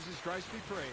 Jesus Christ be praised.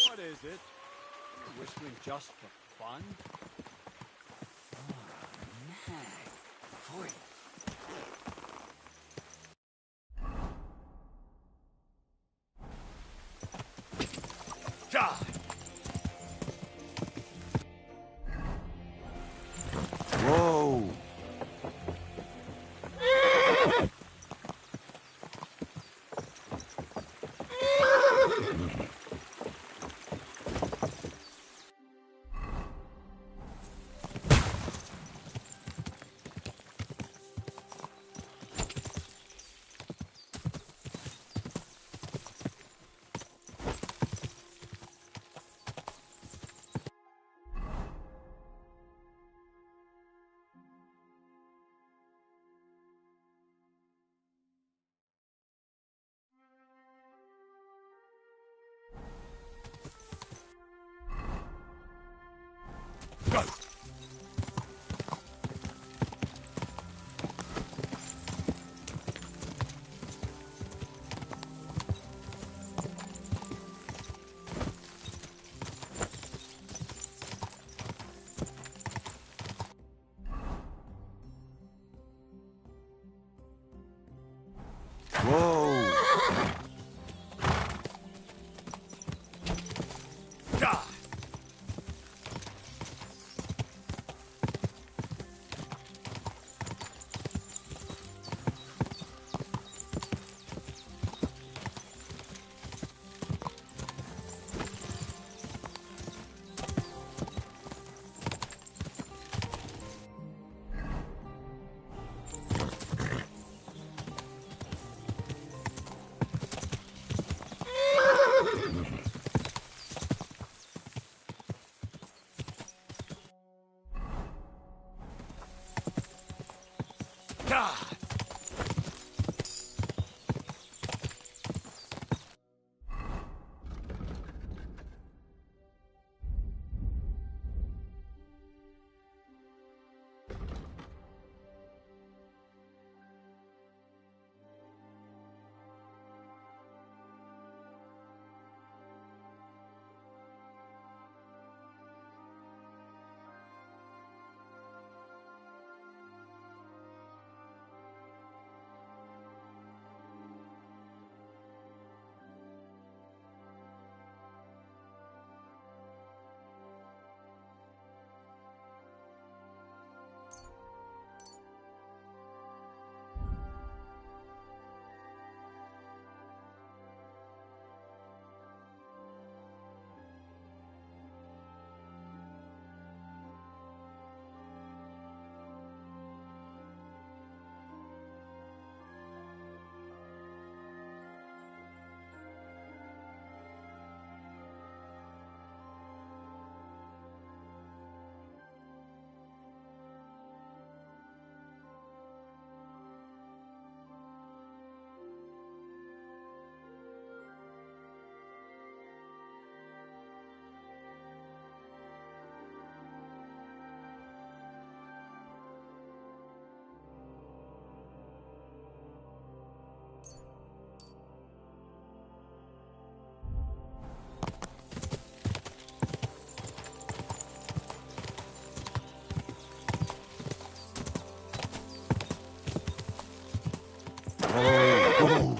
What is it? You're whistling just for fun? Oh, nag. Boy. Die! Whoa! Go! Whoa! Die! Whoa! Whoa!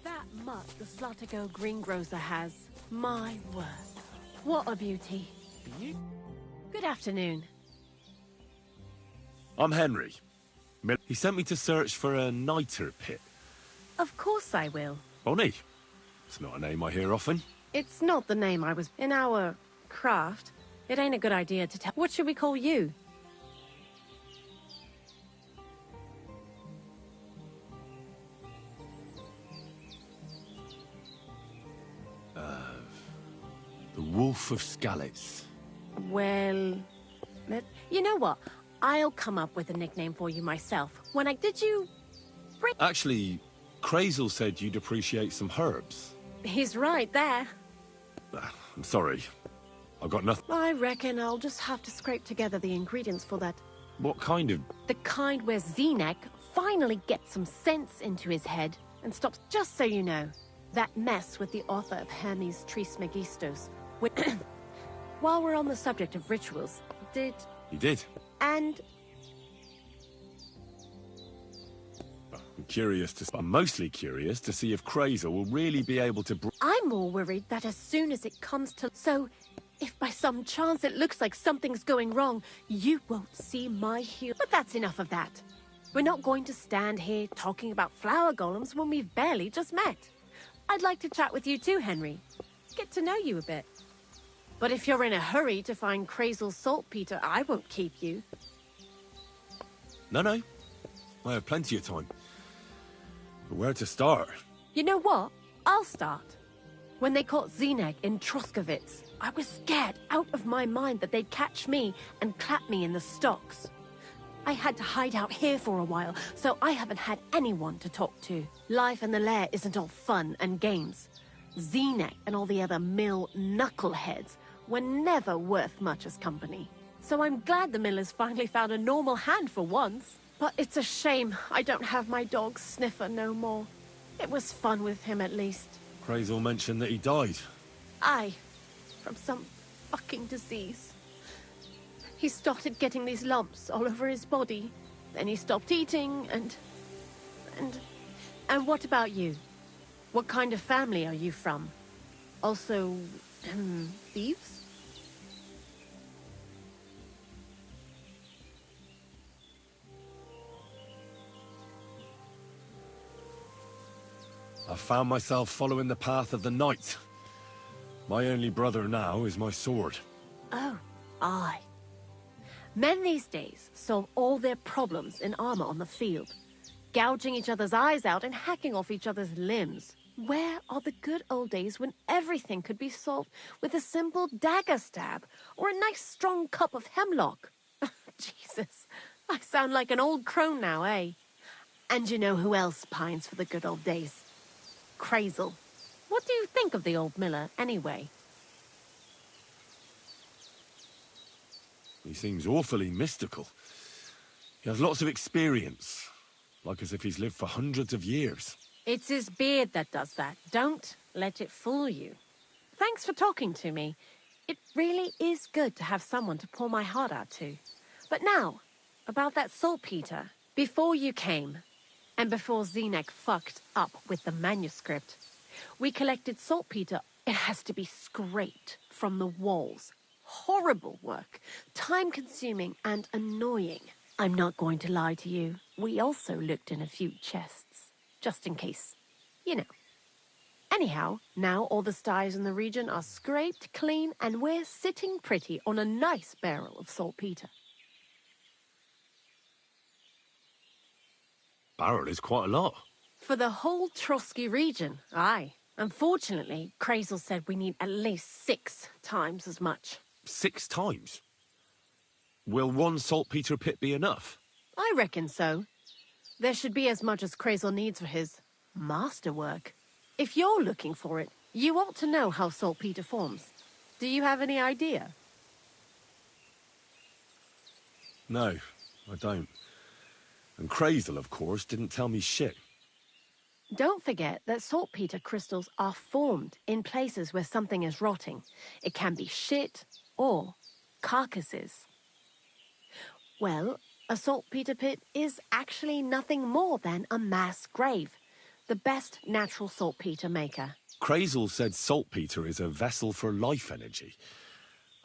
That mutt the Slottigo greengrocer has. My word. What a beauty. Good afternoon. I'm Henry. He sent me to search for a niter pit. Of course I will. Bonnie. It's not a name I hear often. It's not the name I was... In our craft, it ain't a good idea to tell... What should we call you? The Wolf of Skalitz. Well... You know what? I'll come up with a nickname for you myself. When I... Did you... Actually, Crazel said you'd appreciate some herbs. He's right there. I'm sorry. I've got nothing. I reckon I'll just have to scrape together the ingredients for that. What kind of... The kind where Zenek finally gets some sense into his head and stops. Just so you know, that mess with the author of Hermes Trismegistos. While we're on the subject of rituals, You did? And... I'm mostly curious to see if Crazel will really be able to... I'm more worried that as soon as it comes to... So, if by some chance it looks like something's going wrong, you won't see my heel. But that's enough of that. We're not going to stand here talking about flower golems when we've barely just met. I'd like to chat with you too, Henry. Get to know you a bit. But if you're in a hurry to find Crazel's saltpeter, I won't keep you. No. I have plenty of time. But where to start? You know what? I'll start. When they caught Zenek in Troskovitz, I was scared out of my mind that they'd catch me and clap me in the stocks. I had to hide out here for a while, so I haven't had anyone to talk to. Life in the lair isn't all fun and games. Zenek and all the other mill knuckleheads were never worth much as company. So I'm glad the miller's finally found a normal hand for once. But it's a shame I don't have my dog Sniffer no more. It was fun with him at least. Crazel mentioned that he died. Aye, from some fucking disease. He started getting these lumps all over his body. Then he stopped eating and what about you? What kind of family are you from? Also, thieves? I found myself following the path of the knight. My only brother now is my sword. Oh, aye. Men these days solve all their problems in armor on the field, gouging each other's eyes out and hacking off each other's limbs. Where are the good old days when everything could be solved with a simple dagger stab or a nice strong cup of hemlock? Jesus, I sound like an old crone now, eh? And you know who else pines for the good old days? Crazel. What do you think of the old miller, anyway? He seems awfully mystical. He has lots of experience, like as if he's lived for hundreds of years. It's his beard that does that. Don't let it fool you. Thanks for talking to me. It really is good to have someone to pour my heart out to. But now, about that saltpeter. Before you came, and before Zenek fucked up with the manuscript, we collected saltpeter. It has to be scraped from the walls. Horrible work, time-consuming and annoying. I'm not going to lie to you. We also looked in a few chests, just in case. You know. Anyhow, now all the styes in the region are scraped clean and we're sitting pretty on a nice barrel of saltpeter. Barrel is quite a lot. For the whole Trotsky region, aye. Unfortunately, Krazel said we need at least 6 times as much. 6 times? Will one saltpeter pit be enough? I reckon so. There should be as much as Krazel needs for his masterwork. If you're looking for it, you ought to know how saltpeter forms. Do you have any idea? No, I don't. And Krazel, of course, didn't tell me shit. Don't forget that saltpeter crystals are formed in places where something is rotting. It can be shit or carcasses. Well, a saltpeter pit is actually nothing more than a mass grave. The best natural saltpeter maker. Krazel said saltpeter is a vessel for life energy.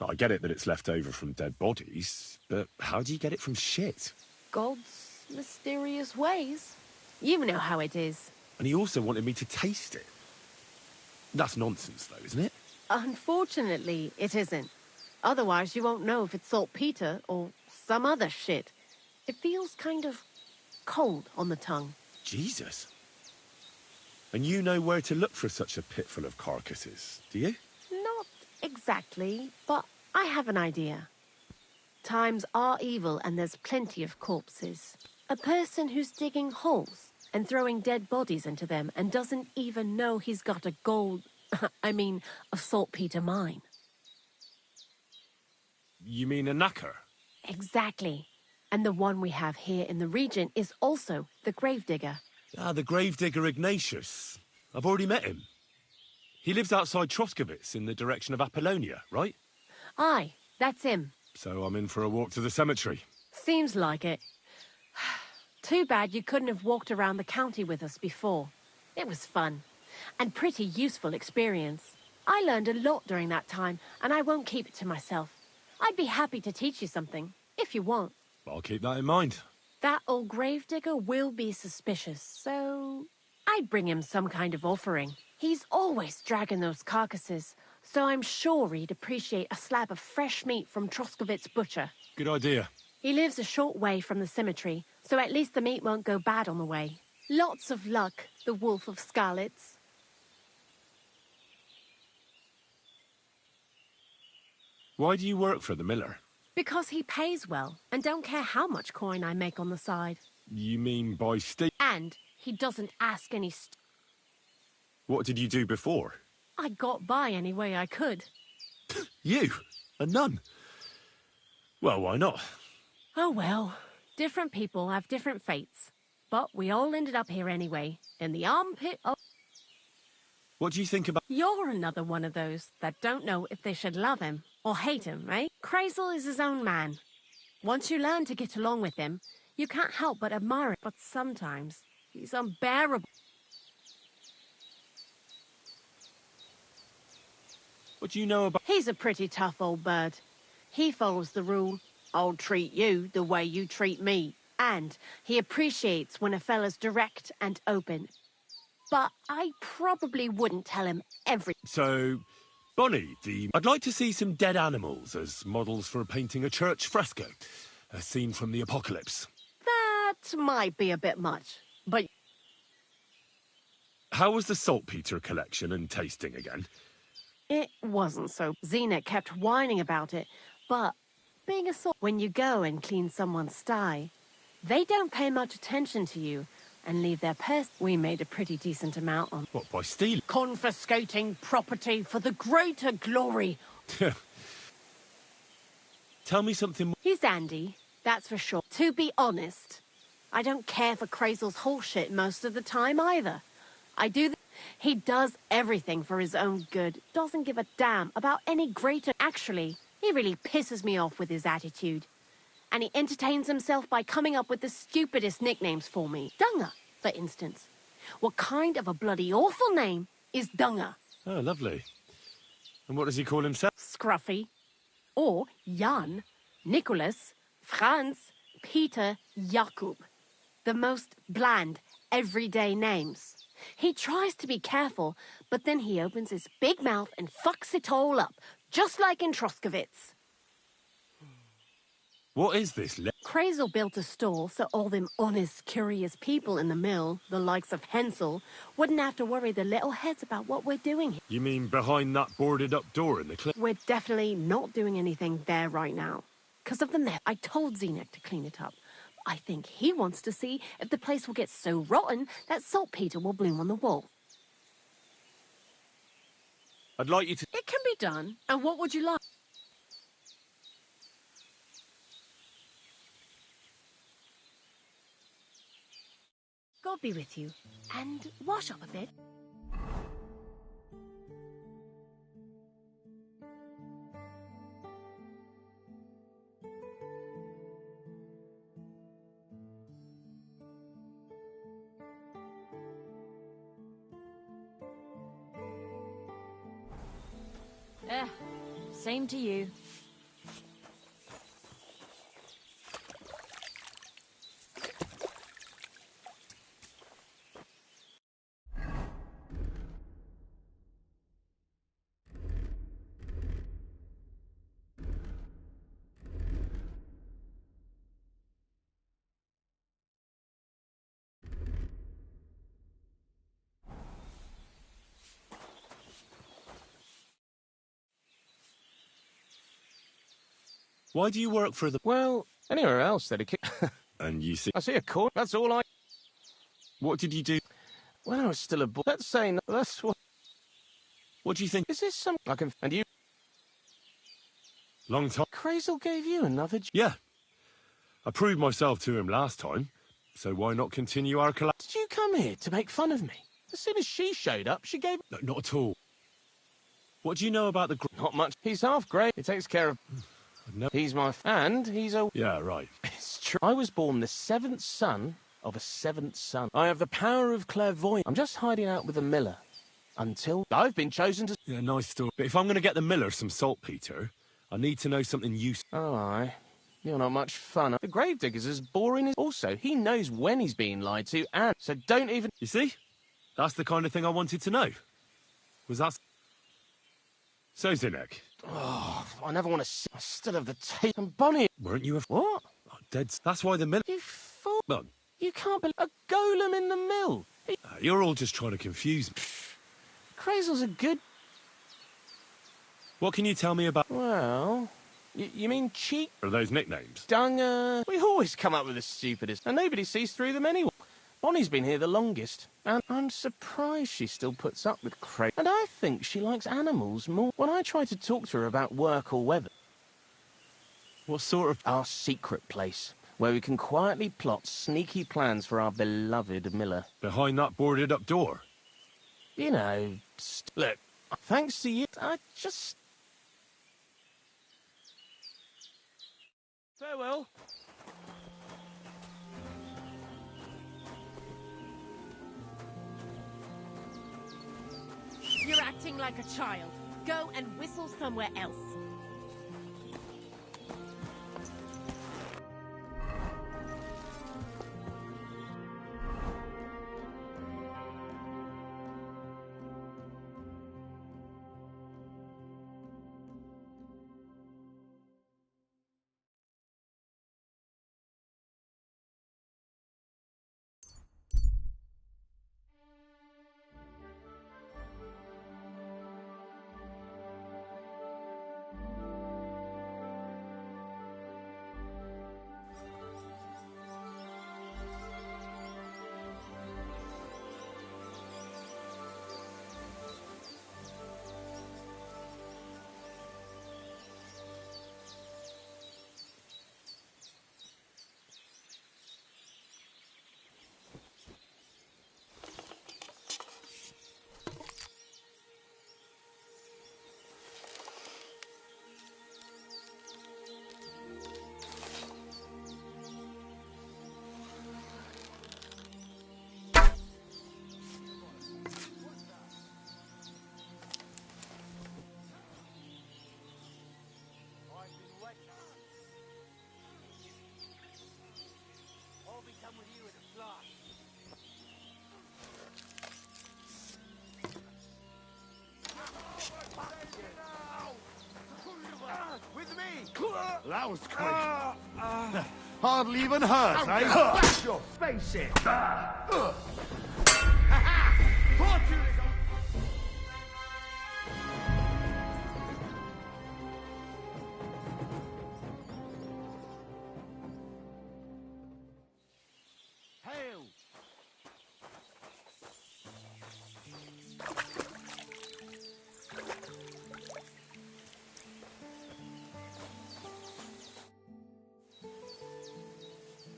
I get it that it's left over from dead bodies, but how do you get it from shit? God's mysterious ways. You know how it is. And he also wanted me to taste it. That's nonsense, though, isn't it? Unfortunately, it isn't. Otherwise, you won't know if it's saltpeter or some other shit. It feels kind of cold on the tongue. Jesus. And you know where to look for such a pit full of carcasses, do you? Not exactly, but I have an idea. Times are evil and there's plenty of corpses. A person who's digging holes and throwing dead bodies into them and doesn't even know he's got a a saltpeter mine. You mean a knacker? Exactly. And the one we have here in the region is also the gravedigger. Ah, the gravedigger Ignatius. I've already met him. He lives outside Troskowitz in the direction of Apollonia, right? Aye, that's him. So I'm in for a walk to the cemetery. Seems like it. Too bad you couldn't have walked around the county with us before. It was fun. And pretty useful experience. I learned a lot during that time, and I won't keep it to myself. I'd be happy to teach you something, if you want. I'll keep that in mind. That old gravedigger will be suspicious, so I'd bring him some kind of offering. He's always dragging those carcasses, so I'm sure he'd appreciate a slab of fresh meat from Troskowitz butcher. Good idea. He lives a short way from the cemetery, so at least the meat won't go bad on the way. Lots of luck, the Wolf of Skalitz. Why do you work for the miller? Because he pays well, and don't care how much coin I make on the side. You mean by And he doesn't ask any What did you do before? I got by any way I could. You? A nun? Well, why not? Oh well, different people have different fates. But we all ended up here anyway, in the armpit of... What do you think about... You're another one of those that don't know if they should love him or hate him, right? Krazel is his own man. Once you learn to get along with him, you can't help but admire it. But sometimes he's unbearable. What do you know about... He's a pretty tough old bird. He follows the rule, I'll treat you the way you treat me. And he appreciates when a fella's direct and open. But I probably wouldn't tell him every... So, Bonnie, I'd like to see some dead animals as models for painting a church fresco. A scene from the apocalypse. That might be a bit much, but... How was the saltpeter collection and tasting again? It wasn't so... Xenek kept whining about it, but being a salt... When you go and clean someone's sty, they don't pay much attention to you and leave their purse. We made a pretty decent amount on... What, by stealing? Confiscating property for the greater glory. Tell me something more. He's Andy, that's for sure. To be honest, I don't care for Krazel's bullshit most of the time either. I do... He does everything for his own good. Doesn't give a damn about any greater... Actually, he really pisses me off with his attitude. And he entertains himself by coming up with the stupidest nicknames for me. Dunger, for instance. What kind of a bloody awful name is Dunger? Oh, lovely. And what does he call himself? Scruffy. Or Jan, Nicholas, Franz, Peter Jakub. The most bland, everyday names. He tries to be careful, but then he opens his big mouth and fucks it all up, just like in Troskowitz. What is this? Krazel built a store so all them honest, curious people in the mill, the likes of Hensel, wouldn't have to worry their little heads about what we're doing here. You mean behind that boarded-up door in the cliff? We're definitely not doing anything there right now. Because of the mess, I told Zenek to clean it up. I think he wants to see if the place will get so rotten that saltpeter will bloom on the wall. I'd like you to... It can be done. And what would you like? God be with you. And wash up a bit. Same to you. Why do you work for the... Well, anywhere else they'd have And you see... I see a coin. That's all I... What did you do? When I was still a boy. Let's say no, that's what... What do you think? Is this some... I can... And you... Long time... Krazel gave you another... Yeah. I proved myself to him last time, so why not continue our collab... Did you come here to make fun of me? As soon as she showed up, she gave... No, not at all. What do you know about the... Not much. He's half grey. He takes care of... No. He's my... And he's a... Yeah, right. It's true. I was born the 7th son of a 7th son. I have the power of clairvoyance. I'm just hiding out with the miller. Until I've been chosen to... Yeah, nice story. But if I'm going to get the miller some saltpeter, I need to know something useful. Oh, aye. You're not much fun. The gravedigger's as boring as... Also, he knows when he's being lied to, and... So don't even... You see? That's the kind of thing I wanted to know. Was that... So, Zinek, Oh, I never want to see... I still have the tape. And Bonnie... weren't you a... What? Oh, dead... That's why the miller... You fool... Well, You can't believe... A golem in the mill. you're all just trying to confuse me. Krazel's a good... What can you tell me about... Well... You mean cheek? Are those nicknames? Dunger? We always come up with the stupidest, and nobody sees through them anyway. Bonnie's been here the longest, and I'm surprised she still puts up with Craig. And I think she likes animals more. When I try to talk to her about work or weather... What sort of... Our secret place, where we can quietly plot sneaky plans for our beloved miller. Behind that boarded-up door? You know... Look, thanks to you, I just... Farewell. You're acting like a child. Go and whistle somewhere else. That was quick. Hardly even hurt, eh? Bash your face in! Fortune is on... Hail!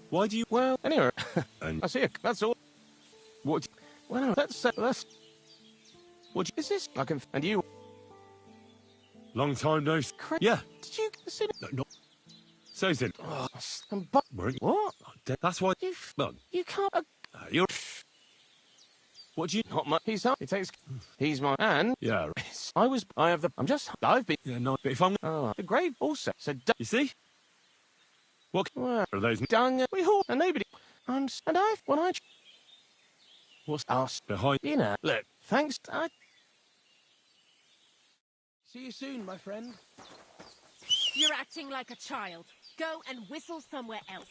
Why do you... Well, anyway, And I see it. That's all. what... Well, let's. What is this? I can. And you? Long time no... Yeah. Did you see? No, not... So then... Oh, but Weren't... what? That's why... You Well, you can't. you're... What do you... Not my. He's up. He takes. He's my. And Yeah. I was. I have the. I'm just. I've been. Yeah, no, but if I'm... Oh, the grave also said. You see? What Well, are those... dung. We haul and nobody. And I when I. What's Us behind... you know. Look. Thanks. I. See you soon, my friend. You're acting like a child. Go and whistle somewhere else.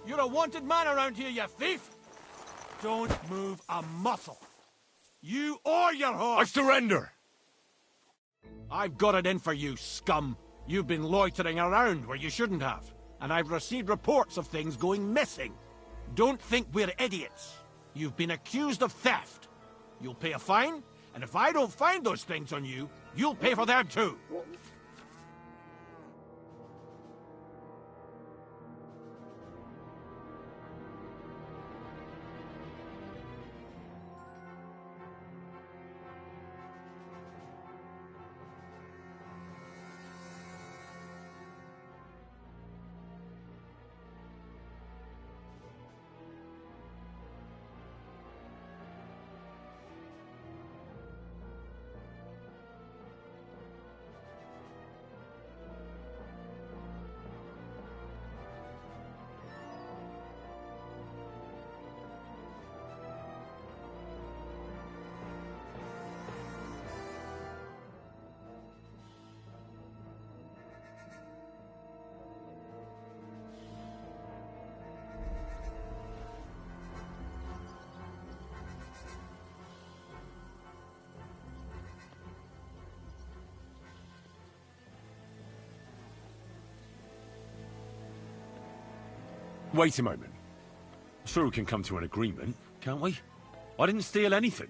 You're a wanted man around here, you thief! Don't move a muscle. You or your I horse! surrender! I've got it in for you, scum. You've been loitering around where you shouldn't have, and I've received reports of things going missing. Don't think we're idiots. You've been accused of theft. You'll pay a fine, and if I don't find those things on you, you'll pay for them too. Wait a moment. I'm sure we can come to an agreement, can't we? I didn't steal anything.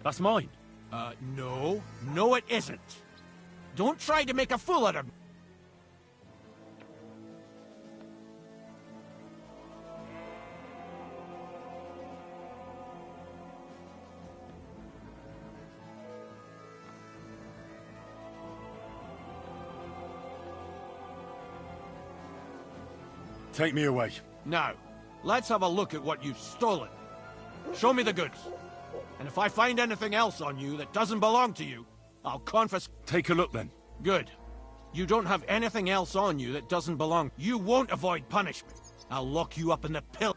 That's mine. No. No, it isn't. Don't try to make a fool out of me. Take me away. Now, let's have a look at what you've stolen. Show me the goods. And if I find anything else on you that doesn't belong to you, I'll confiscate. Take a look then. Good. You don't have anything else on you that doesn't belong. You won't avoid punishment. I'll lock you up in the pill.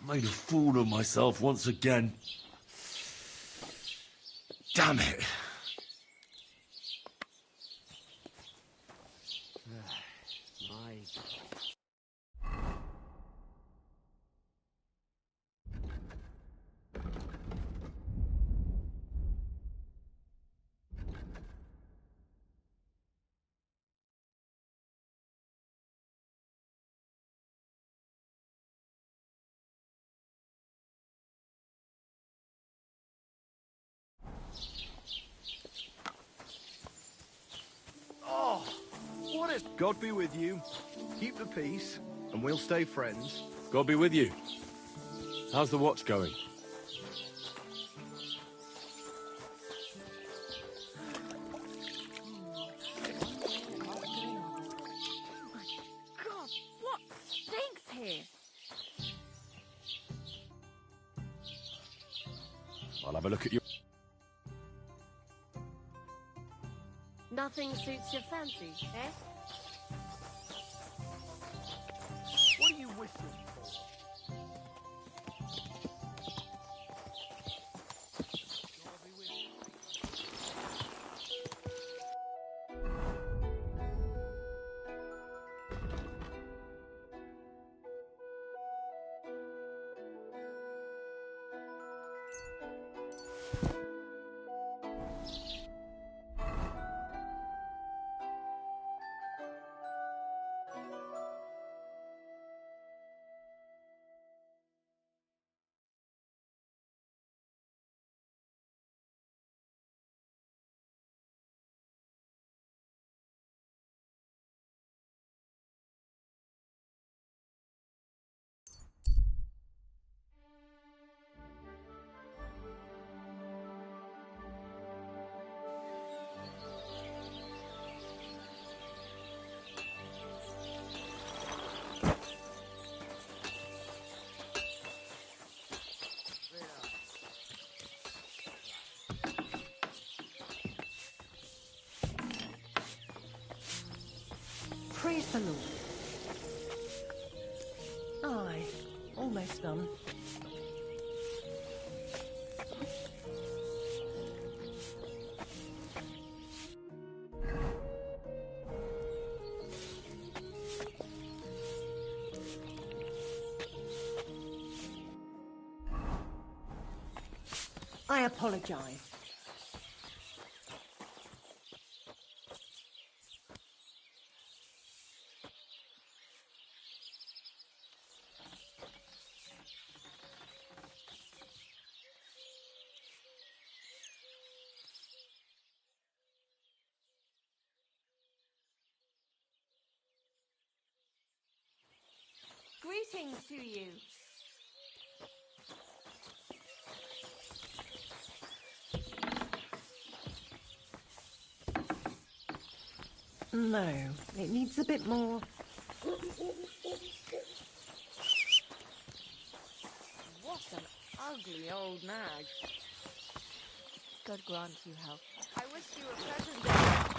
Made a fool of myself once again. Damn it. God be with you. Keep the peace, and we'll stay friends. God be with you. How's the watch going? God, what stinks here? I'll have a look at you. Nothing suits your fancy, eh? What are you whistling for? Praise the Lord. Aye, almost done. I apologize. Greetings to you. No, it needs a bit more. What an ugly old nag. God grant you health. I wish you a pleasant day.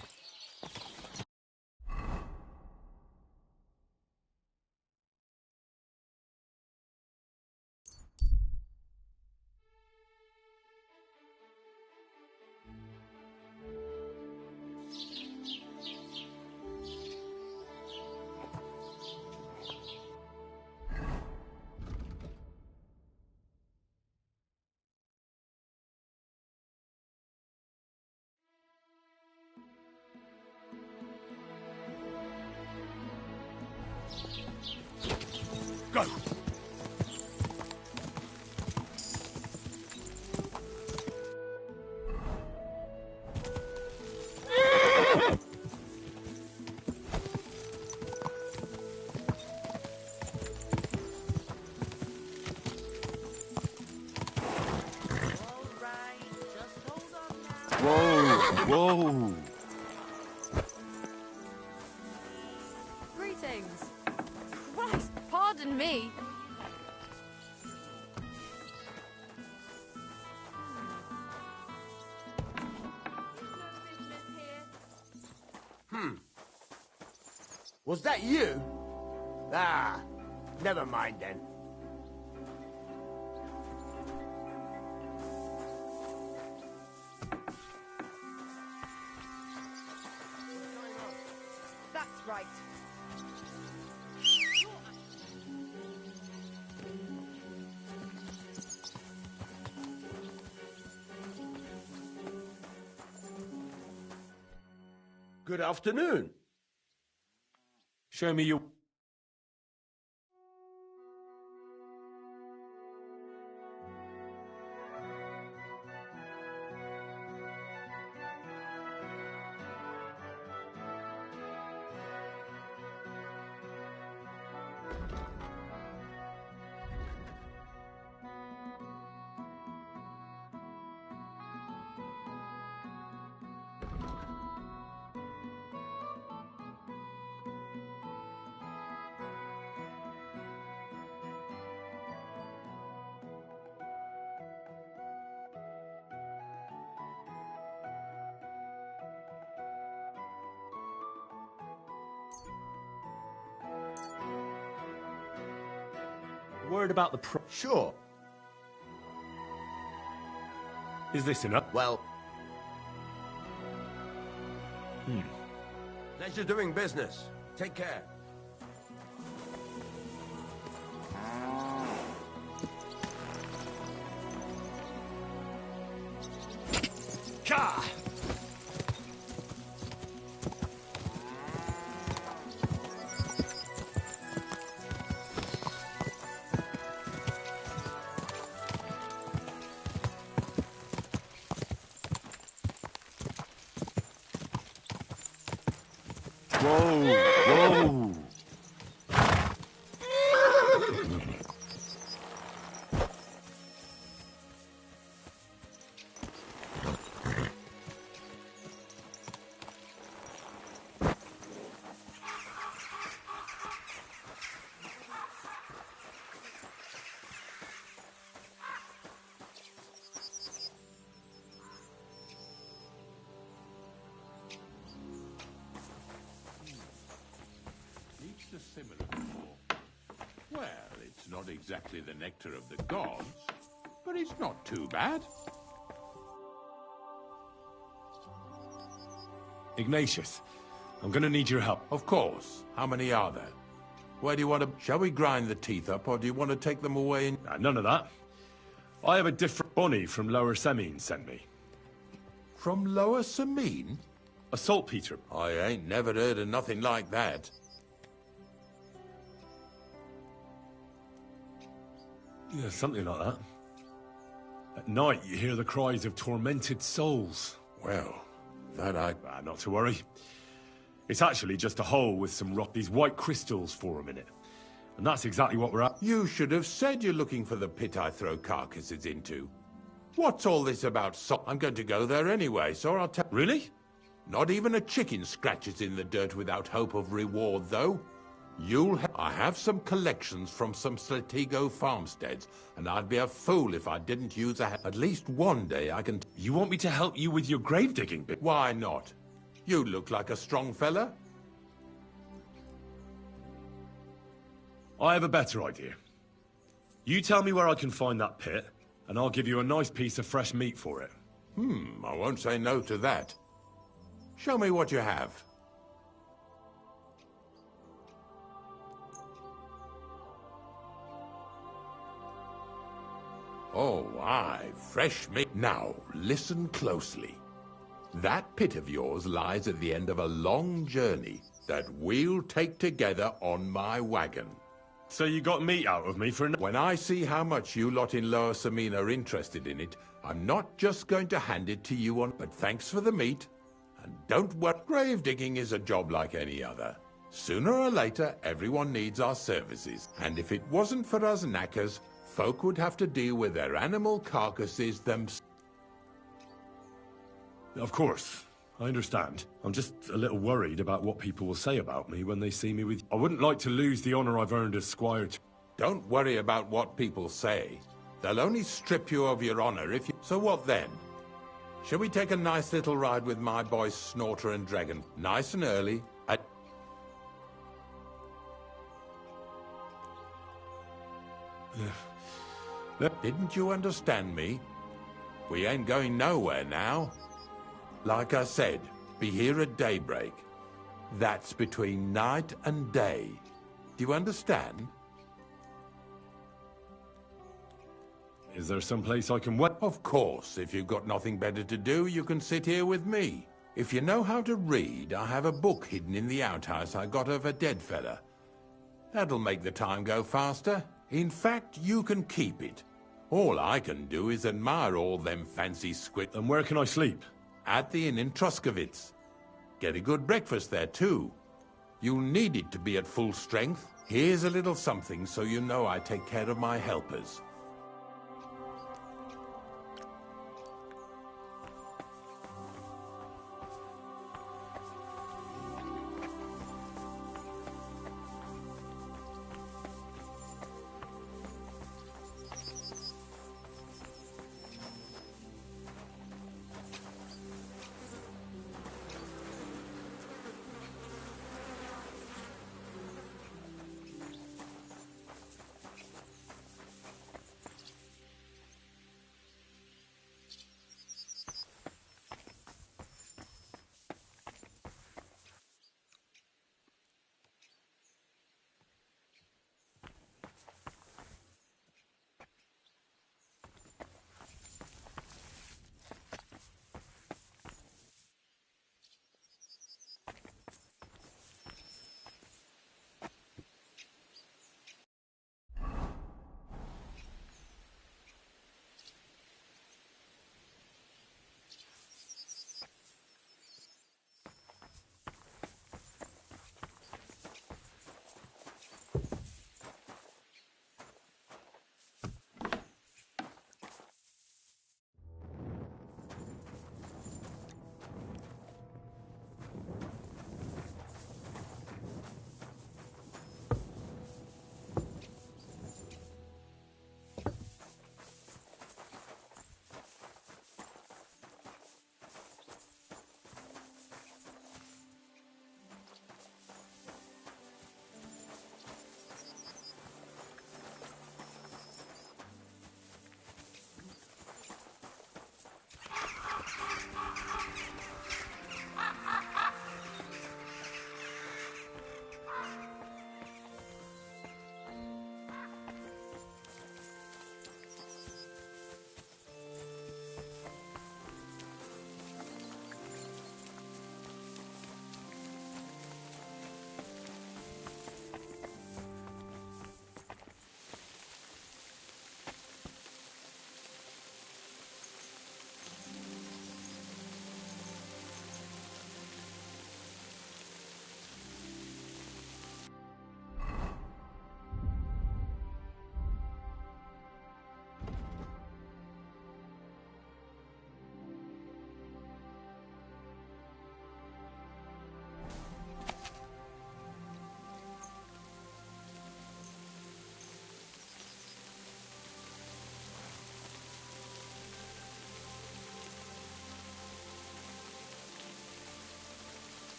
Go! All right, just hold on now. Whoa! Greetings. Christ, pardon me. Was that you? Ah, never mind then. That's right. Good afternoon. Show me your... Worried about the Sure. Is this enough? Well... Pleasure doing business. Take care. Ka! Whoa! It's a similar form. Well, it's not exactly the nectar of the gods, but it's not too bad. Ignatius, I'm gonna need your help. Of course. How many are there? Where do you want to... Shall we grind the teeth up, or do you want to take them away and... None of that. I have a different... Bonnie from Lower Semine sent me. From Lower Semine? A saltpeter. I ain't never heard of nothing like that. Yeah, something like that. At night, you hear the cries of tormented souls. Well, that I... Not to worry. It's actually just a hole with some rock, these white crystals form in it. And that's exactly what we're at. You should have said you're looking for the pit I throw carcasses into. What's all this about I'm going to go there anyway, so I'll tell— Really? Not even a chicken scratches in the dirt without hope of reward, though. I have some collections from some Slatigo farmsteads, and I'd be a fool if I didn't use at least one day I can— You want me to help you with your grave digging bit? Why not? You look like a strong fella. I have a better idea. You tell me where I can find that pit, and I'll give you a nice piece of fresh meat for it. I won't say no to that. Show me what you have. Oh, aye, fresh meat. Now, listen closely. That pit of yours lies at the end of a long journey that we'll take together on my wagon. So you got meat out of me for When I see how much you lot in Lower Samina are interested in it, I'm not just going to hand it to you on— But thanks for the meat, and don't worry. Grave digging is a job like any other. Sooner or later, everyone needs our services. And if it wasn't for us knackers, folk would have to deal with their animal carcasses themselves. Of course, I understand. I'm just a little worried about what people will say about me when they see me with— I wouldn't like to lose the honor I've earned as squire to— Don't worry about what people say. They'll only strip you of your honor if you— So what then? Shall we take a nice little ride with my boys Snorter and Dragon? Nice and early at— Didn't you understand me? We ain't going nowhere now. Like I said, be here at daybreak. That's between night and day. Do you understand? Is there some place I can wait? Of course, if you've got nothing better to do, you can sit here with me. If you know how to read, I have a book hidden in the outhouse I got of a dead fella. That'll make the time go faster. In fact, you can keep it. All I can do is admire all them fancy squid— And where can I sleep? At the inn in Truskovitz. Get a good breakfast there, too. You'll need it to be at full strength. Here's a little something so you know I take care of my helpers.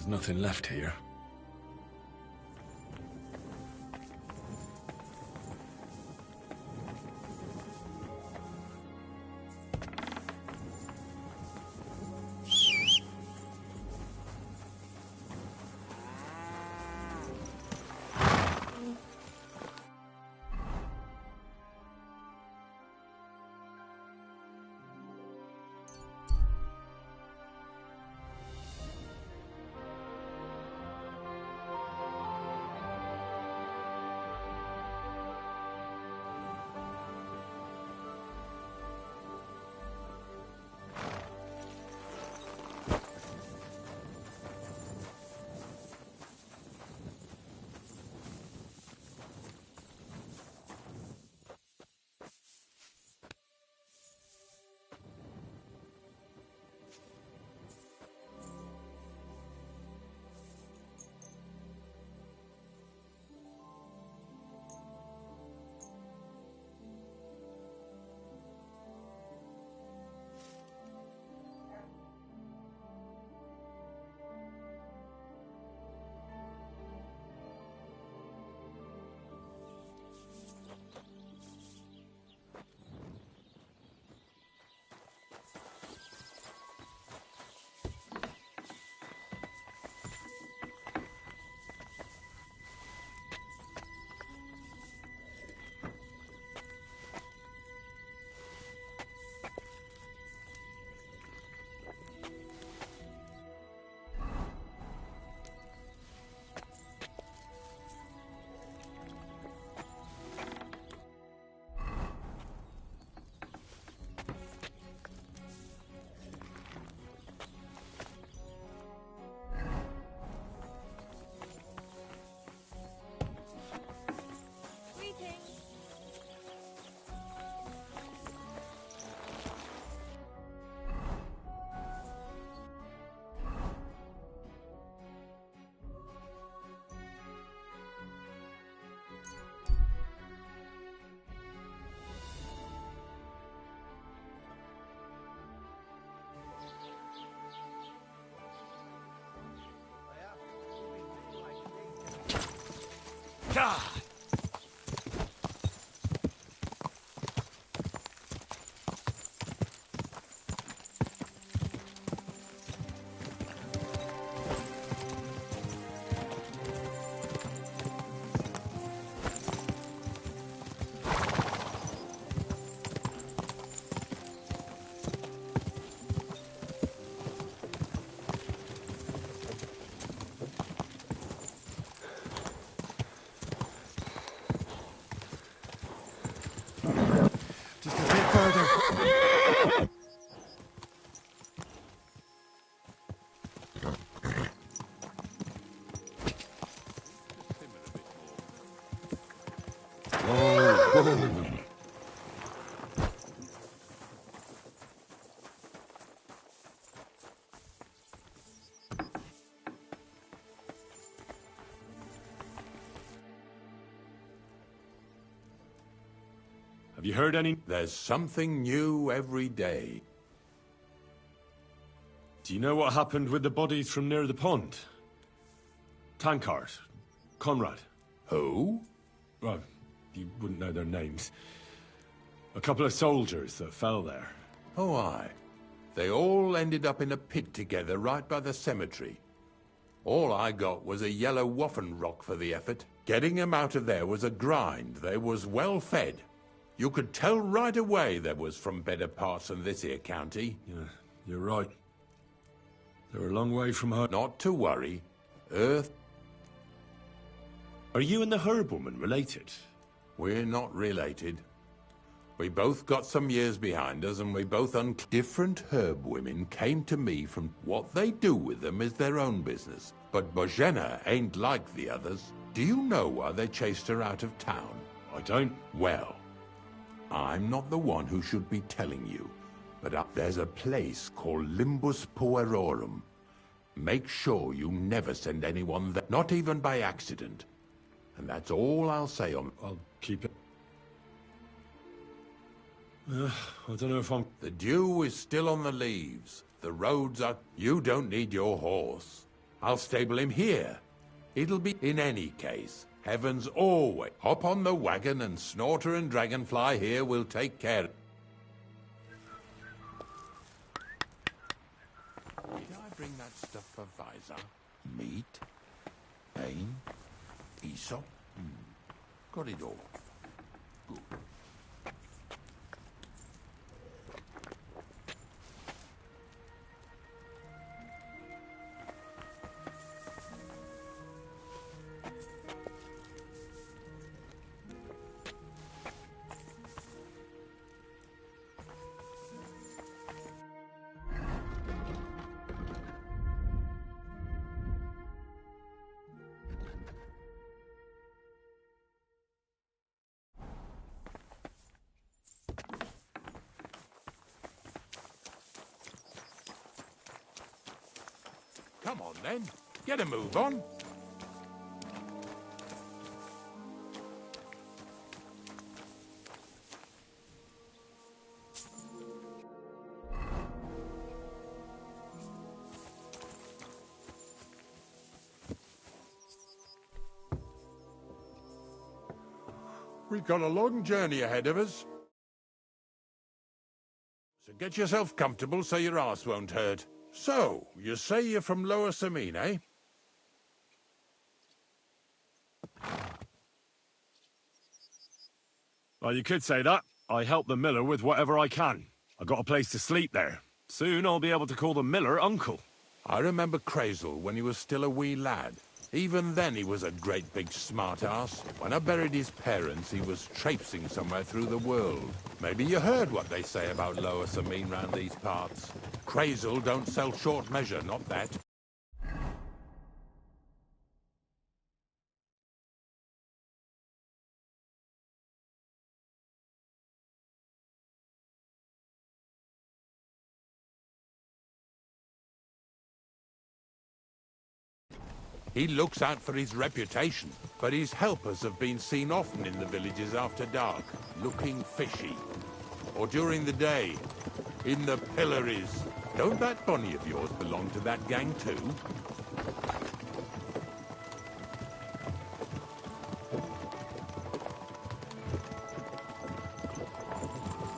There's nothing left here. God! Just a bit further. Oh. Have you heard any? There's something new every day. Do you know what happened with the bodies from near the pond? Tankard, Conrad. Who? Well, you wouldn't know their names. A couple of soldiers that fell there. Oh, aye. They all ended up in a pit together right by the cemetery. All I got was a yellow waffen rock for the effort. Getting 'em out of there was a grind. They was well fed. You could tell right away they was from better parts than this here county. Yeah, you're right. They're a long way from home. Not to worry. Earth, Are you and the herb woman related? we're not related. We both got some years behind us, and we both different herb women came to me from what they do with them is their own business. But Bozhena ain't like the others. Do you know why they chased her out of town? I don't. Well, I'm not the one who should be telling you, but there's a place called Limbus Puerorum. Make sure you never send anyone there, not even by accident. And that's all I'll say on... I'll keep it. I don't know if I'm... The dew is still on the leaves. The roads are... You don't need your horse. I'll stable him here. It'll be in any case. Heaven's always. Hop on the wagon and Snorter and Dragonfly here will take care. Did I bring that stuff for Visor? Meat? Pain? Aesop? Got it all. Good. Come on, then. Get a move on. We've got a long journey ahead of us. So get yourself comfortable so your arse won't hurt. So, you say you're from Lower Samine, eh? Well, you could say that. I help the miller with whatever I can. I got a place to sleep there. Soon I'll be able to call the miller uncle. I remember Crazel when he was still a wee lad. Even then he was a great big smart-ass. When I buried his parents, he was traipsing somewhere through the world. Maybe you heard what they say about Lower Samine round these parts. Crazel don't sell short measure, not that. He looks out for his reputation, but his helpers have been seen often in the villages after dark, looking fishy. Or during the day, in the pillories. Don't that bunny of yours belong to that gang too?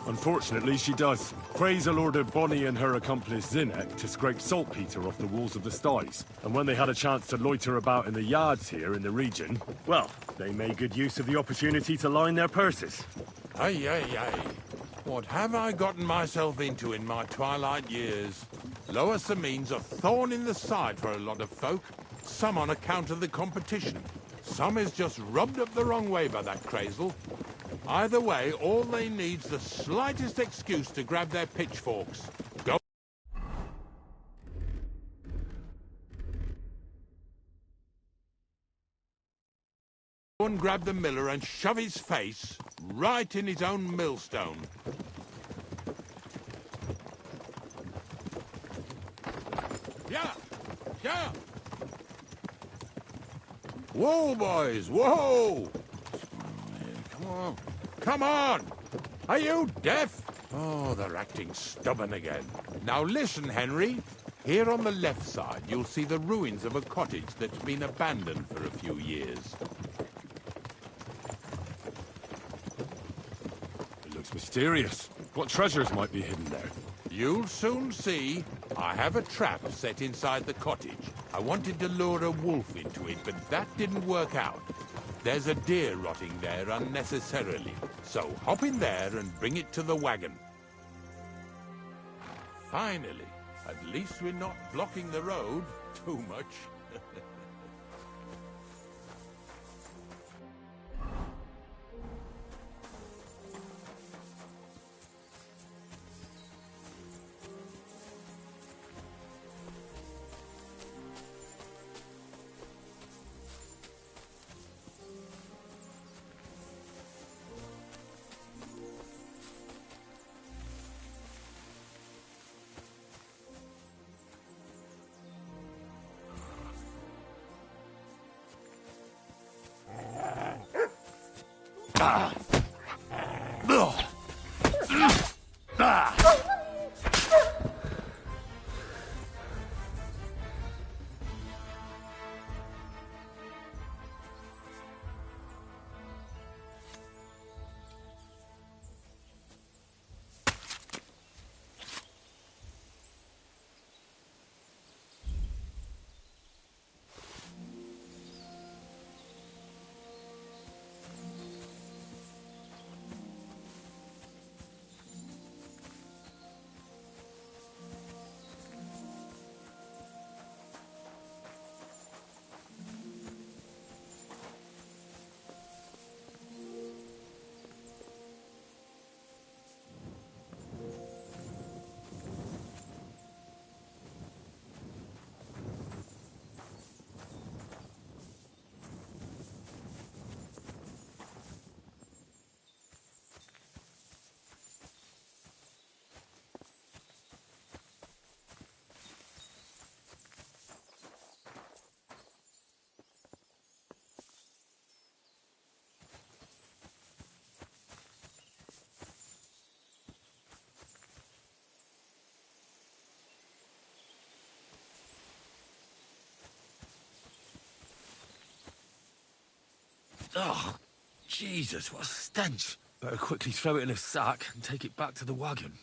Unfortunately, she does. Crazel ordered Bonnie and her accomplice Zinnek to scrape saltpeter off the walls of the sties. And when they had a chance to loiter about in the yards here in the region, well, they made good use of the opportunity to line their purses. Ay, ay, ay. What have I gotten myself into in my twilight years? Lower Samine's a thorn in the side for a lot of folk. Some on account of the competition. Some is just rubbed up the wrong way by that Crazel. Either way, all they need's the slightest excuse to grab their pitchforks. Go and grab the miller and shove his face right in his own millstone. Yeah! Yeah! Whoa, boys! Whoa! Come on! Come on! Are you deaf? Oh, they're acting stubborn again. Now listen, Henry. Here on the left side, you'll see the ruins of a cottage that's been abandoned for a few years. It looks mysterious. What treasures might be hidden there? You'll soon see. I have a trap set inside the cottage. I wanted to lure a wolf into it, but that didn't work out. There's a deer rotting there unnecessarily. So hop in there and bring it to the wagon. Finally, at least we're not blocking the road too much. Oh, Jesus, what a stench. Better quickly throw it in a sack and take it back to the wagon.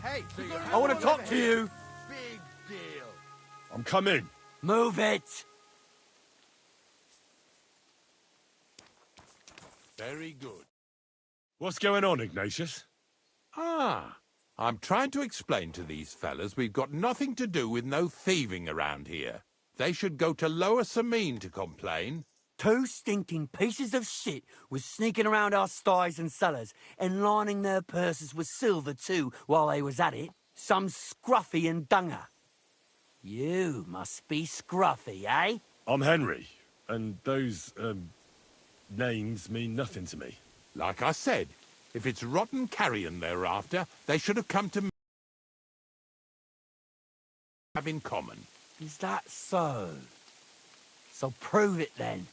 Hey, I want to talk to you. Big deal. I'm coming. Move it. Very good. What's going on, Ignatius? I'm trying to explain to these fellas we've got nothing to do with no thieving around here. They should go to Lower Samine to complain. Two stinking pieces of shit was sneaking around our sties and cellars and lining their purses with silver too while they was at it. Some scruffy and dunger. You must be scruffy, eh? I'm Henry, and those, names mean nothing to me. Like I said, if it's rotten carrion they're after, they should have come to me have in common. Is that so? So prove it then.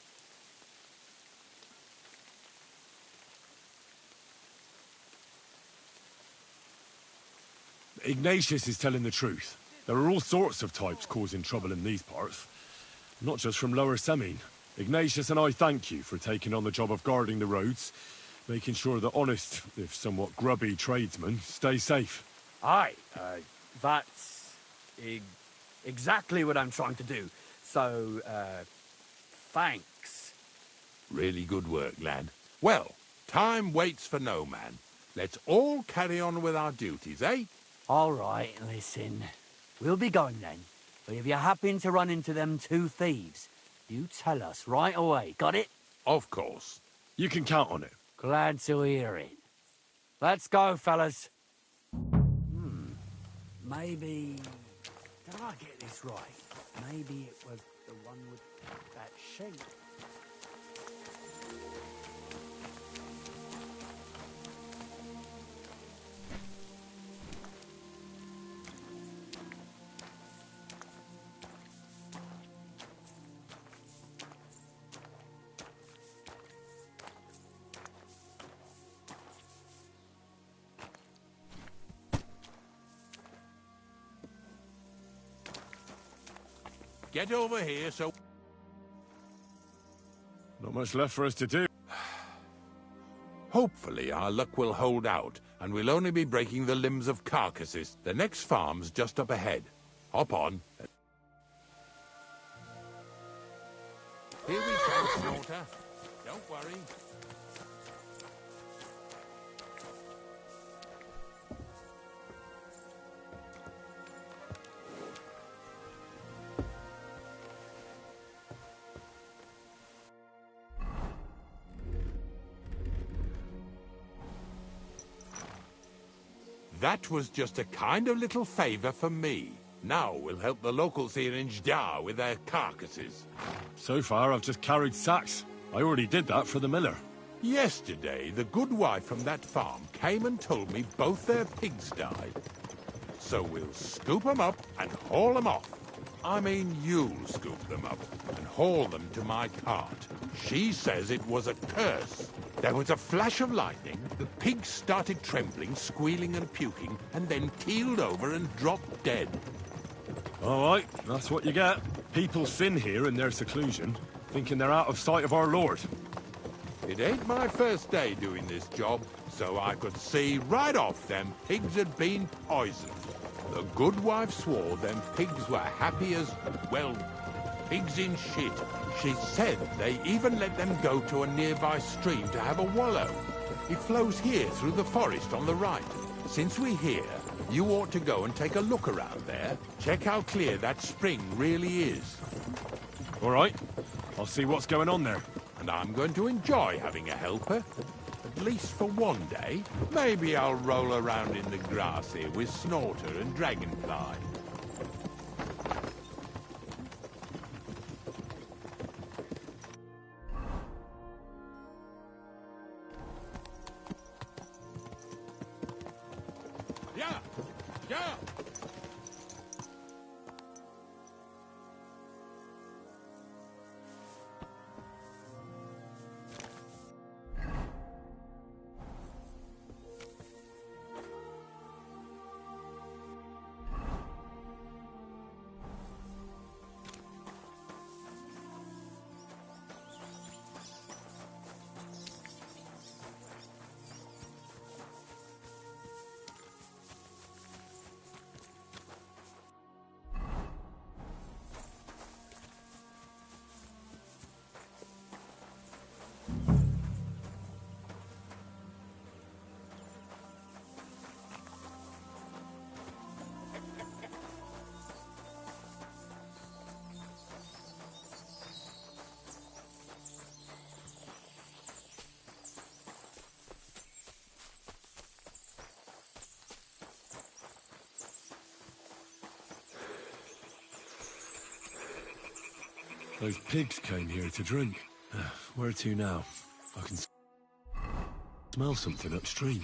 Ignatius is telling the truth. There are all sorts of types causing trouble in these parts. Not just from Lower Semine. Ignatius and I thank you for taking on the job of guarding the roads, making sure that honest, if somewhat grubby tradesmen stay safe. Aye, that's exactly what I'm trying to do. So, thanks. Really good work, lad. Well, time waits for no man. Let's all carry on with our duties, eh? All right, listen. We'll be going then. But if you happen to run into them two thieves, you tell us right away. Got it? Of course. You can count on it. Glad to hear it. Let's go, fellas. Maybe... Did I get this right? Maybe it was the one with that sheep. Get over here so... Not much left for us to do. Hopefully our luck will hold out, and we'll only be breaking the limbs of carcasses. The next farm's just up ahead. Hop on. Here we come, Snorter. Don't worry. That was just a kind of little favour for me. Now we'll help the locals here in Jdar with their carcasses. So far, I've just carried sacks. I already did that for the miller. Yesterday, the good wife from that farm came and told me both their pigs died. So we'll scoop them up and haul them off. I mean, you'll scoop them up and haul them to my cart. She says it was a curse. There was a flash of lightning, the pigs started trembling, squealing and puking, and then keeled over and dropped dead. All right, that's what you get. People sin here in their seclusion, thinking they're out of sight of our Lord. It ain't my first day doing this job, so I could see right off them pigs had been poisoned. The good wife swore them pigs were happy as, well, pigs in shit. She said they even let them go to a nearby stream to have a wallow. It flows here through the forest on the right. Since we're here, you ought to go and take a look around there. Check how clear that spring really is. All right, I'll see what's going on there. And I'm going to enjoy having a helper. At least for one day. Maybe I'll roll around in the grass here with Snorter and Dragonfly. Yeah! Yeah! Those pigs came here to drink. Where to now? I can smell something upstream.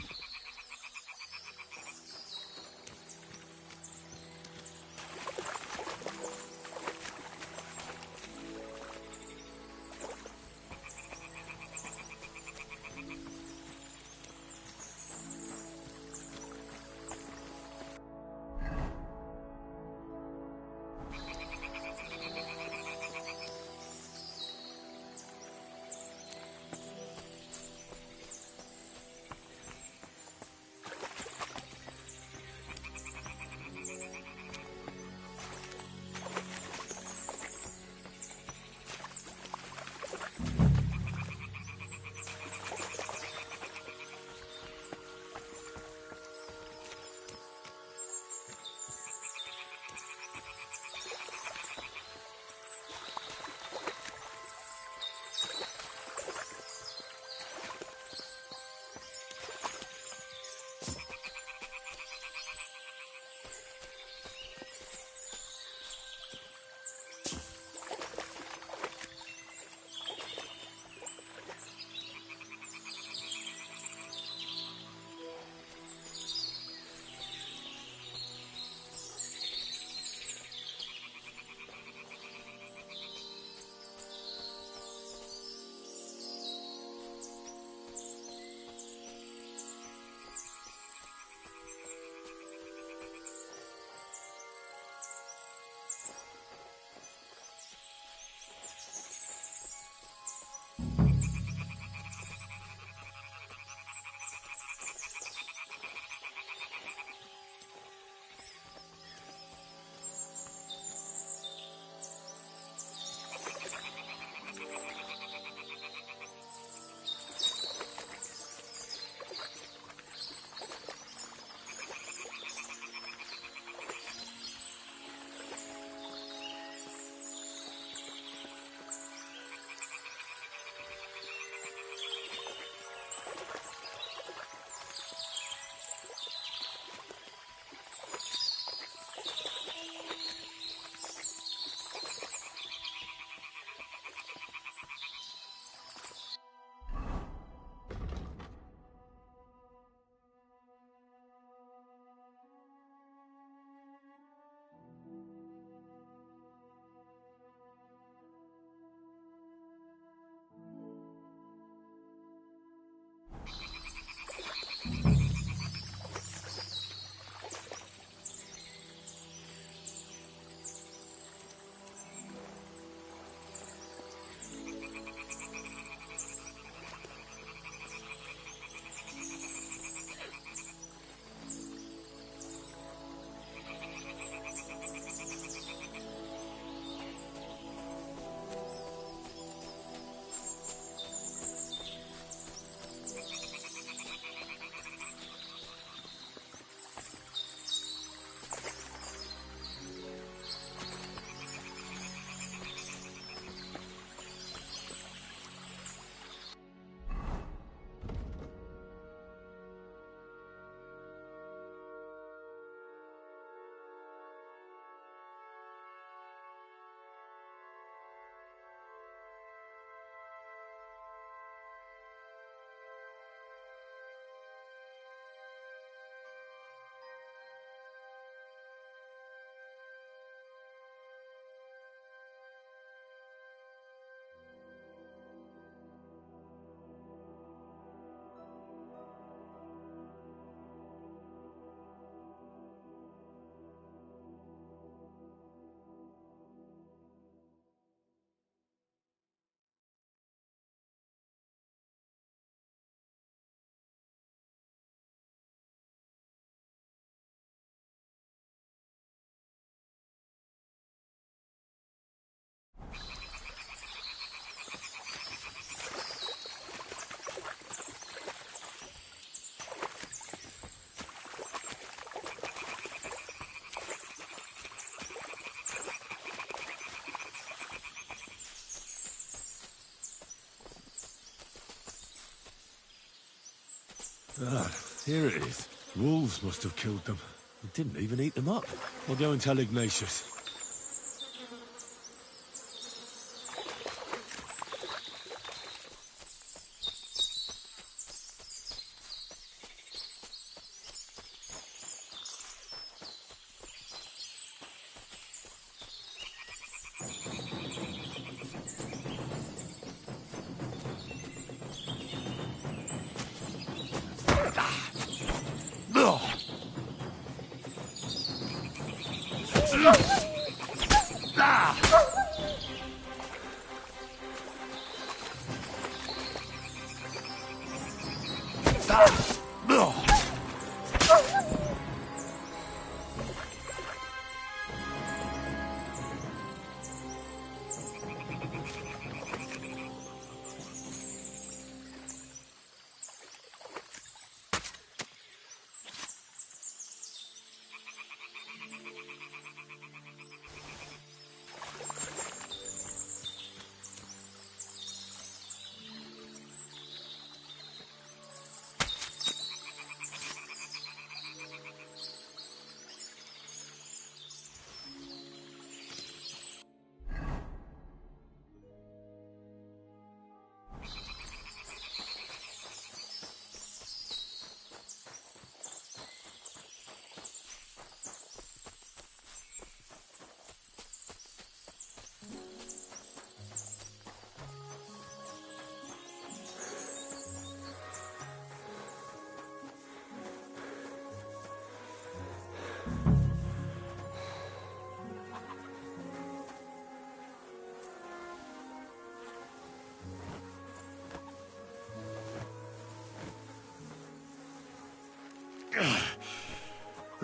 Ah, here it is. Wolves must have killed them. They didn't even eat them up. I'll go and tell Ignatius.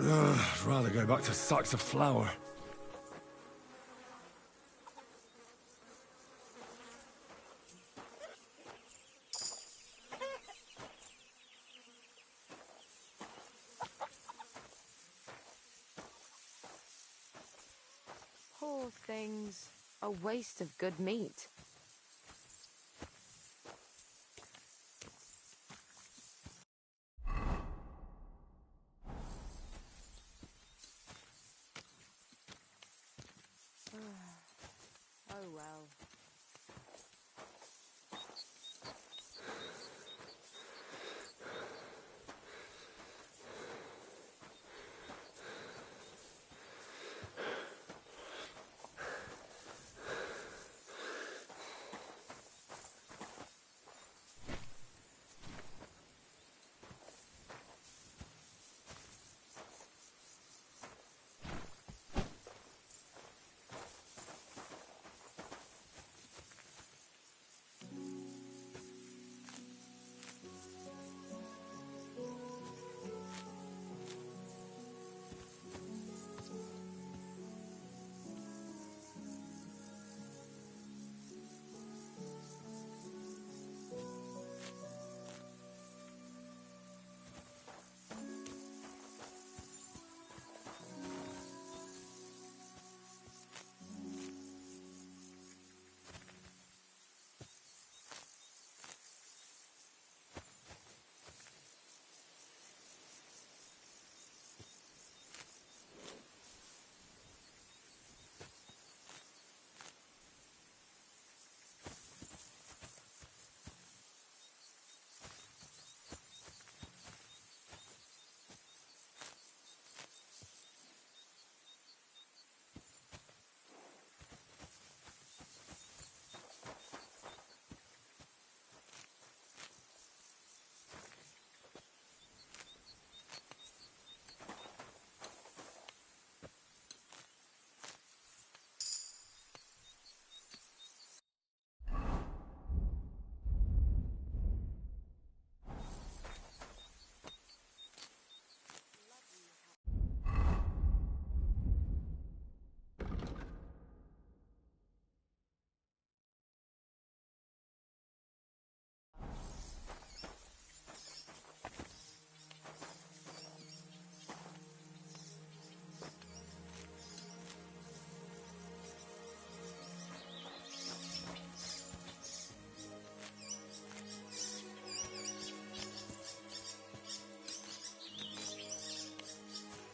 I'd rather go back to sacks of flour. Poor things. A waste of good meat. Oh well.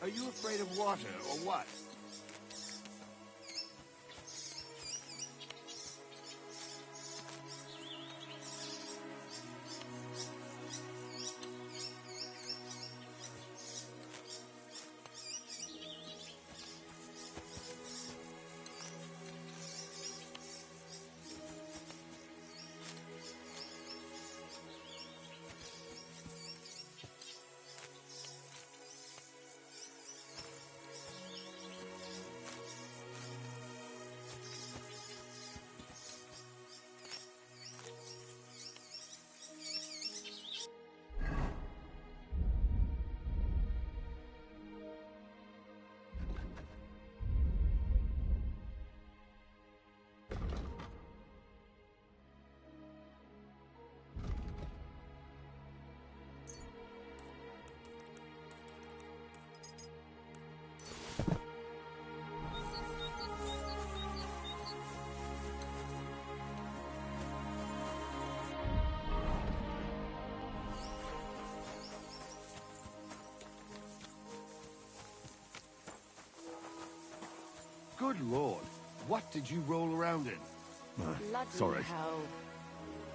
Are you afraid of water, or what? Good lord, what did you roll around in? Bloody Sorry. hell.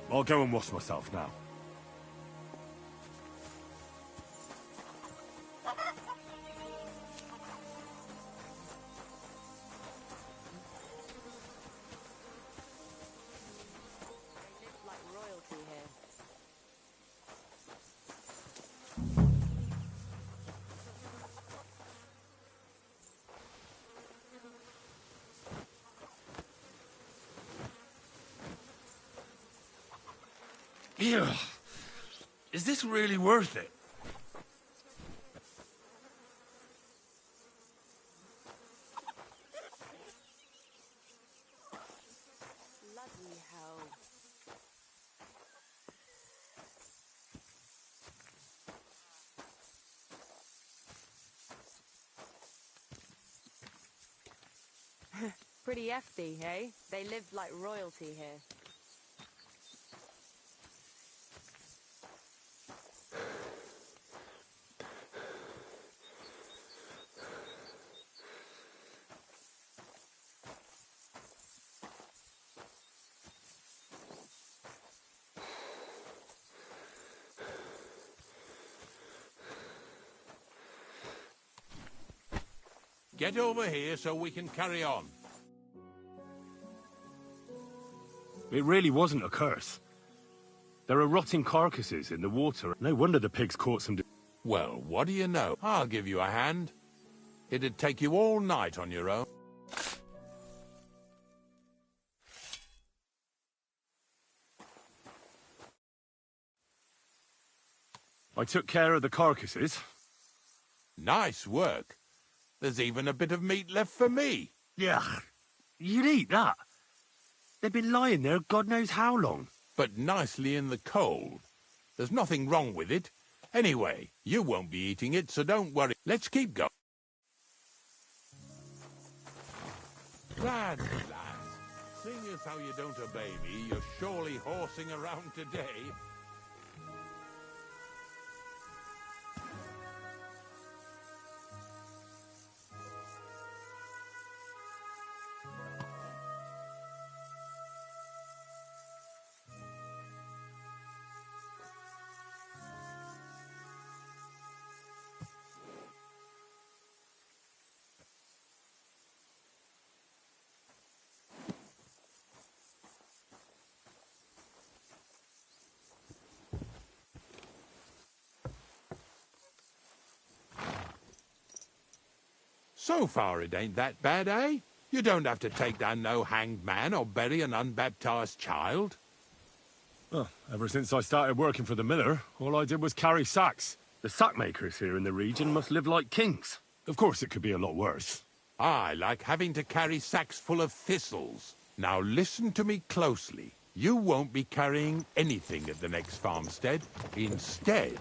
I'll go and wash myself now. They live like royalty here. Ew. Is this really worth it? Bloody hell. Pretty hefty, eh? They live like royalty here. Get over here so we can carry on. It really wasn't a curse. There are rotting carcasses in the water. No wonder the pigs caught some... Well, what do you know? I'll give you a hand. It'd take you all night on your own. I took care of the carcasses. Nice work. There's even a bit of meat left for me. Yeah, you'd eat that. They've been lying there God knows how long. But nicely in the cold. There's nothing wrong with it. Anyway, you won't be eating it, so don't worry. Let's keep going. Lads, seeing as how you don't obey me, you're surely horsing around today. So far it ain't that bad, eh? You don't have to take down no hanged man or bury an unbaptized child. Well, ever since I started working for the miller, all I did was carry sacks. The sack makers here in the region must live like kings. Of course it could be a lot worse. I like having to carry sacks full of thistles. Now listen to me closely. You won't be carrying anything at the next farmstead. Instead,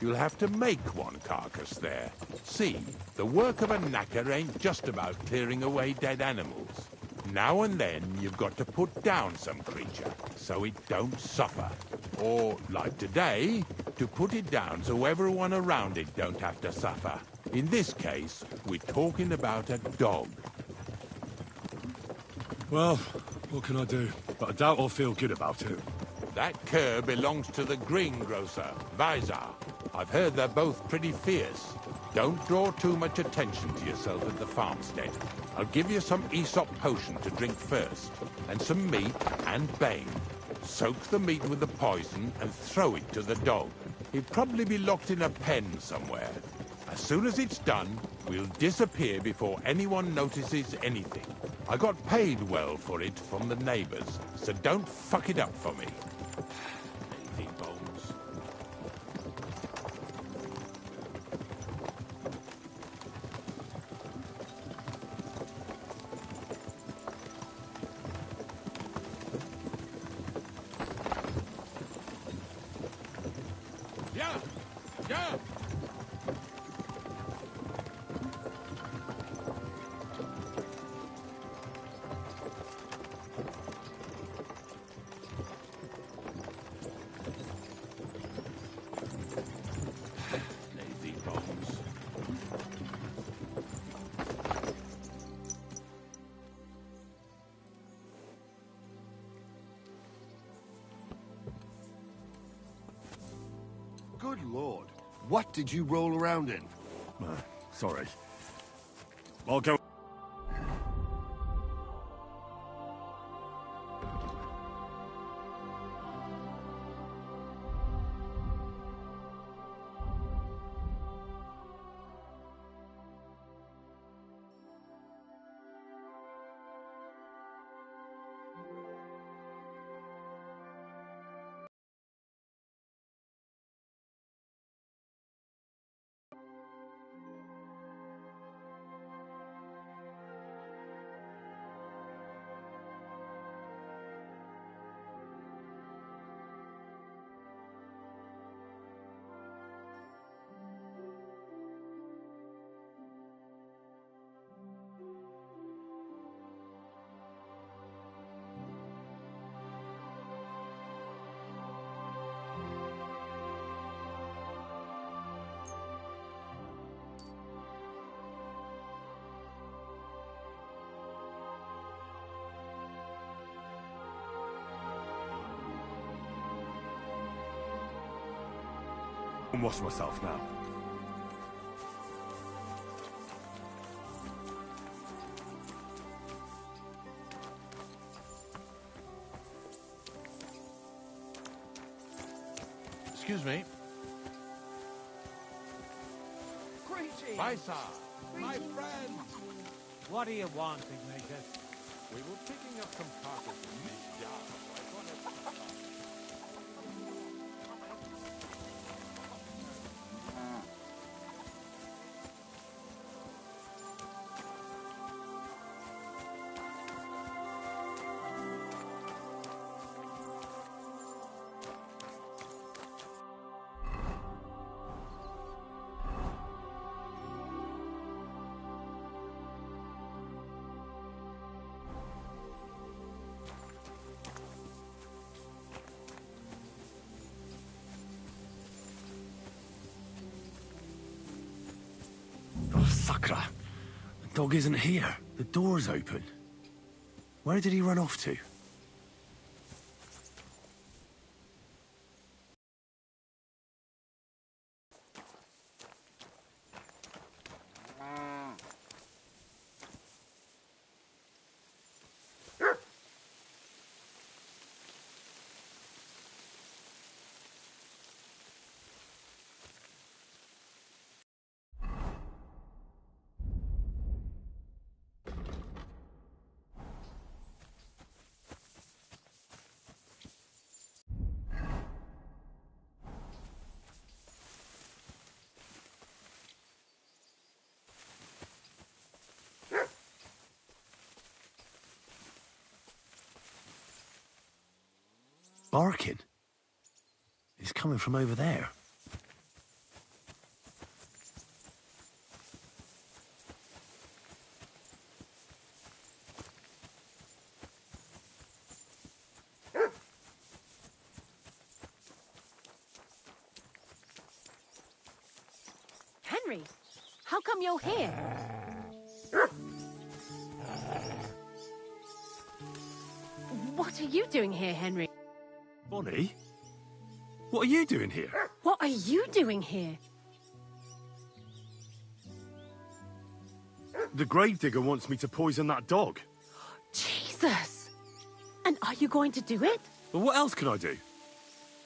you'll have to make one carcass there. See, the work of a knacker ain't just about clearing away dead animals. Now and then, you've got to put down some creature, so it don't suffer. Or, like today, to put it down so everyone around it don't have to suffer. In this case, we're talking about a dog. Well, what can I do? But I doubt I'll feel good about it. That cur belongs to the greengrocer, Vizar. I've heard they're both pretty fierce. Don't draw too much attention to yourself at the farmstead. I'll give you some Aesop potion to drink first, and some meat and bane. Soak the meat with the poison and throw it to the dog. He'll probably be locked in a pen somewhere. As soon as it's done, we'll disappear before anyone notices anything. I got paid well for it from the neighbors, so don't fuck it up for me. Lazy bones. Yeah! Yeah! Lazy bones. Good lord. What did you roll around in? Sorry. I'll go... and wash myself now. Excuse me. Greetings! Vizar, my friend! What do you want, Ignatius? We were picking up some carcasses in this yard, so I thought I'd... Oh, Sakra. The dog isn't here. The door's open. Where did he run off to? Barking? It's coming from over there. Henry, How come you're here? What are you doing here, Henry? Bonnie? What are you doing here? What are you doing here? The gravedigger wants me to poison that dog. Jesus! And are you going to do it? But what else can I do?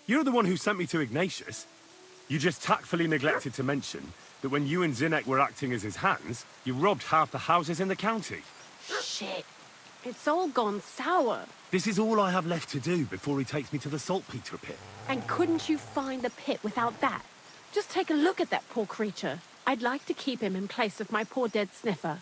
You're the one who sent me to Ignatius. You just tactfully neglected to mention that when you and Zinnek were acting as his hands, you robbed half the houses in the county. Shit. It's all gone sour. This is all I have left to do before he takes me to the saltpeter pit. And couldn't you find the pit without that? Just take a look at that poor creature. I'd like to keep him in place of my poor dead sniffer.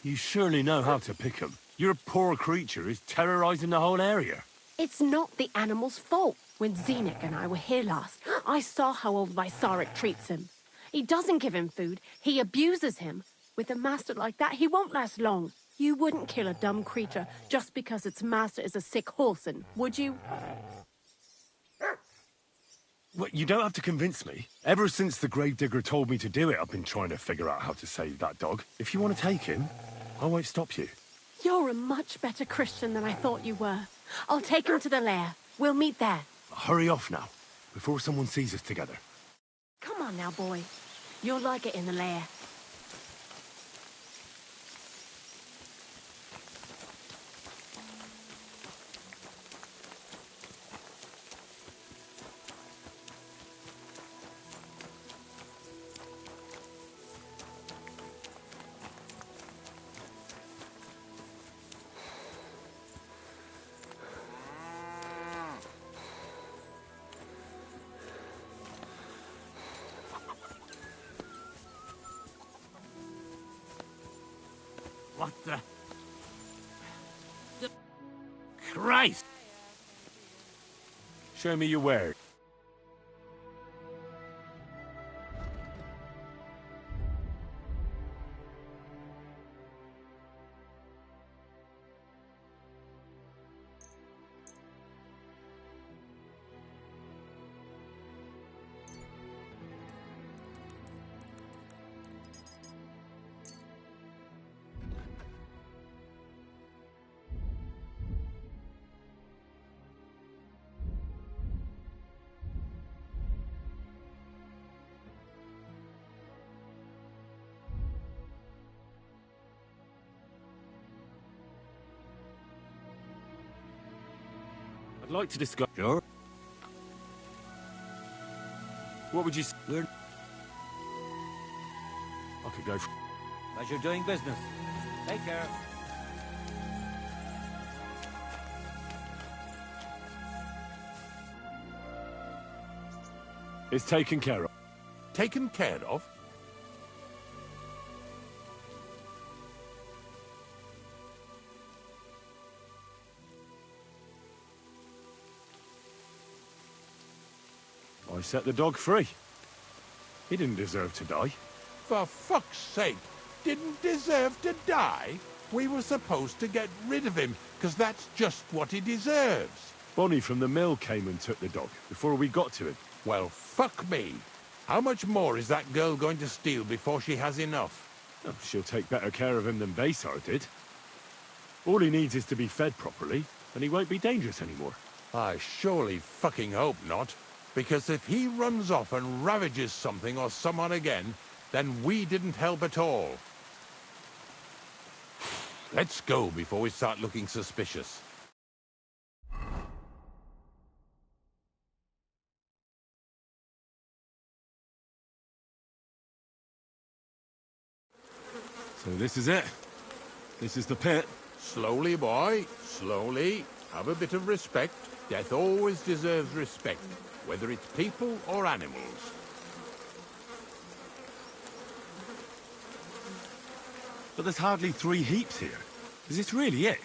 You surely know how to pick him. Your poor creature is terrorizing the whole area. It's not the animal's fault. When Zinnek and I were here last, I saw how old Vysarik treats him. He doesn't give him food, he abuses him. With a master like that, he won't last long. You wouldn't kill a dumb creature just because its master is a sick horseman, would you? Well, you don't have to convince me. Ever since the gravedigger told me to do it, I've been trying to figure out how to save that dog. If you want to take him, I won't stop you. You're a much better Christian than I thought you were. I'll take him to the lair. We'll meet there. Hurry off now, before someone sees us together. Come on now, boy. You'll like it in the lair. What the... Christ! Show me your wares. I'd like to discuss... Sure. What would you say? We're... I could go... As you're doing business. Take care. It's taken care of. Taken care of? I set the dog free. He didn't deserve to die. For fuck's sake, didn't deserve to die? We were supposed to get rid of him, because that's just what he deserves. Bonnie from the mill came and took the dog before we got to him. Well, fuck me. How much more is that girl going to steal before she has enough? Oh, she'll take better care of him than Baysar did. All he needs is to be fed properly, and he won't be dangerous anymore. I surely fucking hope not. Because if he runs off and ravages something or someone again, then we didn't help at all. Let's go before we start looking suspicious. So this is it. This is the pit. Slowly, boy, slowly. Have a bit of respect. Death always deserves respect, whether it's people or animals. But there's hardly 3 heaps here. Is this really it?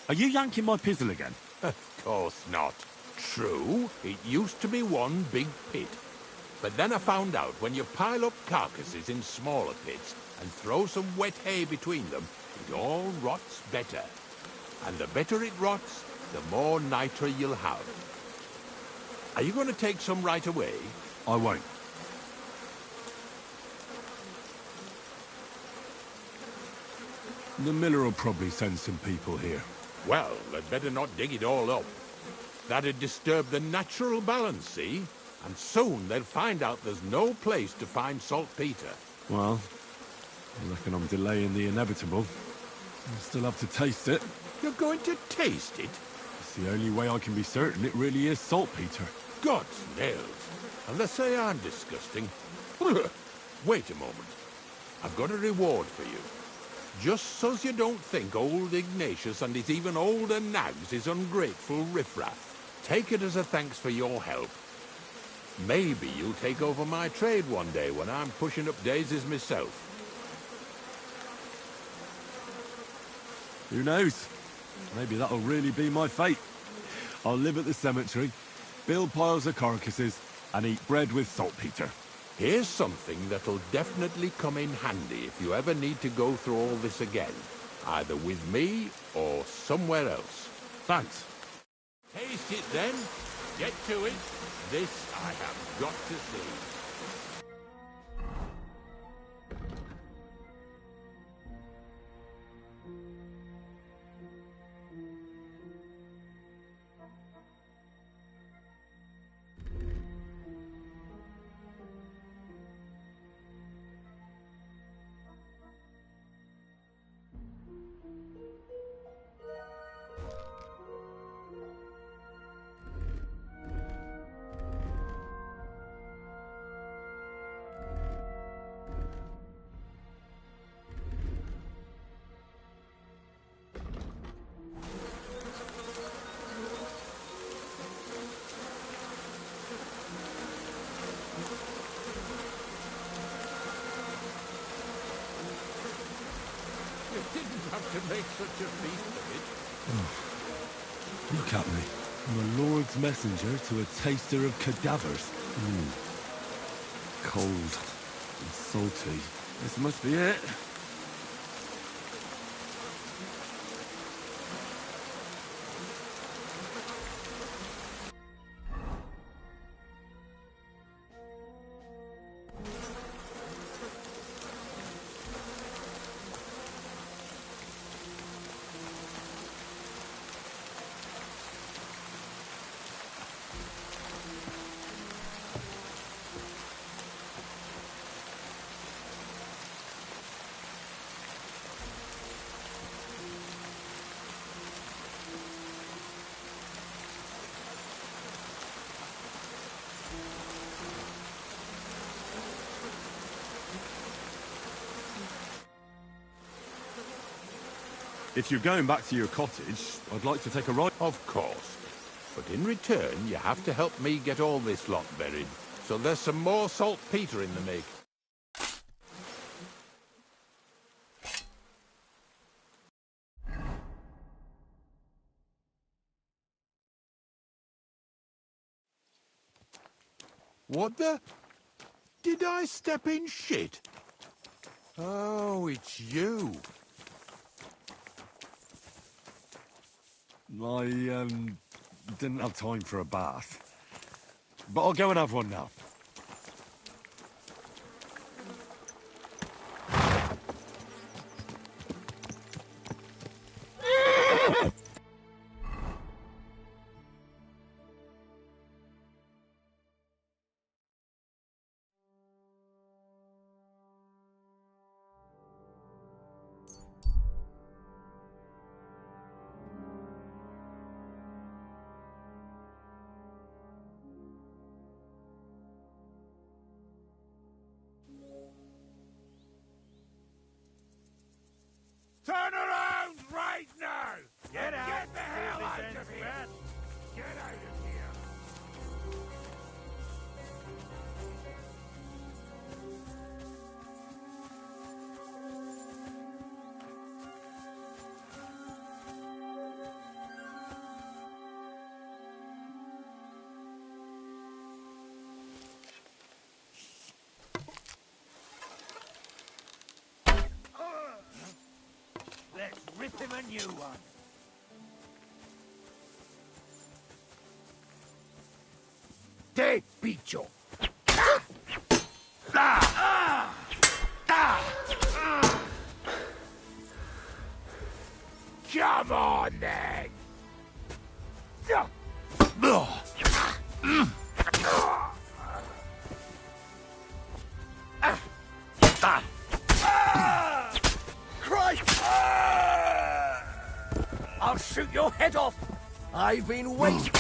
Are you yanking my pizzle again? Of course not. True, it used to be one big pit. But then I found out when you pile up carcasses in smaller pits and throw some wet hay between them, it all rots better. And the better it rots, the more nitra you'll have. Are you going to take some right away? I won't. The miller will probably send some people here. Well, they'd better not dig it all up. That'd disturb the natural balance, see? And soon they'll find out there's no place to find saltpeter. Well, I reckon I'm delaying the inevitable. I'll still have to taste it. You're going to taste it? It's the only way I can be certain it really is saltpeter. God's nails. Unless say I'm disgusting. Wait a moment. I've got a reward for you. Just so's you don't think old Ignatius and his even older nags is ungrateful riffraff. Take it as a thanks for your help. Maybe you'll take over my trade one day when I'm pushing up daisies myself. Who knows? Maybe that'll really be my fate. I'll live at the cemetery, build piles of carcasses, and eat bread with saltpeter. Here's something that'll definitely come in handy if you ever need to go through all this again. Either with me or somewhere else. Thanks. Taste it then. Get to it. This I have got to see. You didn't have to make such a feast of it. Look at me. I'm a lord's messenger to a taster of cadavers. Cold and salty. This must be it. If you're going back to your cottage, I'd like to take a ride. Of course. But in return, you have to help me get all this lot buried. So there's some more saltpeter in the make. What the? Did I step in shit? Oh, it's you. I, didn't have time for a bath. But I'll go and have one now. Turn around right now! Get out! Get the hell out of here! Get out of here! Let's rip him a new one. Te picho! Come on, then. Christ! I'll shoot your head off. I've been waiting.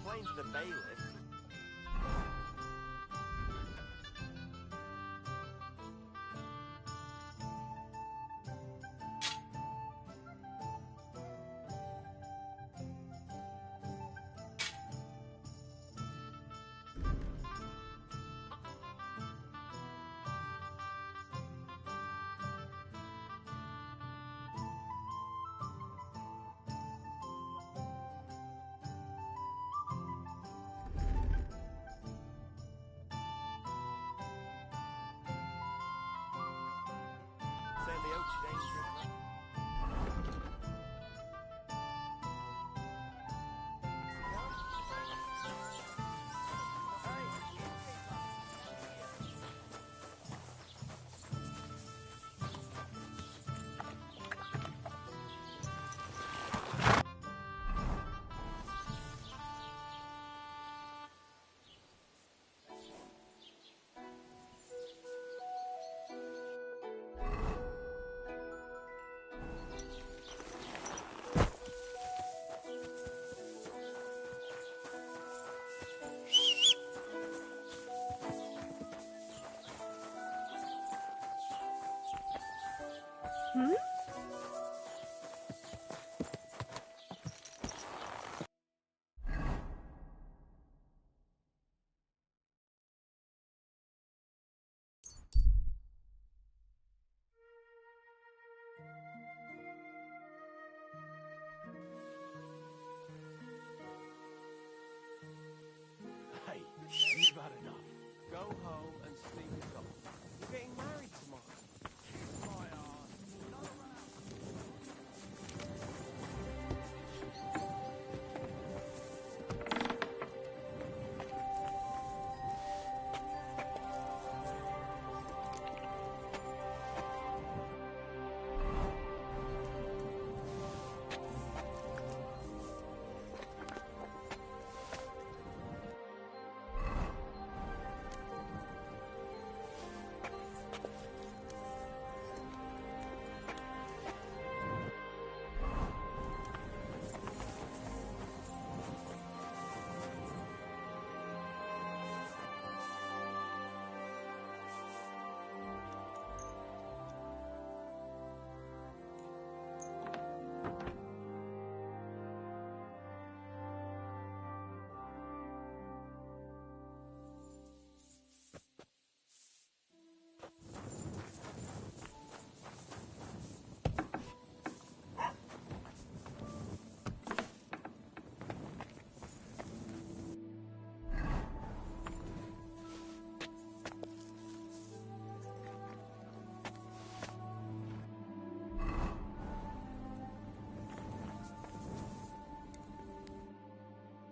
complain to the bailiff. Hey, you've had enough. Go home and sleep it off. We're getting married tomorrow. Kiss my ass. Not around.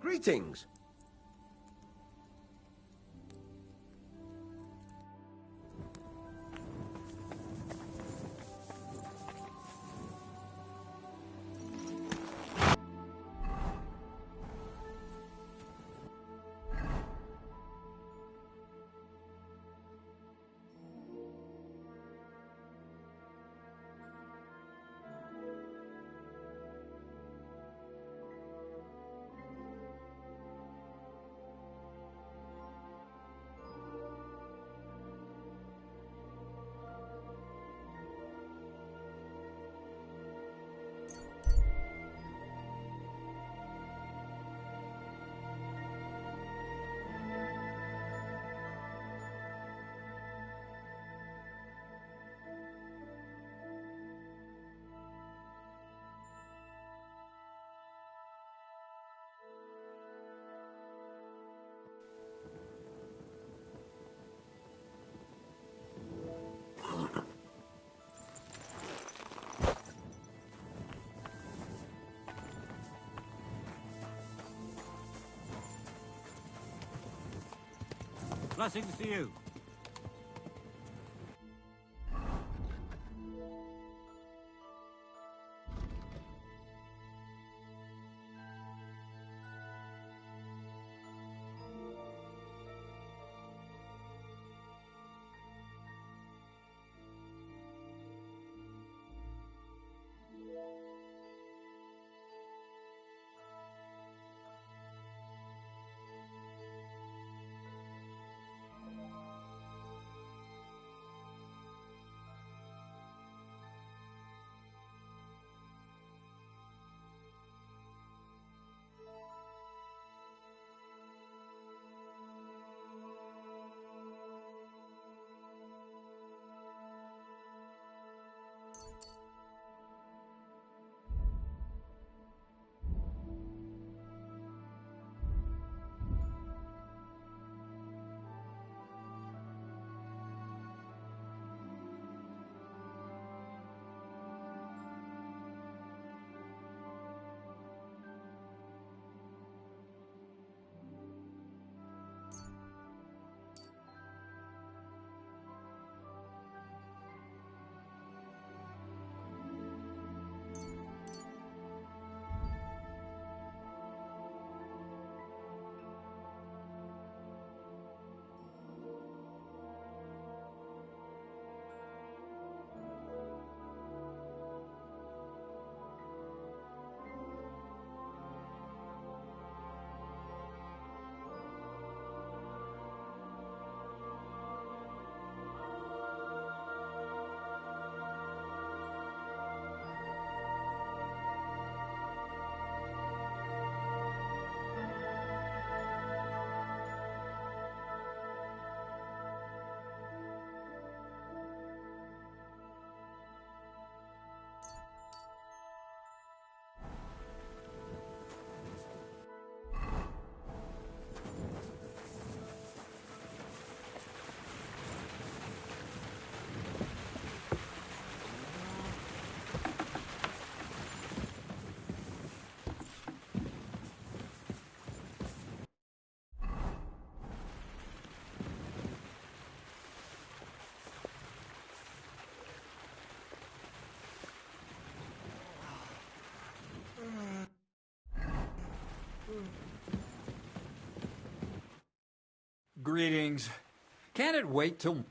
Greetings. Blessings to you. Greetings. Can't it wait till...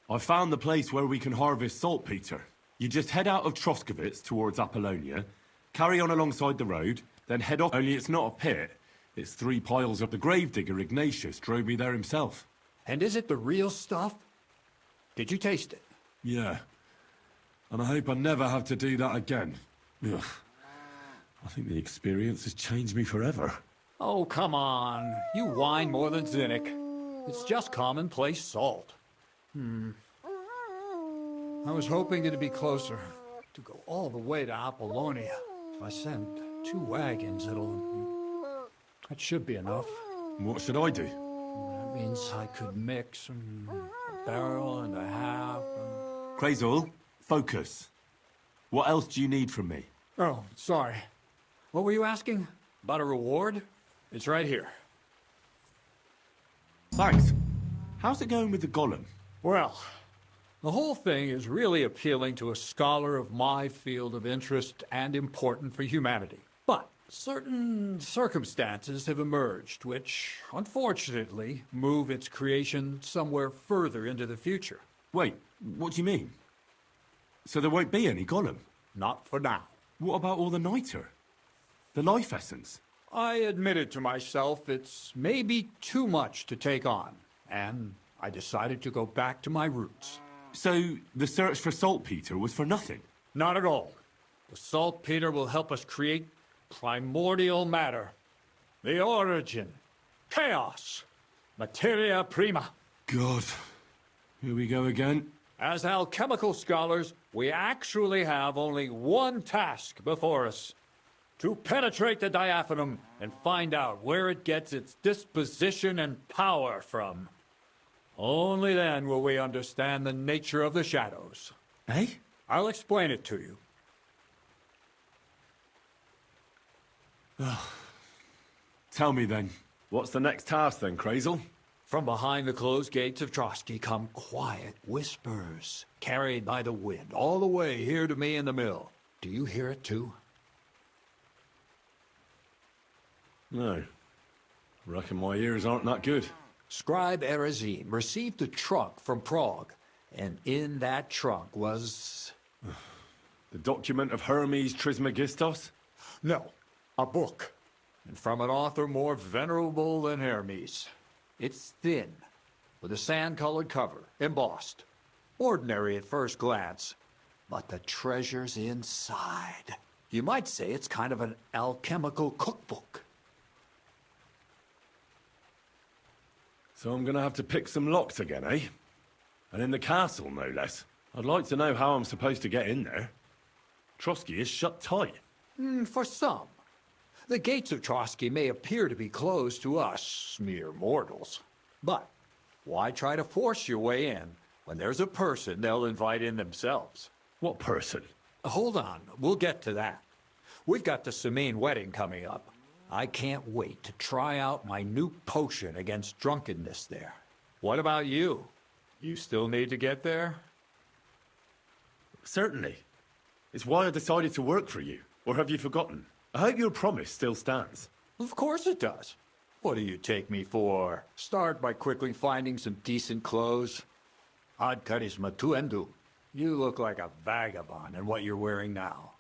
I found the place where we can harvest saltpeter. You just head out of Troskovitz towards Apollonia, carry on alongside the road, then head off. Only it's not a pit. It's 3 piles of the gravedigger Ignatius drove me there himself. And is it the real stuff? Did you taste it? Yeah. And I hope I never have to do that again. Ugh. I think the experience has changed me forever. Oh, come on. You whine more than Zinnik. It's just commonplace salt. I was hoping it'd be closer. To go all the way to Apollonia. If I send 2 wagons, that should be enough. What should I do? That means I could mix a barrel and a half. Krazel, focus. What else do you need from me? Oh, sorry. What were you asking? About a reward? It's right here. Thanks. How's it going with the golem? Well, the whole thing is really appealing to a scholar of my field of interest and important for humanity. But certain circumstances have emerged which, unfortunately, move its creation somewhere further into the future. Wait, what do you mean? So there won't be any golem? Not for now. What about all the niter? The life essence? I admitted to myself it's maybe too much to take on, and I decided to go back to my roots. So the search for saltpeter was for nothing? Not at all. The saltpeter will help us create primordial matter. The origin. Chaos. Materia prima. God. Here we go again. As alchemical scholars, we actually have only one task before us. To penetrate the diaphanum and find out where it gets its disposition and power from. Only then will we understand the nature of the shadows. Eh? I'll explain it to you. Tell me then, what's the next task then, Krazel? From behind the closed gates of Trotsky come quiet whispers, carried by the wind, all the way here to me in the mill. Do you hear it too? No. Reckon my ears aren't that good. Scribe Erezim received a trunk from Prague, and in that trunk was... The document of Hermes Trismegistos? No, a book. And from an author more venerable than Hermes. It's thin, with a sand-colored cover, embossed. Ordinary at first glance, but the treasure's inside. You might say it's kind of an alchemical cookbook. So I'm gonna have to pick some locks again, eh? And in the castle, no less. I'd like to know how I'm supposed to get in there. Trotsky is shut tight. For some. The gates of Trotsky may appear to be closed to us, mere mortals. But why try to force your way in when there's a person they'll invite in themselves? What person? Hold on, we'll get to that. We've got the Samine wedding coming up. I can't wait to try out my new potion against drunkenness there. What about you? You still need to get there? Certainly. It's why I decided to work for you. Or have you forgotten? I hope your promise still stands. Of course it does. What do you take me for? Start by quickly finding some decent clothes. Ad charisma tuendu. You look like a vagabond in what you're wearing now.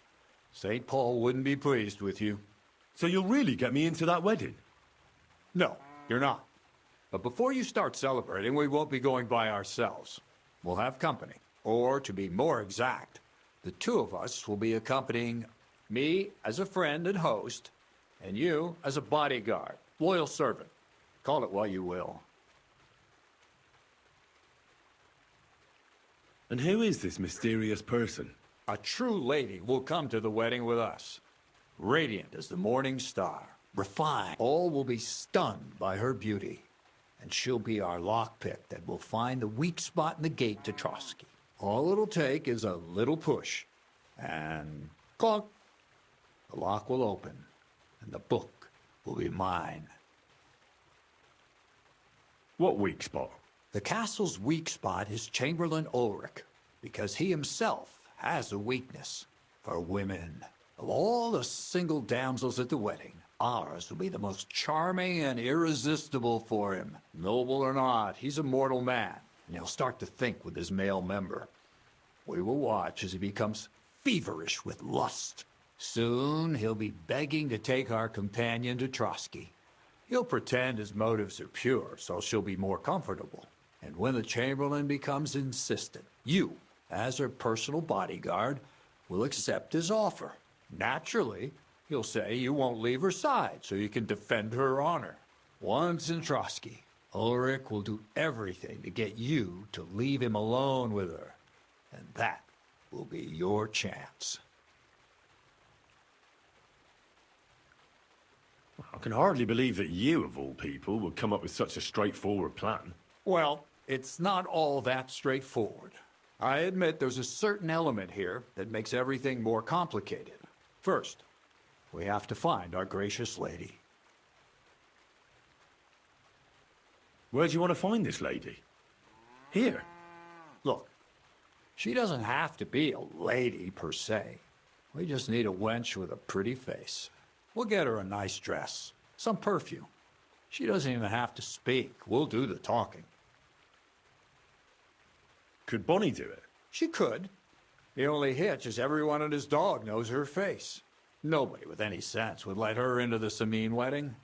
St. Paul wouldn't be pleased with you. So you'll really get me into that wedding? No, you're not. But before you start celebrating, we won't be going by ourselves. We'll have company. Or, to be more exact, the 2 of us will be accompanying me as a friend and host, and you as a bodyguard, loyal servant. Call it what you will. And who is this mysterious person? A true lady will come to the wedding with us. Radiant as the morning star, refined. All will be stunned by her beauty. And she'll be our lockpick that will find the weak spot in the gate to Trotsky. All it'll take is a little push. And clunk. The lock will open. And the book will be mine. What weak spot? The castle's weak spot is Chamberlain Ulrich, because he himself has a weakness for women. Of all the single damsels at the wedding, Ours will be the most charming and irresistible for him. Noble or not, he's a mortal man, and he'll start to think with his male member. We will watch as he becomes feverish with lust. Soon he'll be begging to take our companion to Trotsky. He'll pretend his motives are pure, so she'll be more comfortable. And when the Chamberlain becomes insistent, you, as her personal bodyguard, will accept his offer. Naturally, you'll say you won't leave her side so you can defend her honor. Once in Trotsky, Ulrich will do everything to get you to leave him alone with her. And that will be your chance. I can hardly believe that you, of all people, would come up with such a straightforward plan. Well, it's not all that straightforward. I admit there's a certain element here that makes everything more complicated. First, we have to find our gracious lady. Where do you want to find this lady? Here. Look, she doesn't have to be a lady per se. We just need a wench with a pretty face. We'll get her a nice dress, some perfume. She doesn't even have to speak. We'll do the talking. Could Bonnie do it? She could. The only hitch is everyone and his dog knows her face. Nobody with any sense would let her into the Sameen wedding.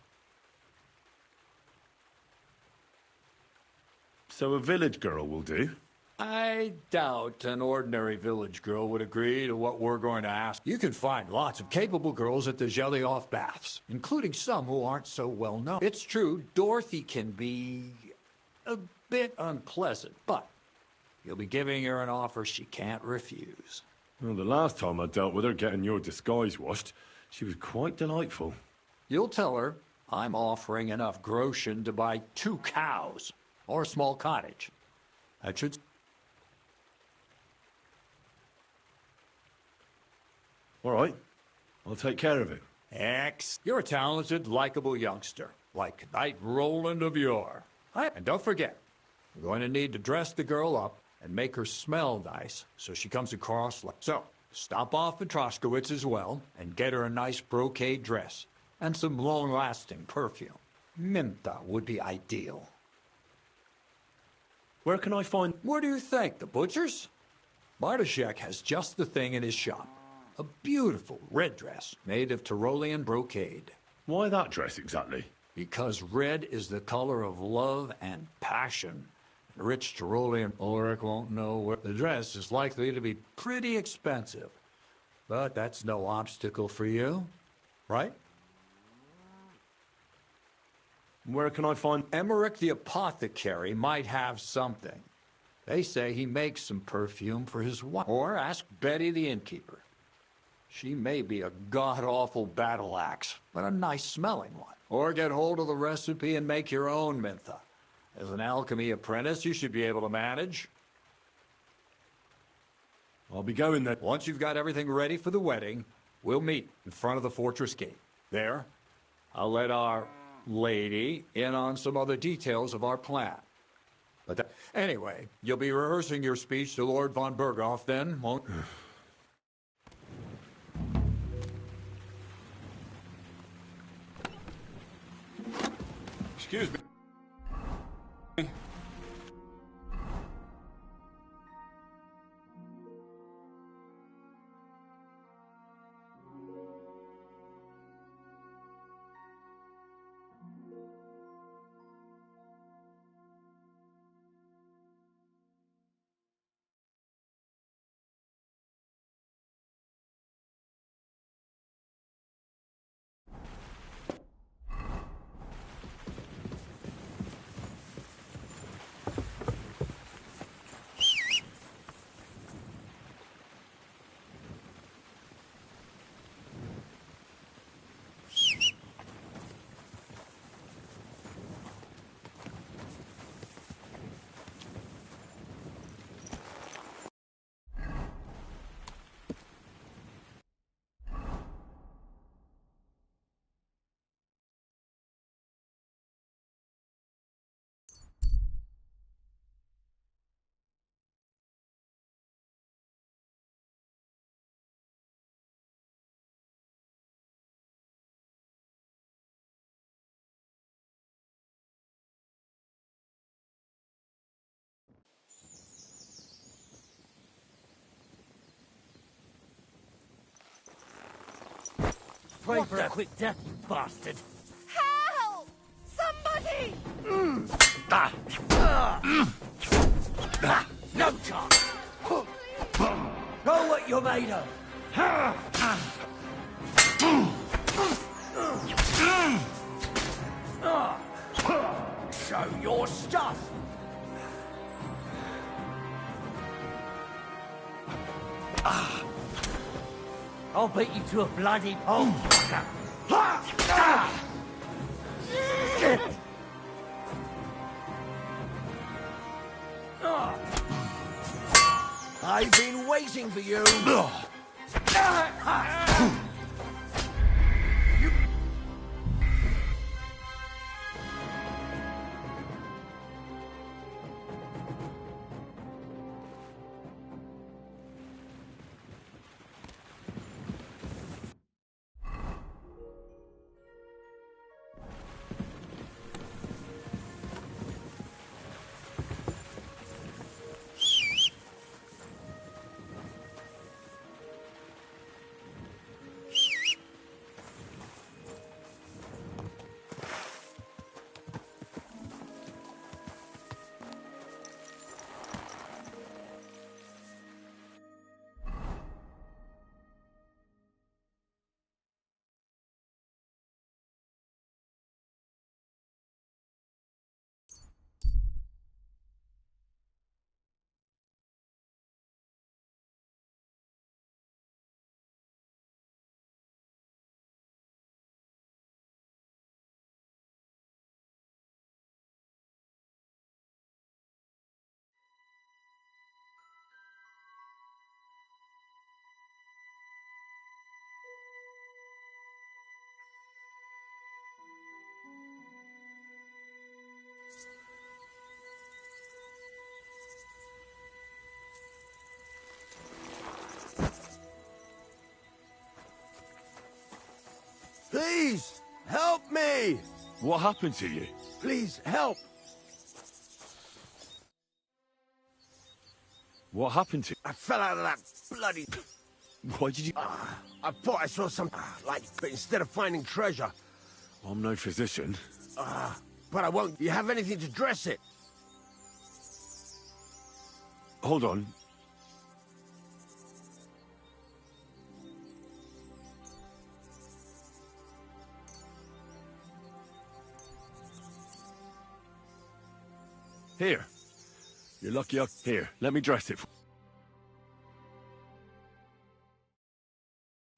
So a village girl will do? I doubt an ordinary village girl would agree to what we're going to ask. You can find lots of capable girls at the Zhelyaoff baths, including some who aren't so well known. It's true, Dorothy can be a bit unpleasant, but you'll be giving her an offer she can't refuse. Well, the last time I dealt with her getting your disguise washed, she was quite delightful. You'll tell her I'm offering enough groschen to buy 2 cows or a small cottage. That should... All right. I'll take care of it. You're a talented, likable youngster, like Knight Roland of yore. And don't forget, we're going to need to dress the girl up and make her smell nice so she comes across like... So, stop off at Troskowitz as well and get her a nice brocade dress and some long-lasting perfume. Minta would be ideal. Where can I find... Where do you think? The butcher's? Bartoszek has just the thing in his shop. A beautiful red dress made of Tyrolean brocade. Why that dress exactly? Because red is the color of love and passion. Rich Tyrolean Ulrich won't know where the dress is likely to be pretty expensive. But that's no obstacle for you, right? Where can I find... Emmerich the apothecary might have something. They say he makes some perfume for his wife. Or ask Betty the innkeeper. She may be a god-awful battle axe, but a nice-smelling one. Or get hold of the recipe and make your own Mintha. As an alchemy apprentice, you should be able to manage. I'll be going then. Once you've got everything ready for the wedding, we'll meet in front of the fortress gate. There, I'll let our lady in on some other details of our plan. But anyway, you'll be rehearsing your speech to Lord von Berghoff then, won't you? Excuse me. pray for a quick death, you bastard. Help! Somebody! No chance. Know what you're made of. Show your stuff. I'll beat you to a bloody pulp, fucker. I've been waiting for you. Please, help me! What happened to you? Please, help! What happened to I fell out of that bloody... Why did you... I thought I saw some... like, but instead of finding treasure... I'm no physician. But I won't... You have anything to dress it? Hold on. Here. You're lucky I... Here, let me dress it for...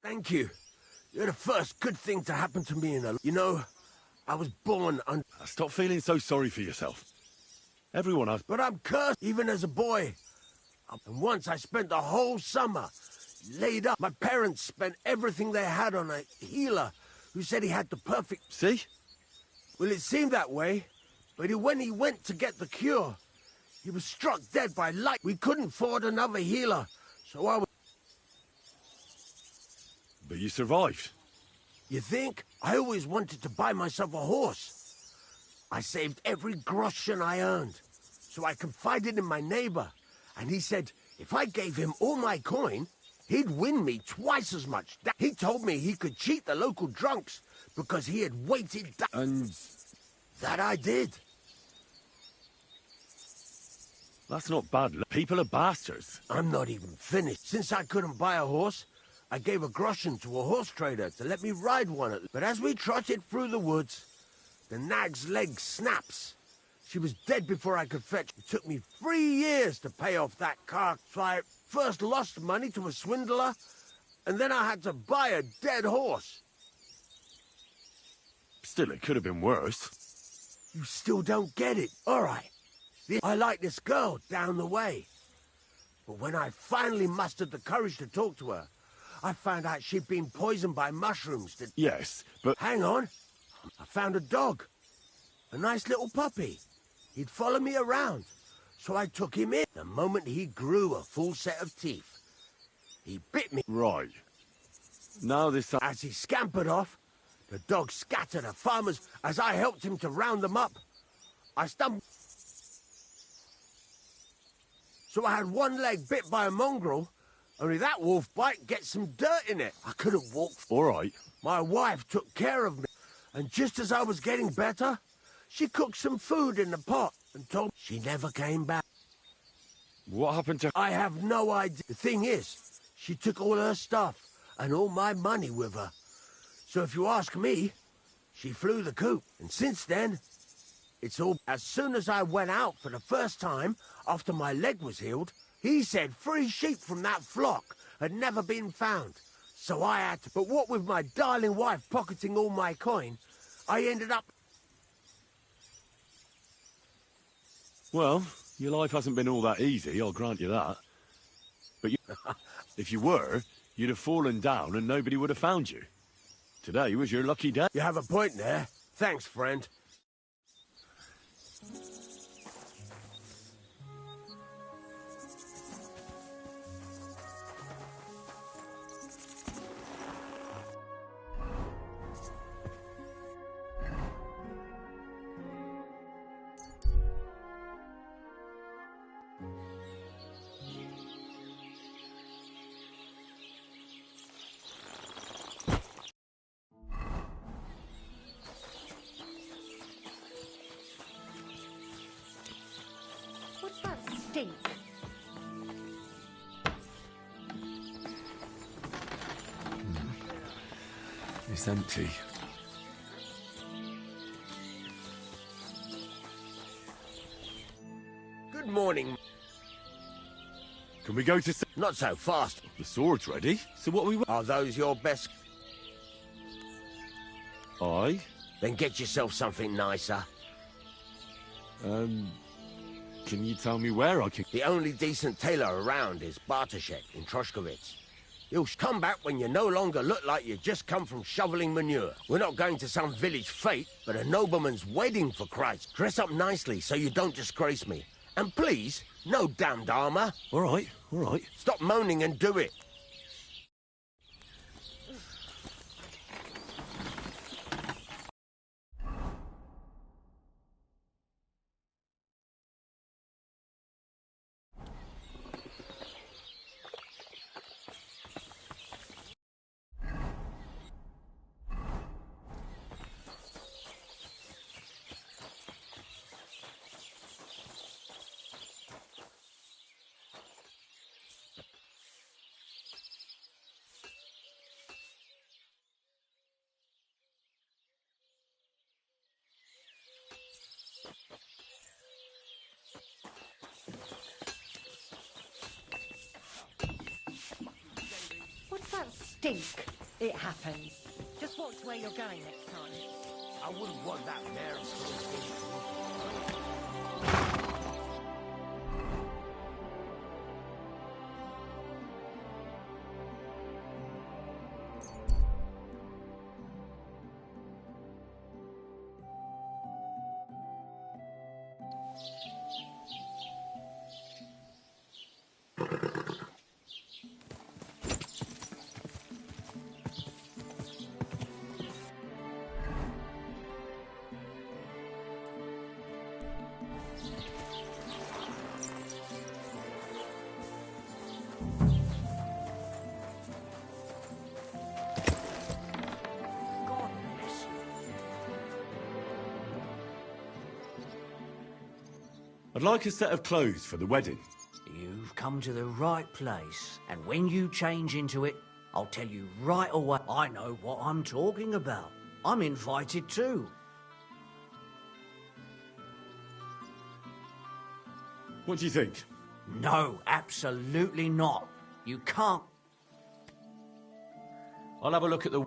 Thank you. You're the first good thing to happen to me in a... You know, I was born un... Stop feeling so sorry for yourself. Everyone has... But I'm cursed, even as a boy. And once I spent the whole summer laid up. My parents spent everything they had on a healer who said he had the perfect... See? Well, it seemed that way. But when he went to get the cure, he was struck dead by light. We couldn't afford another healer, so I was... But you survived. You think? I always wanted to buy myself a horse. I saved every groschen I earned, so I confided in my neighbor, and he said if I gave him all my coin, he'd win me twice as much. He told me he could cheat the local drunks because he had waited... And... That I did. That's not bad. People are bastards. I'm not even finished. Since I couldn't buy a horse, I gave a groschen to a horse trader to let me ride one. But as we trotted through the woods, the nag's leg snaps. She was dead before I could fetch. It took me 3 years to pay off that car. So I first lost money to a swindler, and then I had to buy a dead horse. Still, it could have been worse. You still don't get it. All right. I like this girl down the way. But when I finally mustered the courage to talk to her, I found out she'd been poisoned by mushrooms that... Yes, but... Hang on. I found a dog. A nice little puppy. He'd follow me around. So I took him in. The moment he grew a full set of teeth, he bit me. Right. Now this... As he scampered off, the dog scattered the farmers as I helped him to round them up. I stumbled... So I had one leg bit by a mongrel, Only that wolf bite gets some dirt in it. I couldn't walk. All right. My wife took care of me, and just as I was getting better, she cooked some food in the pot and told me she never came back. What happened to... I have no idea. The thing is, she took all her stuff and all my money with her. So if you ask me, she flew the coop. And since then, it's all... As soon as I went out for the first time, after my leg was healed, he said 3 sheep from that flock had never been found. So I had to... But what with my darling wife pocketing all my coin, I ended up... Well, your life hasn't been all that easy, I'll grant you that. But you, if you were, you'd have fallen down and nobody would have found you. Today was your lucky day. You have a point there. Thanks, friend. What's that stink? It's empty. Good morning. Can we go to... Not so fast. The sword's ready, so what we... Are those your best? Aye. Then get yourself something nicer. Can you tell me where I can... The only decent tailor around is Bartoszek in Troszkowiec. He'll come back when you no longer look like you just come from shoveling manure. We're not going to some village fete, but a nobleman's wedding, for Christ. Dress up nicely so you don't disgrace me. And please, no damned armor. All right, all right. Stop moaning and do it. What's that stink? It happens. Just watch where you're going next time. I wouldn't want that mare. I'd like a set of clothes for the wedding. You've come to the right place, and when you change into it, I'll tell you right away. I know what I'm talking about. I'm invited too. What do you think? No, absolutely not. You can't. I'll have a look at the...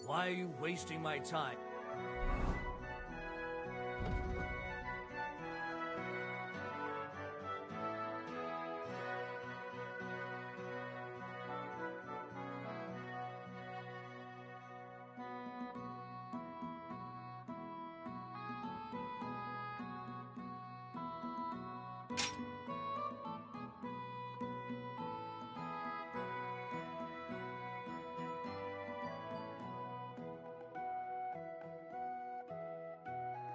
Why are you wasting my time?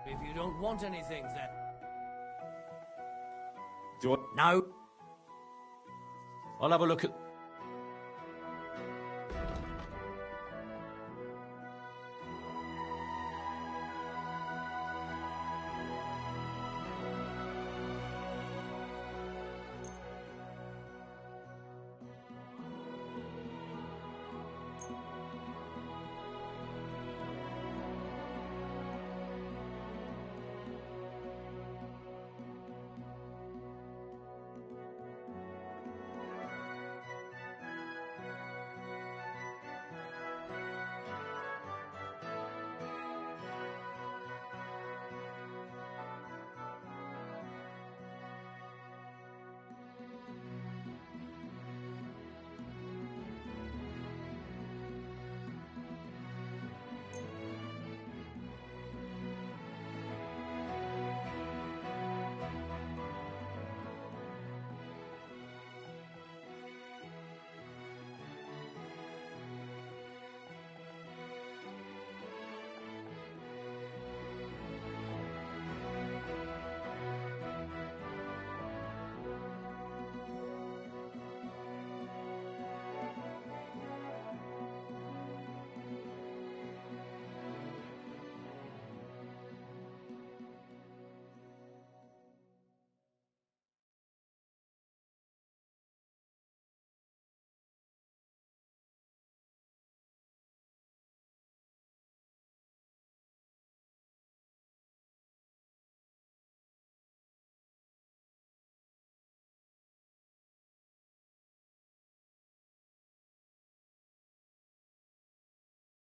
If you don't want anything, then... Do I... No. I'll have a look at...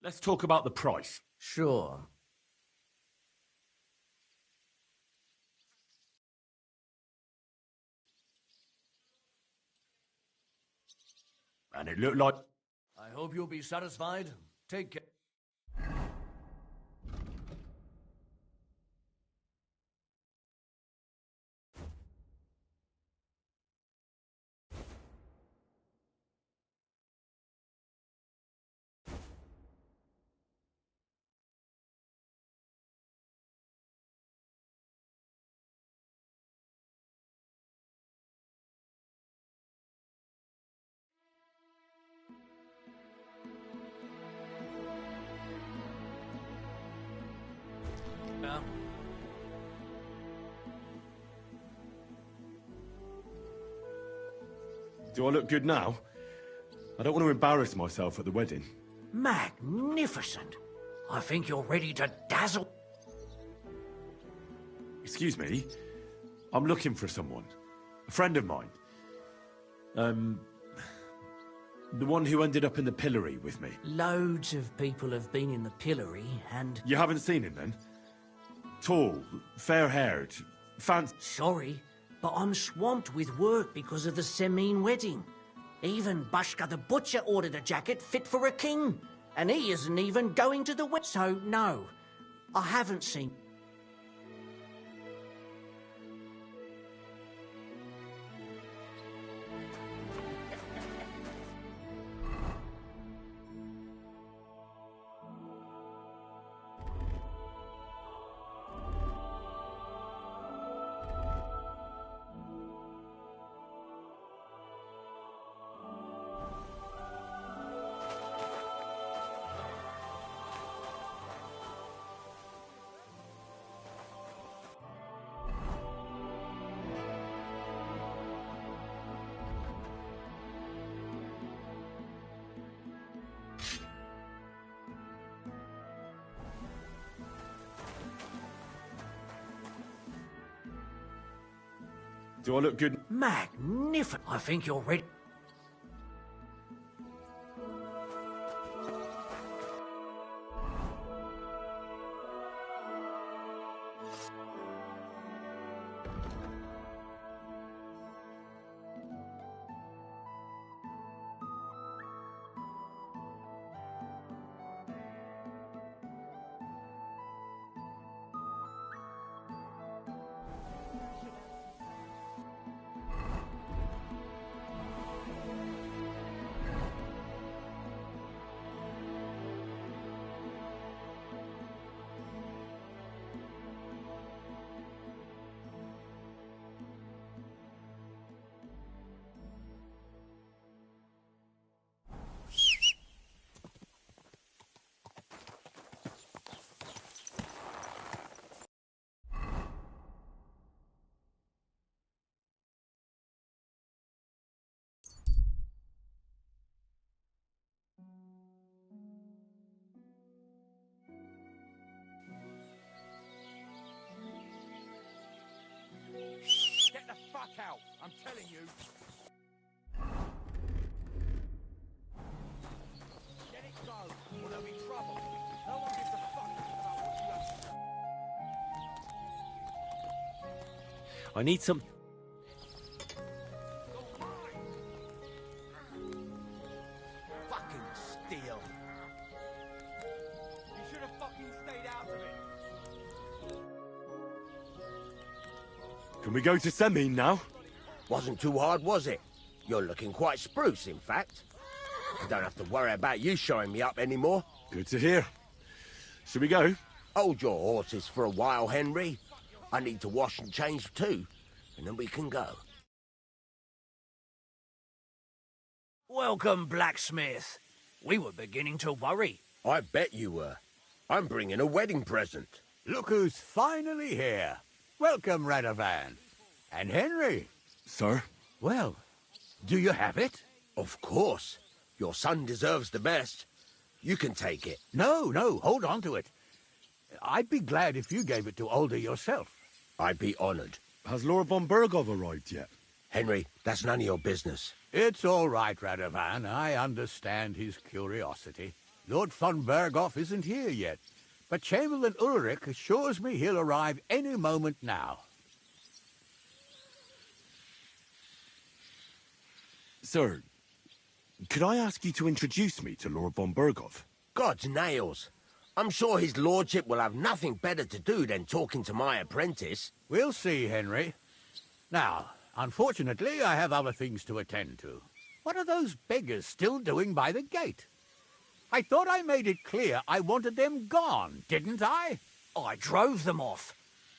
Let's talk about the price. Sure. And it looked like... I hope you'll be satisfied. Take care. Now. Do I look good now? I don't want to embarrass myself at the wedding. Magnificent. I think you're ready to dazzle. Excuse me? I'm looking for someone. A friend of mine. The one who ended up in the pillory with me. Loads of people have been in the pillory, and... You haven't seen him, then? Tall, fair-haired, fancy... Sorry, but I'm swamped with work because of the Semine wedding. Even Bashka the Butcher ordered a jacket fit for a king, and he isn't even going to the wedding. So, no, I haven't seen... Do I look good? Magnificent. I think you're ready. I'm telling you. Let it go, or there'll be trouble. No one gives a fuck about what you have to say. I need some... Fucking steal. You should have fucking stayed out of it. Can we go to Semine now? Wasn't too hard, was it? You're looking quite spruce, in fact. I don't have to worry about you showing me up anymore. Good to hear. Should we go? Hold your horses for a while, Henry. I need to wash and change too, and then we can go. Welcome, blacksmith. We were beginning to worry. I bet you were. I'm bringing a wedding present. Look who's finally here. Welcome, Radovan. And Henry. Sir? Well, do you have it? Of course. Your son deserves the best. You can take it. No, hold on to it. I'd be glad if you gave it to Older yourself. I'd be honored. Has Lord von Bergov arrived yet? Henry, that's none of your business. It's all right, Radovan. I understand his curiosity. Lord von Bergov isn't here yet, but Chamberlain Ulrich assures me he'll arrive any moment now. Sir, could I ask you to introduce me to Lord von Bergov? God's nails. I'm sure his lordship will have nothing better to do than talking to my apprentice. We'll see, Henry. Now, unfortunately, I have other things to attend to. What are those beggars still doing by the gate? I thought I made it clear I wanted them gone, didn't I? I drove them off,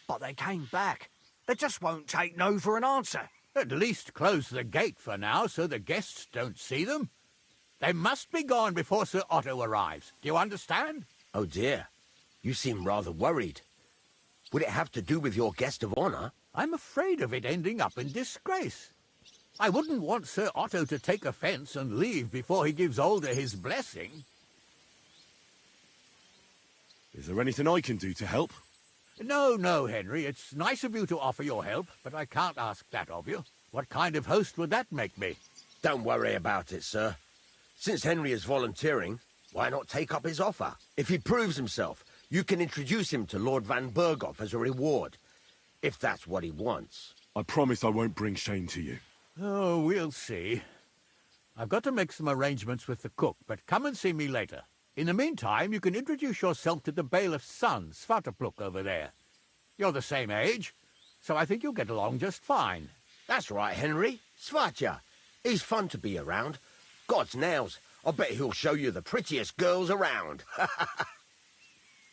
but they came back. They just won't take no for an answer. At least close the gate for now so the guests don't see them. They must be gone before Sir Otto arrives. Do you understand? Oh dear. You seem rather worried. Would it have to do with your guest of honor? I'm afraid of it ending up in disgrace. I wouldn't want Sir Otto to take offense and leave before he gives Older his blessing. Is there anything I can do to help? No, Henry. It's nice of you to offer your help, but I can't ask that of you. What kind of host would that make me? Don't worry about it, sir. Since Henry is volunteering, why not take up his offer? If he proves himself, you can introduce him to Lord van Bergov as a reward, if that's what he wants. I promise I won't bring shame to you. Oh, we'll see. I've got to make some arrangements with the cook, but come and see me later. In the meantime, you can introduce yourself to the bailiff's son, Svatopluk, over there. You're the same age, so I think you'll get along just fine. That's right, Henry. Svatja. He's fun to be around. God's nails. I bet he'll show you the prettiest girls around.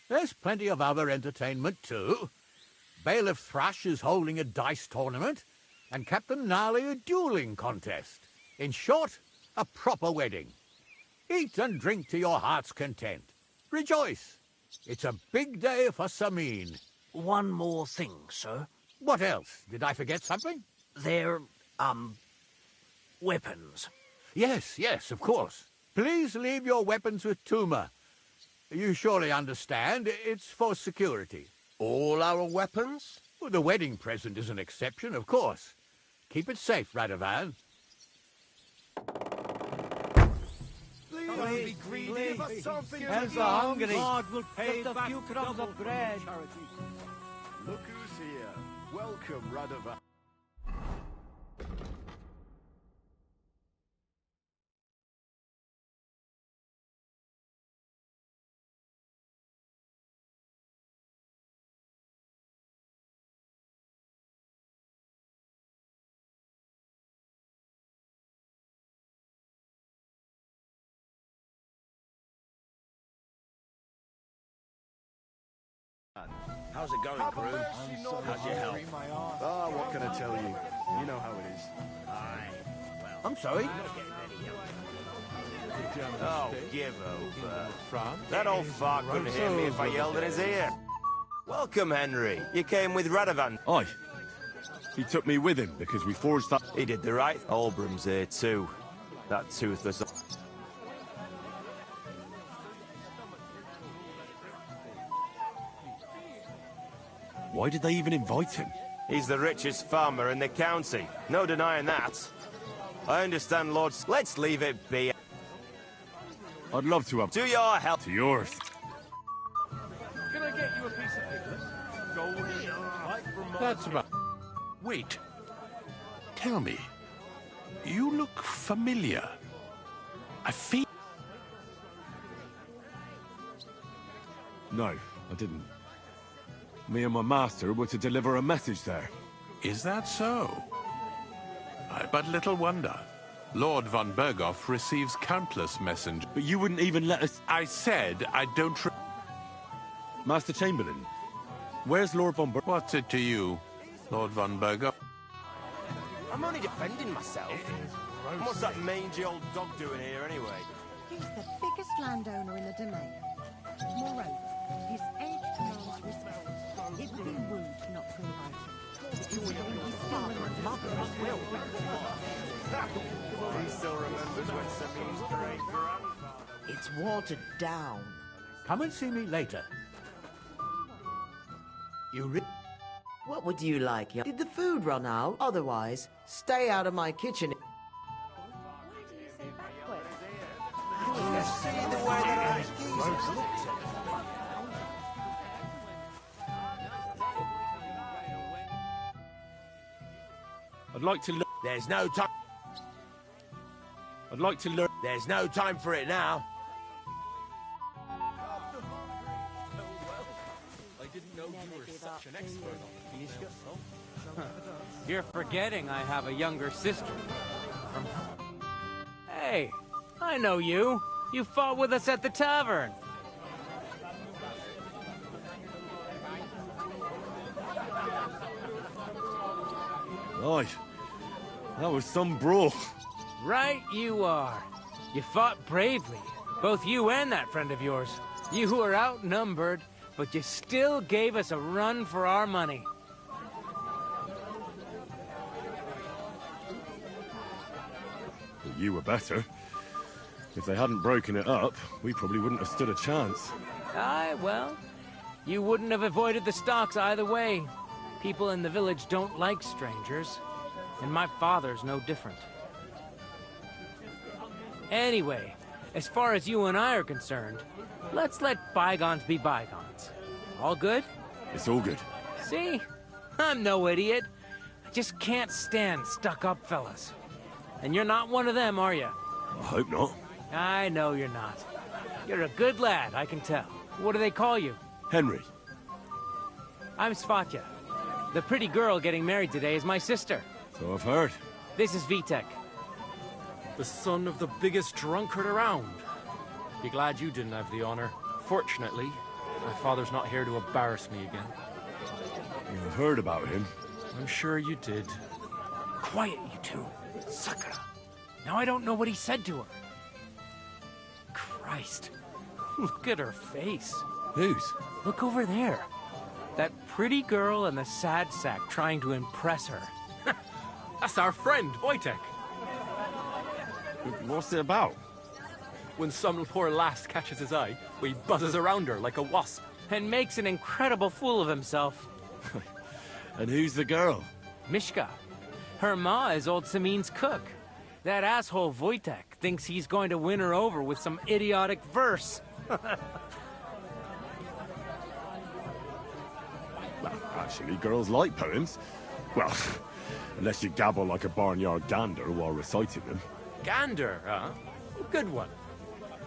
There's plenty of other entertainment, too. Bailiff Thrush is holding a dice tournament, and Captain Gnarly a dueling contest. In short, a proper wedding. Eat and drink to your heart's content. Rejoice. It's a big day for Semine. One more thing, sir. What else? Did I forget something? They're, weapons. Yes, of course. Please leave your weapons with Tuma. You surely understand, it's for security. All our weapons? Well, the wedding present is an exception, of course. Keep it safe, Radovan. Don't be greedy. Give us something to Help eat. the hungry. God will pay Just a back few crumbs double of bread. for charity. Look who's here. Welcome, Radovan. How's it going, crew? How's your health? Ah, what can I tell you? You know how it is. Aye. Well, I'm sorry? you're not getting any younger. Oh, give over. That old fart couldn't hear me if I yelled in his ear. Welcome, Henry. You came with Radovan. Aye. He took me with him because we forged that... He did the right. Olbram's here too. That toothless... Why did they even invite him? He's the richest farmer in the county. No denying that. I understand, Lords. Let's leave it be. I'd love to have... To your help. To yours. Can I get you a piece of business? Gold right from my... That's about... Wait. Tell me. You look familiar. I feel... No, I didn't. Me and my master were to deliver a message there. Is that so? I but little wonder. Lord von Berghoff receives countless messengers. But you wouldn't even let us... I said I don't... Master Chamberlain, where's Lord von Berghoff? What's it to you, Lord von Berghoff? I'm only defending myself. What's that mangy old dog doing here, anyway? He's the biggest landowner in the domain. Moreover, his age commands respect. It would be rude not to invite him. Considering his father and mother as well. He still remembers when Sabine's great grandfather... It's watered down. Come and see me later. What would you like? Did the food run out? Otherwise, stay out of my kitchen. I'd like to learn... There's no time. I'd like to learn... There's no time for it now. I didn't know you were such an expert on it. You're forgetting I have a younger sister. Hey, I know you. You fought with us at the tavern. Right. That was some brawl. Right you are. You fought bravely. Both you and that friend of yours. You were outnumbered, but you still gave us a run for our money. You were better. If they hadn't broken it up, we probably wouldn't have stood a chance. Aye, well, you wouldn't have avoided the stocks either way. People in the village don't like strangers, and my father's no different. Anyway, as far as you and I are concerned, let's let bygones be bygones. All good? It's all good. See? I'm no idiot. I just can't stand stuck-up fellas. And you're not one of them, are you? I hope not. I know you're not. You're a good lad, I can tell. What do they call you? Henry. I'm Svatya. The pretty girl getting married today is my sister. So I've heard. This is Vitek. The son of the biggest drunkard around. Be glad you didn't have the honor. Fortunately, my father's not here to embarrass me again. You've heard about him. I'm sure you did. Quiet, you two. Sakura. Now I don't know what he said to her. Christ. Look at her face. Whose? Look over there. That pretty girl and the sad sack trying to impress her. That's our friend, Wojtek. What's it about? When some poor lass catches his eye, he buzzes around her like a wasp. And makes an incredible fool of himself. And who's the girl? Mishka. Her ma is old Samin's cook. That asshole Wojtek thinks he's going to win her over with some idiotic verse. Well, actually, girls like poems. Well, unless you gabble like a barnyard gander while reciting them. Gander, huh? Good one.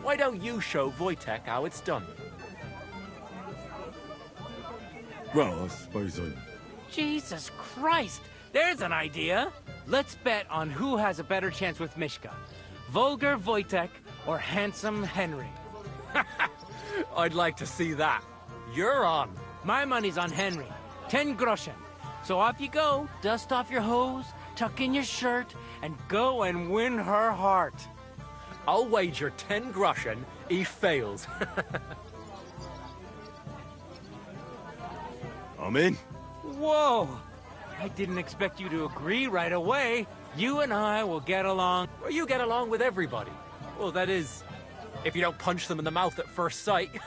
Why don't you show Wojtek how it's done? Well, I suppose I... Jesus Christ! There's an idea! Let's bet on who has a better chance with Mishka. Vulgar Wojtek or handsome Henry. I'd like to see that. You're on. My money's on Henry. 10 groschen. So off you go, dust off your hose, tuck in your shirt, and go and win her heart. I'll wager 10 groschen he fails. I'm in. Whoa! I didn't expect you to agree right away. You and I will get along. Well, you get along with everybody. Well, that is, if you don't punch them in the mouth at first sight. Is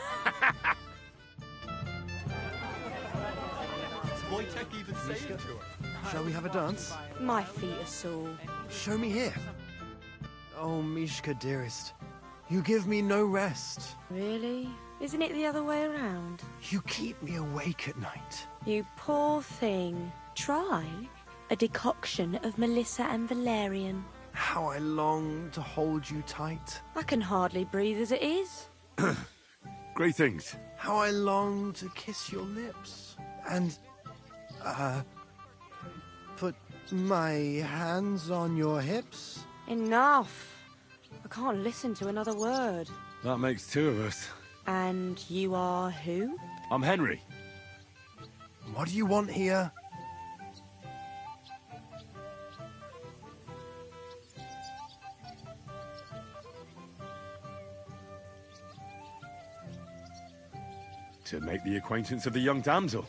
Wojtek even Mishka, shall we have a dance? My feet are sore. Show me here. Oh, Mishka, dearest. You give me no rest. Really? Isn't it the other way around? You keep me awake at night. You poor thing. Try a decoction of Melissa and Valerian. How I long to hold you tight. I can hardly breathe as it is. Greetings. How I long to kiss your lips. And, put my hands on your hips. Enough. I can't listen to another word. That makes two of us. And you are who? I'm Henry. What do you want here? To make the acquaintance of the young damsel.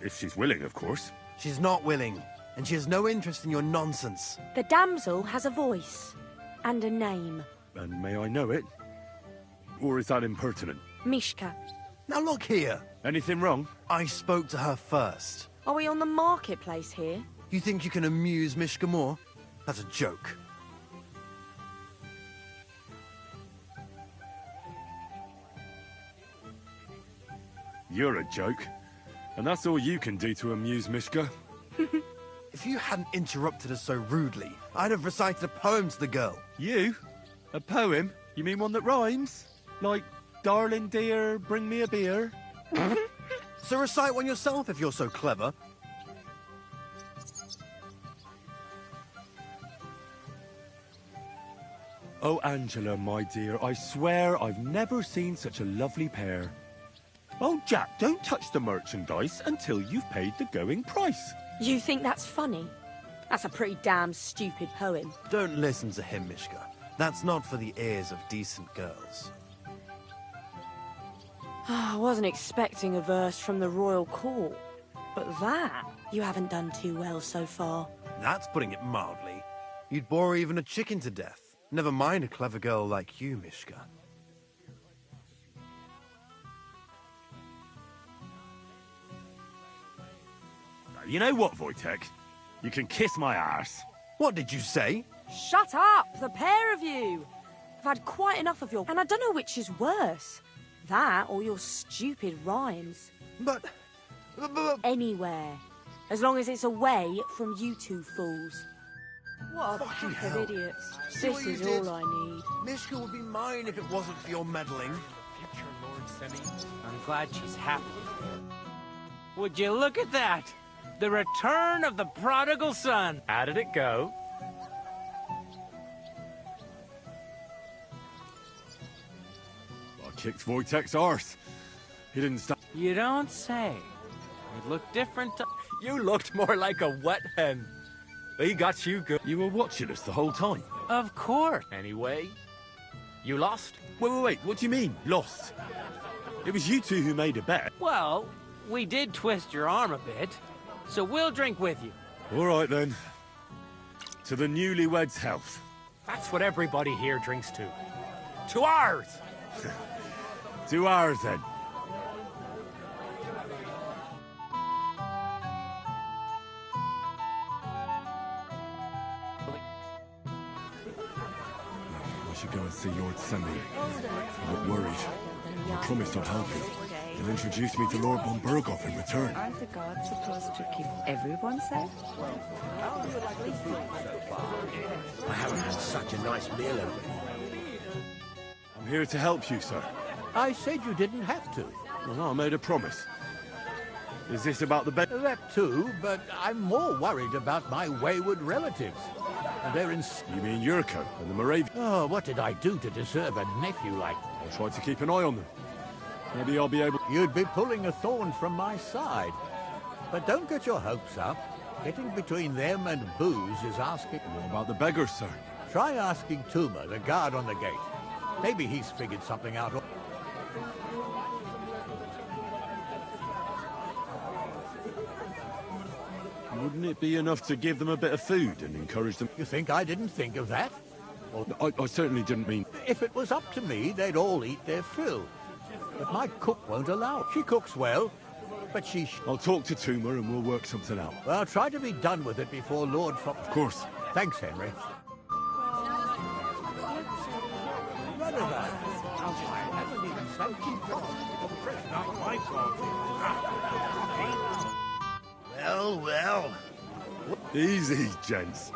If she's willing, of course. She's not willing, and she has no interest in your nonsense. The damsel has a voice and a name. And may I know it? Or is that impertinent? Mishka. Now look here. Anything wrong? I spoke to her first. Are we on the marketplace here? You think you can amuse Mishka more? That's a joke. You're a joke. And that's all you can do to amuse Mishka. If you hadn't interrupted us so rudely, I'd have recited a poem to the girl. You? A poem? You mean one that rhymes? Like, darling dear, bring me a beer? So recite one yourself if you're so clever. Oh, Angela, my dear, I swear I've never seen such a lovely pair. Oh, Jack, don't touch the merchandise until you've paid the going price. You think that's funny? That's a pretty damn stupid poem. Don't listen to him, Mishka. That's not for the ears of decent girls. I wasn't expecting a verse from the royal court. But that, you haven't done too well so far. That's putting it mildly. You'd bore even a chicken to death. Never mind a clever girl like you, Mishka. You know what, Wojtek? You can kiss my arse. What did you say? Shut up, the pair of you! I've had quite enough of your... And I don't know which is worse. That or your stupid rhymes. But... Anywhere. As long as it's away from you two fools. What a Fucking pack of hell. idiots. See This what you is did? all I need. Mishka would be mine if it wasn't for your meddling. Future Lord Semi. I'm glad she's happy. Would you look at that? The return of the prodigal son. How did it go? I kicked Wojtek's arse. He didn't stop. You don't say. It looked different. You looked more like a wet hen. He got you good. You were watching us the whole time. Of course. Anyway, you lost? Wait, what do you mean, lost? It was you two who made a bet. Well, we did twist your arm a bit, so we'll drink with you. All right, then. To the newlyweds' health. That's what everybody here drinks to. To ours! To ours, then. I should go and see Lord Semi. I look worried. I promised I'd help him. He'll introduce me to Lord von Berghoff in return. Aren't the gods supposed to keep everyone safe? I haven't had such a nice meal in. I'm here to help you, sir. I said you didn't have to. Well, I made a promise. Is this about the bed? That too, but I'm more worried about my wayward relatives. They're in... You mean Yurko and the Moravian? Oh, what did I do to deserve a nephew like... I'll try to keep an eye on them. Maybe I'll be able... You'd be pulling a thorn from my side. But don't get your hopes up. Getting between them and booze is asking... What about the beggars, sir? Try asking Tuma, the guard on the gate. Maybe he's figured something out. Wouldn't it be enough to give them a bit of food and encourage them? You think I didn't think of that? I certainly didn't mean... If it was up to me, they'd all eat their fill. But my cook won't allow it. She cooks well, but I'll talk to Toomer and we'll work something out. Well, try to be done with it before Lord Fo... Of course. Thanks, Henry. Well, well. Easy, gents.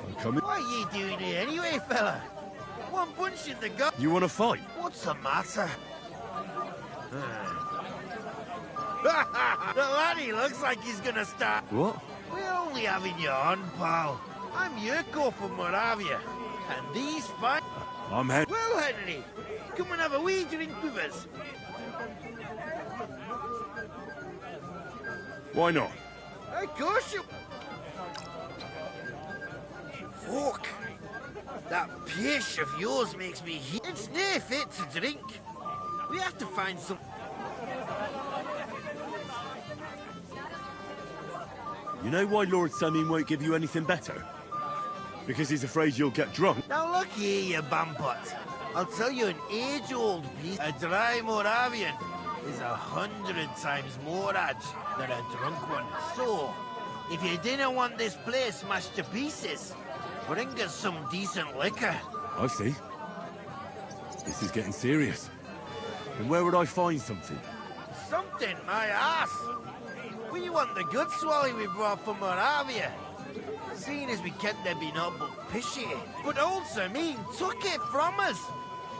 I'm coming. What are you doing here anyway, fella? One punch in the gut. You want to fight? What's the matter? The laddie looks like he's gonna start. What? We're only having you on, pal. I'm Yurko from Moravia, and these fine... I'm Henry. Well, Henry, come and have a wee drink with us. Why not? Of course you... Fuck. That pish of yours makes me heat. It's nae fit to drink. We have to find some... You know why Lord Samin won't give you anything better? Because he's afraid you'll get drunk. Now look here, you bampot. I'll tell you an age-old piece. A dry Moravian is 100 times more edge than a drunk one. So, if you didn't want this place smashed to pieces, bring us some decent liquor. I see. This is getting serious. And where would I find something? Something, my ass. We want the good swally we brought from Moravia. Seeing as we kept there be not but pishy. But also mean took it from us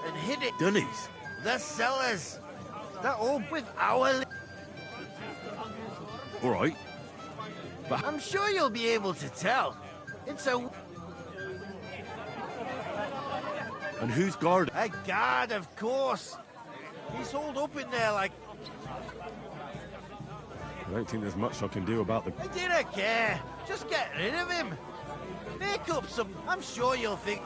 and hid it. Dunnies? The cellars. They're all with our... All right. But I'm sure you'll be able to tell. It's a... And who's guard? A guard, of course. He's holed up in there like... I don't think there's much I can do about the... I didn't care. Just get rid of him. Make up some... I'm sure you'll think...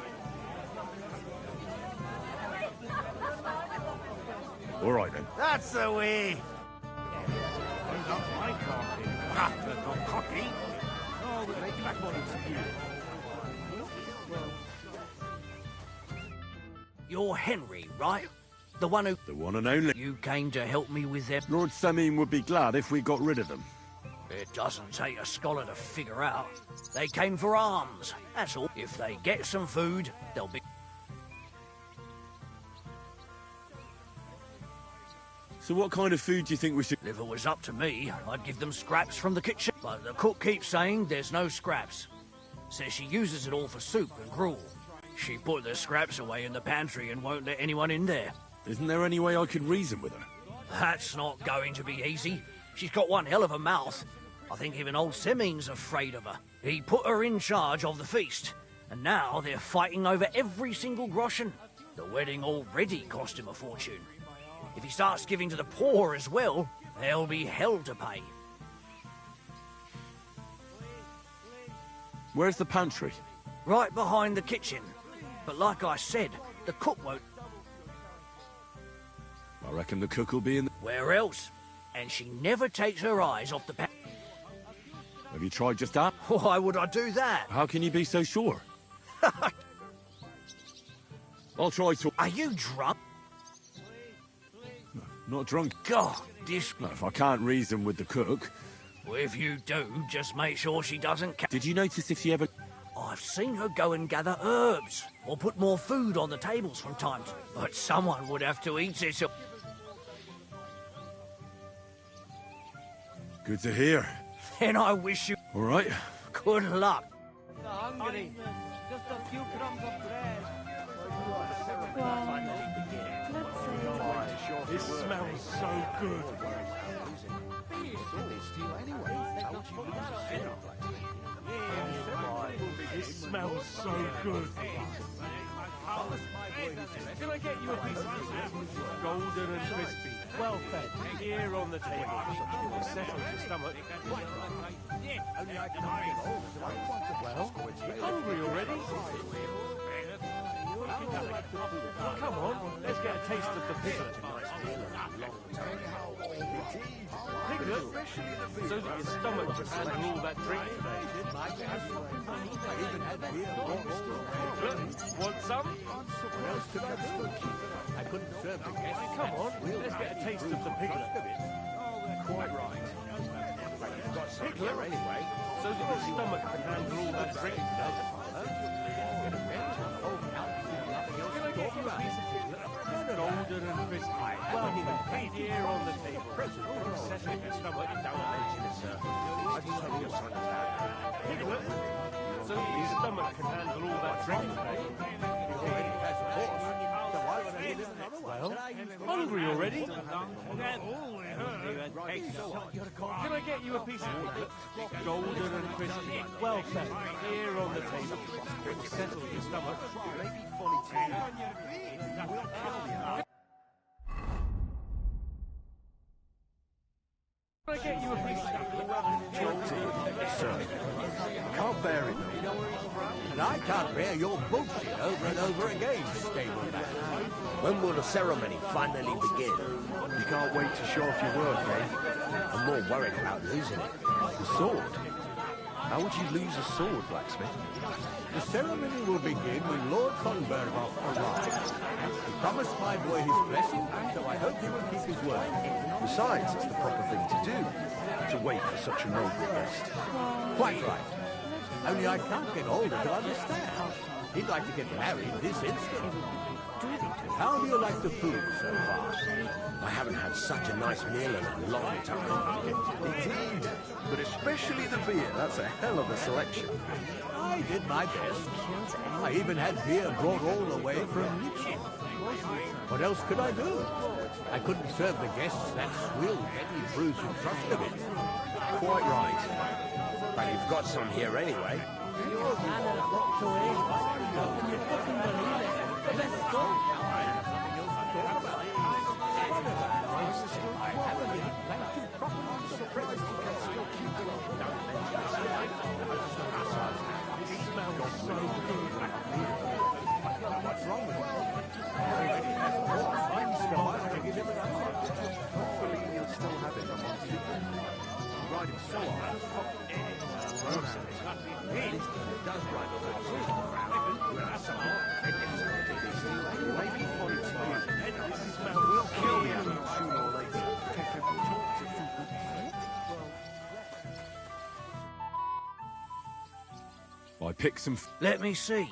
All right, then. That's the way. You're Henry, right? The one who... The one and only. You came to help me with them? Lord Samin would be glad if we got rid of them. It doesn't take a scholar to figure out. They came for arms, that's all. If they get some food, they'll be... So what kind of food do you think we should... If it was up to me, I'd give them scraps from the kitchen. But the cook keeps saying there's no scraps. Says she uses it all for soup and gruel. She put the scraps away in the pantry and won't let anyone in there. Isn't there any way I could reason with her? That's not going to be easy. She's got one hell of a mouth. I think even old Semin's afraid of her. He put her in charge of the feast, and now they're fighting over every single groschen. The wedding already cost him a fortune. If he starts giving to the poor as well, there'll be hell to pay. Where's the pantry? Right behind the kitchen. But like I said, the cook won't... I reckon the cook will be in the... Where else? And she never takes her eyes off the pan. Have you tried just that? Why would I do that? How can you be so sure? I'll try to... Are you drunk? No, not drunk. God, this... No, if I can't reason with the cook... Well, if you do, just make sure she doesn't... Did you notice if she ever... I've seen her go and gather herbs, or put more food on the tables from time to... But someone would have to eat it. Good to hear. Then I wish you... All right. Good luck. Hungry. Just a few crumbs of bread. This smells so good. This smells so good. Can I get you a piece of this? Golden and crispy, well fed, here on the table. Settles your stomach. Well, hungry already? Come on, let's get a taste of the piglet. Piglet? So that your stomach can handle all that drink today. Piglet, want some? I couldn't serve the guests. Come on, let's get a taste of the piglet. Quite right. Well, you've got some here anyway, so that your stomach can handle all that drink. Golden and crispy. Well, right here on the table. Settle your stomach, don't mention it, sir. I've told your son that. Piglet, so that your stomach can handle all that drink. He already has a horse, so why would I give him another one? Well, hungry already? Can I get you a piece of piglet? Golden and crispy. Well, sir, here on the table. Settle your stomach. Maybe funny too. Can I get you a piece of Sir, I can't bear it. And I can't bear your bullshit over and over again, stableman. When will the ceremony finally begin? You can't wait to show off your work, eh? I'm more worried about losing it. The sword? How would you lose a sword, blacksmith? The ceremony will begin when Lord Funbergoff arrives. He promised my boy his blessing, so I hope he will keep his word. Besides, it's the proper thing to do, to wait for such a noble guest. Quite right. Only I can't get older to understand. He'd like to get married this instant. How do you like the food so far? I haven't had such a nice meal in a long time. Indeed. But especially the beer. That's a hell of a selection. I did my best. I even had beer brought all the way from Mitchell. What else could I do? I couldn't serve the guests that swill Eddie Bruce and Truscovitz. Quite right. But you've got some here anyway. What's wrong with it? Hopefully you'll still have it on riding so hard. Does ride on maybe funny to you. We'll kill you sooner or later. I picked some... Let me see.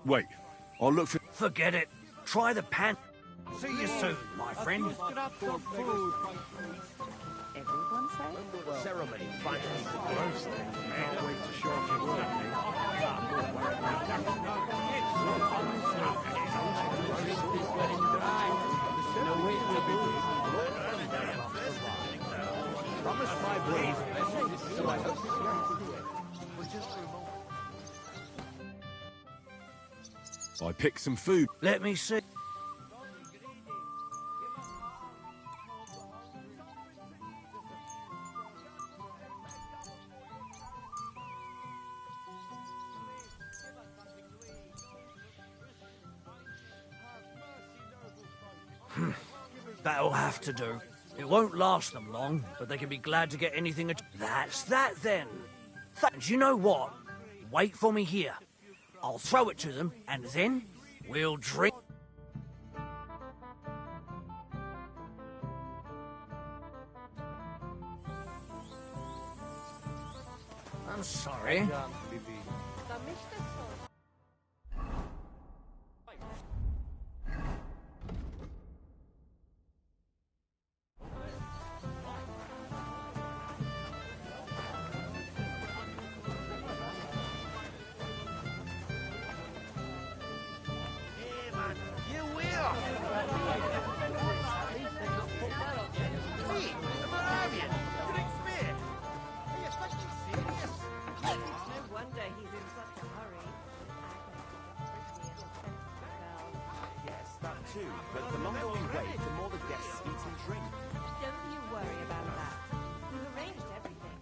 Wait, I'll look for... Forget it. Try the pan. See you soon, my friend. Everyone say? The ceremony finally begins. Can't wait to show off your work, Promise my boy his blessing, so I hope I picked some food. Let me see. That'll have to do. It won't last them long, but they can be glad to get anything. That's that then. And you know what? Wait for me here. I'll throw it to them, and then we'll drink. I'm sorry. Too, but the longer we wait, the more the guests eat and drink. Don't you worry about that. We've arranged everything.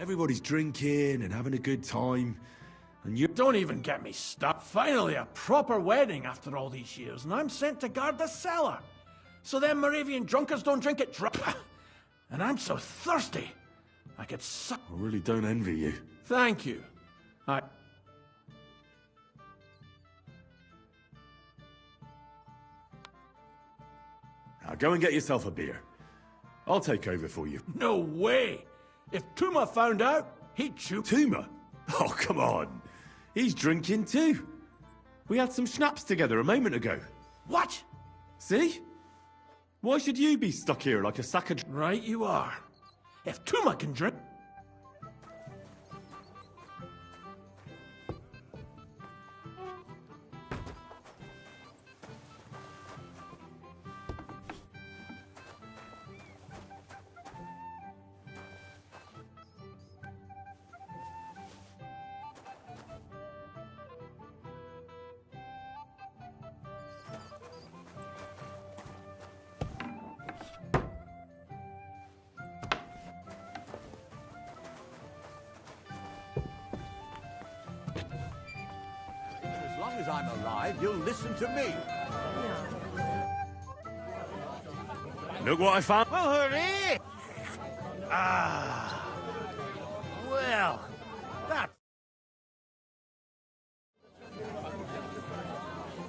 Everybody's drinking and having a good time, and you don't even get me started. Finally, a proper wedding after all these years, and I'm sent to guard the cellar. So them Moravian drunkards don't drink it dry. And I'm so thirsty. I could suck. I really don't envy you. Thank you. Now go and get yourself a beer. I'll take over for you. No way! If Tuma found out, he'd shoot. Tuma? Oh, come on. He's drinking too. We had some schnapps together a moment ago. What? See? Why should you be stuck here like a sack of... Right you are. If Tuma can drink... As long as I'm alive, you'll listen to me. Look what I found. Well, hurry! Ah. Well, that...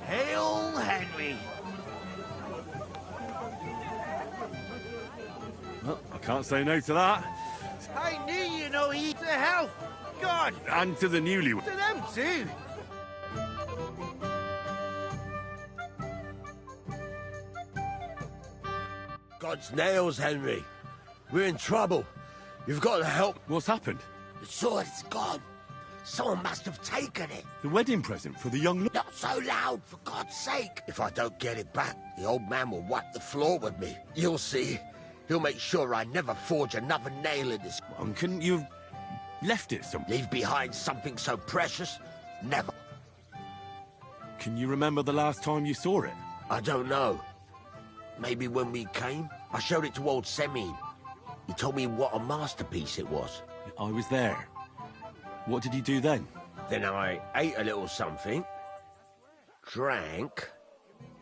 Hail Henry! Well, I can't say no to that. I knew you know he's to health. God! And to the newlywed. To them too. God's nails, Henry. We're in trouble. You've got to help. What's happened? The sword's gone. Someone must have taken it. The wedding present for the young... Not so loud, for God's sake. If I don't get it back, the old man will wipe the floor with me. You'll see. He'll make sure I never forge another nail in this... couldn't you have left it some... Leave behind something so precious? Never. Can you remember the last time you saw it? I don't know. Maybe when we came, I showed it to old Semine. He told me what a masterpiece it was. I was there. What did you do then? Then I ate a little something, drank,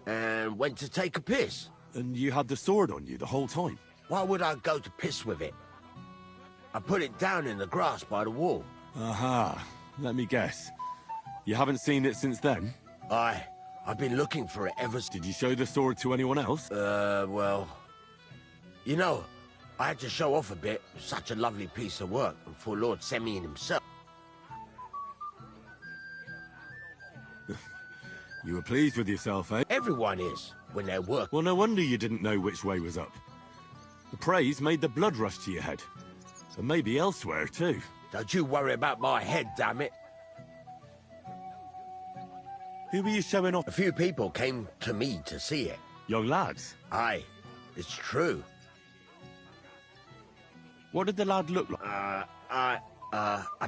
and went to take a piss. And you had the sword on you the whole time? Why would I go to piss with it? I put it down in the grass by the wall. Aha. Let me guess. You haven't seen it since then? I've been looking for it ever since. Did you show the sword to anyone else? Well... You know, I had to show off a bit. Such a lovely piece of work, and for Lord Semine himself. You were pleased with yourself, eh? Everyone is, when they're working. Well, no wonder you didn't know which way was up. The praise made the blood rush to your head. And maybe elsewhere, too. Don't you worry about my head, damn it. Who were you showing off? A few people came to me to see it. Young lads? Aye, it's true. What did the lad look like? I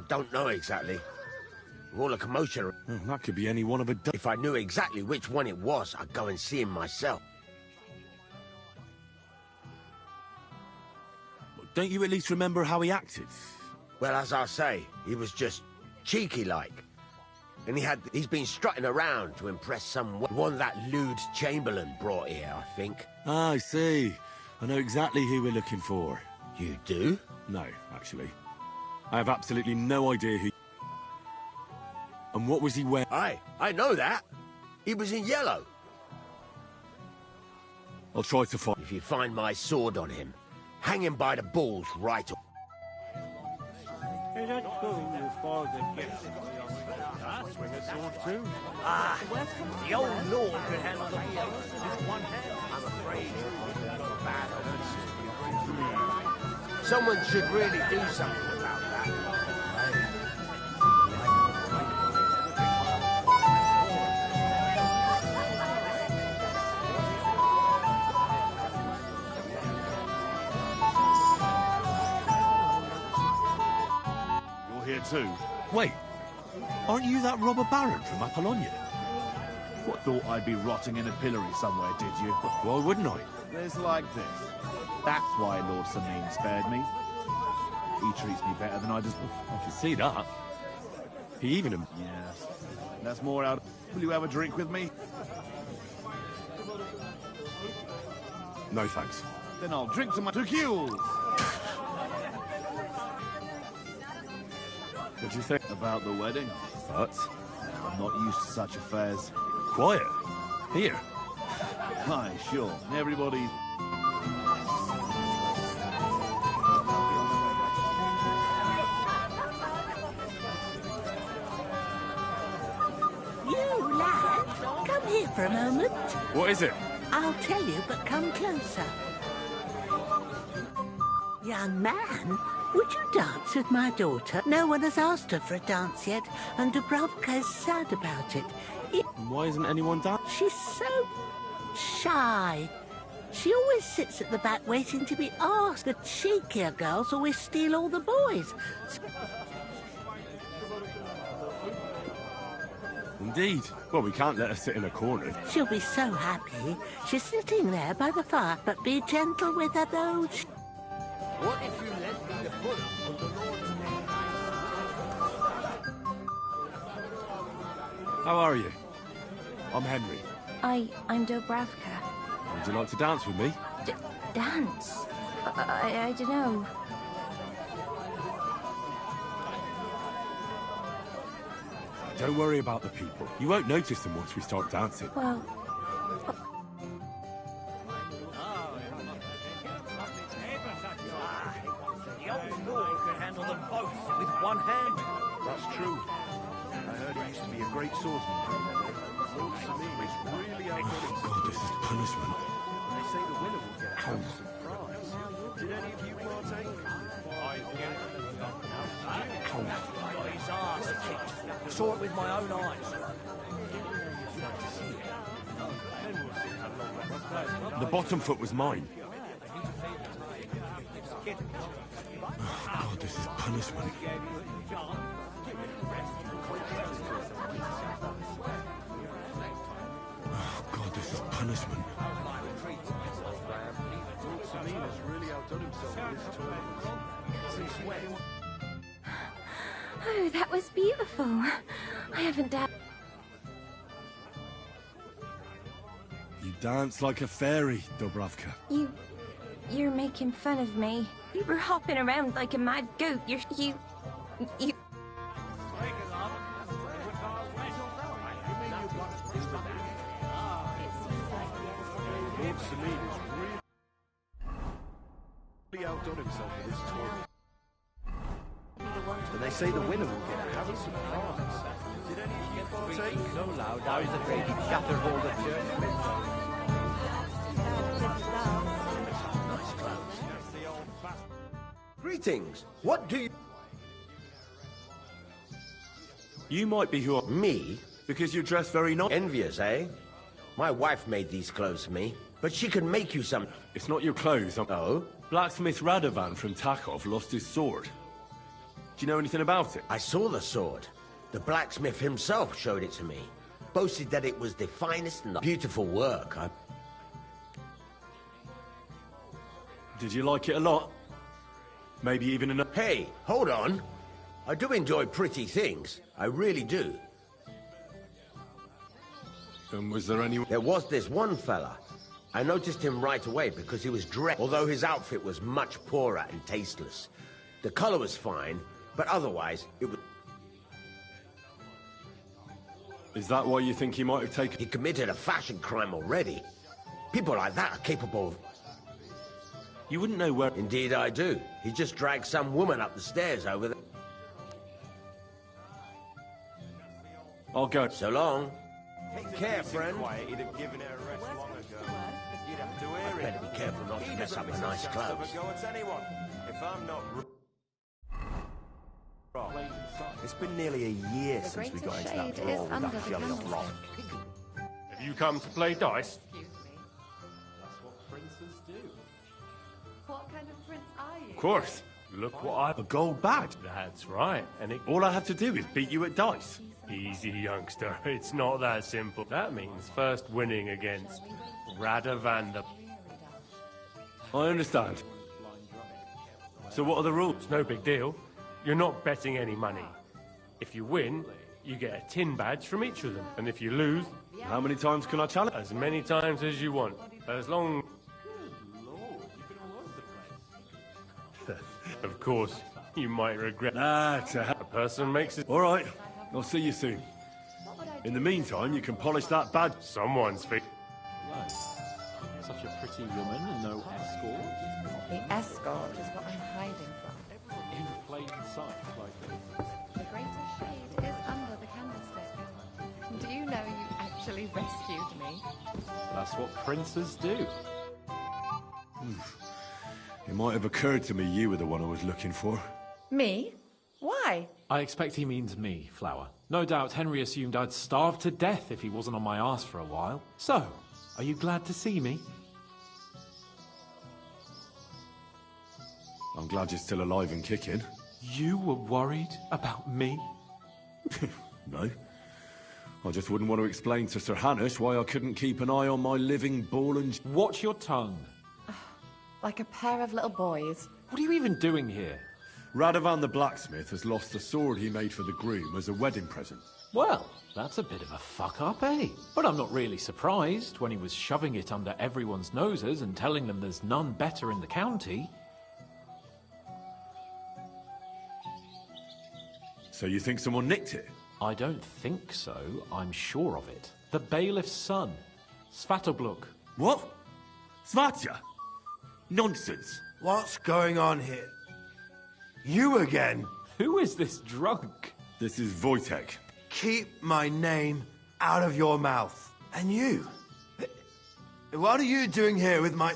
don't know exactly. With all the commotion... that could be any one of a... If I knew exactly which one it was, I'd go and see him myself. Don't you at least remember how he acted? Well, as I say, he was just cheeky-like. And he's been strutting around to impress one that lewd Chamberlain brought here, I think. Ah, I see. I know exactly who we're looking for. You do? No, actually. I have absolutely no idea who... And what was he wearing? I know that. He was in yellow. I'll try to find... If you find my sword on him, hang him by the balls right off. Swing a sword too. Ah, the old lord could handle the wheel with one hand. I'm afraid Someone should really do something about that. You're here too? Wait, aren't you that robber baron from Apollonia? What, thought I'd be rotting in a pillory somewhere, did you? Why wouldn't I? There's like this. That's why Lord Sameen spared me. He treats me better than I deserve. I can see that. He even... Yes. That's more out... Will you have a drink with me? No, thanks. Then I'll drink to my tequilas. What do you think? About the wedding? But... I'm not used to such affairs. Quiet. Here. Aye, sure. Everybody... You, lad, come here for a moment. What is it? I'll tell you, but come closer. Young man, would you dance with my daughter? No one has asked her for a dance yet, and Dubrovka is sad about it. Why isn't anyone dancing? She's so shy. She always sits at the back waiting to be asked. The cheekier girls always steal all the boys. Indeed. Well, we can't let her sit in a corner. She'll be so happy. She's sitting there by the fire, but be gentle with her, though. What if you lent me the book of the Lord? How are you? I'm Henry. I'm Dubravka. Would you like to dance with me? Dance? I don't know. Don't worry about the people. You won't notice them once we start dancing. Well... The old lord could handle them both with one hand. That's true. I heard he used to be a great swordsman. Lord Sameen is really outdone himself. God, this is punishment. They say the winner will get a surprise. Did any of you partake? His arse kicked. Saw it with my own eyes. The bottom foot was mine. Oh, God, this is punishment. Oh, God, this is punishment. Lord Sameen has really outdone himself in this tournament. Oh, that was beautiful. I haven't danced. You dance like a fairy, Dubravka. You're making fun of me. You were hopping around like a mad goat. You... Lord Sameen has really outdone himself in this tournament. But they say the winner will get a happy surprise. Did any of you partake? So loud, I was afraid he'd shatter all the church. Greetings. What do you... You might be who I... Me? Because you dress very nice. Envious, eh? My wife made these clothes for me, but she can make you some... It's not your clothes. Oh? Blacksmith Radovan from Takov lost his sword. Do you know anything about it? I saw the sword. The blacksmith himself showed it to me. Boasted that it was the finest and beautiful work. Did you like it a lot? Maybe even enough? Hey, hold on. I do enjoy pretty things. I really do. And was there anyone... There was this one fella. I noticed him right away because he was dressed, although his outfit was much poorer and tasteless. The color was fine, but otherwise it was... Is that why you think he might have taken... He committed a fashion crime already. People like that are capable of... You wouldn't know where... Indeed I do. He just dragged some woman up the stairs over there. I'll go. So long. Take care, friend. Quiet, he'd have given her a rest long ago. You'd have to hear Better be careful not to mess up his nice clothes. Go at anyone. If I'm not wrong. It's been nearly a year since we got into that brawl with that jelly off lot. Have you come to play dice? That's what princes do. What kind of prince are you? Of course. Look what I've... A gold badge. That's right. And all I have to do is beat you at dice. Easy, youngster. It's not that simple. That means first winning against Radovan the... I understand. So what are the rules? No big deal. You're not betting any money. If you win, you get a tin badge from each of them. And if you lose... How many times can I challenge? As many times as you want. As long... Of course, you might regret... A person makes it... All right. I'll see you soon. In the meantime, you can polish that badge. Someone's fixed. Such a pretty woman and no escort. The escort is what I'm hiding from. In plain sight, like this. The greater shade is under the candlestick. Do you know you actually rescued me? That's what princes do. It might have occurred to me you were the one I was looking for. Me? Why? I expect he means me, Flower. No doubt Henry assumed I'd starve to death if he wasn't on my arse for a while. So, are you glad to see me? I'm glad you're still alive and kicking. You were worried about me? No. I just wouldn't want to explain to Sir Hanush why I couldn't keep an eye on my living ball and... Watch your tongue. Like a pair of little boys. What are you even doing here? Radovan the blacksmith has lost the sword he made for the groom as a wedding present. Well, that's a bit of a fuck-up, eh? But I'm not really surprised when he was shoving it under everyone's noses and telling them there's none better in the county. So you think someone nicked it? I don't think so. I'm sure of it. The bailiff's son, Svatobluk. What? Svatya? Nonsense. What's going on here? You again? Who is this drunk? This is Wojtek. Keep my name out of your mouth. And you? What are you doing here with my...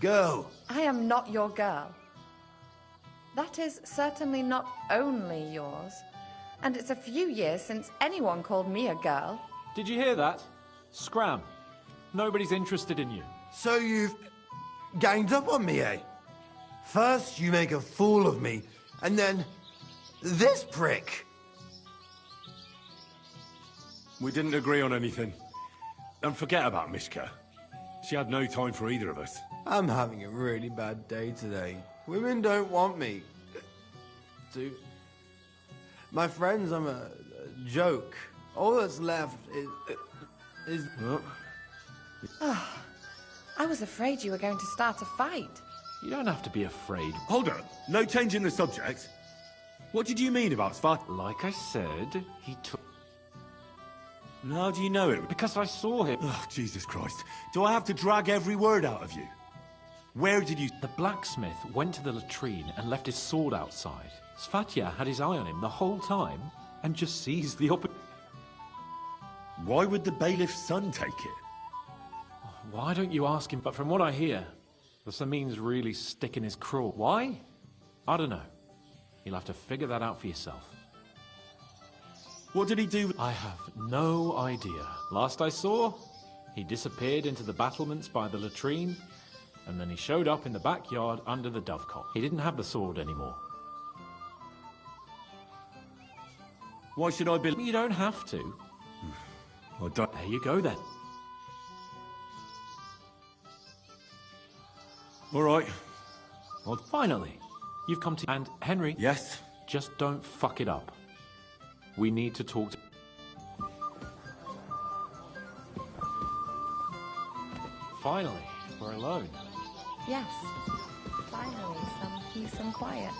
girl? I am not your girl. That is certainly not only yours. And it's a few years since anyone called me a girl. Did you hear that? Scram. Nobody's interested in you. So you've ganged up on me, eh? First you make a fool of me, and then this prick. We didn't agree on anything. And forget about Mishka. She had no time for either of us. I'm having a really bad day today. Women don't want me. My friends, I'm a joke. All that's left is... Oh, I was afraid you were going to start a fight. You don't have to be afraid. Hold on. No change in the subject. What did you mean about Svat? Like I said, he took... And how do you know it? Because I saw him. Oh, Jesus Christ. Do I have to drag every word out of you? Where did you... The blacksmith went to the latrine and left his sword outside. Svatya had his eye on him the whole time and just seized the opportunity. Why would the bailiff's son take it? Why don't you ask him? But from what I hear, the Samin's really sticking his craw. Why? I don't know. You'll have to figure that out for yourself. What did he do? I have no idea. Last I saw, he disappeared into the battlements by the latrine, and then he showed up in the backyard under the dovecot. He didn't have the sword anymore. Why should I be... You don't have to. I don't... There you go then. All right. Well, finally, you've come to... And, Henry... Yes? Just don't fuck it up. We need to talk to... Finally, we're alone. Yes. Finally, some peace and quiet.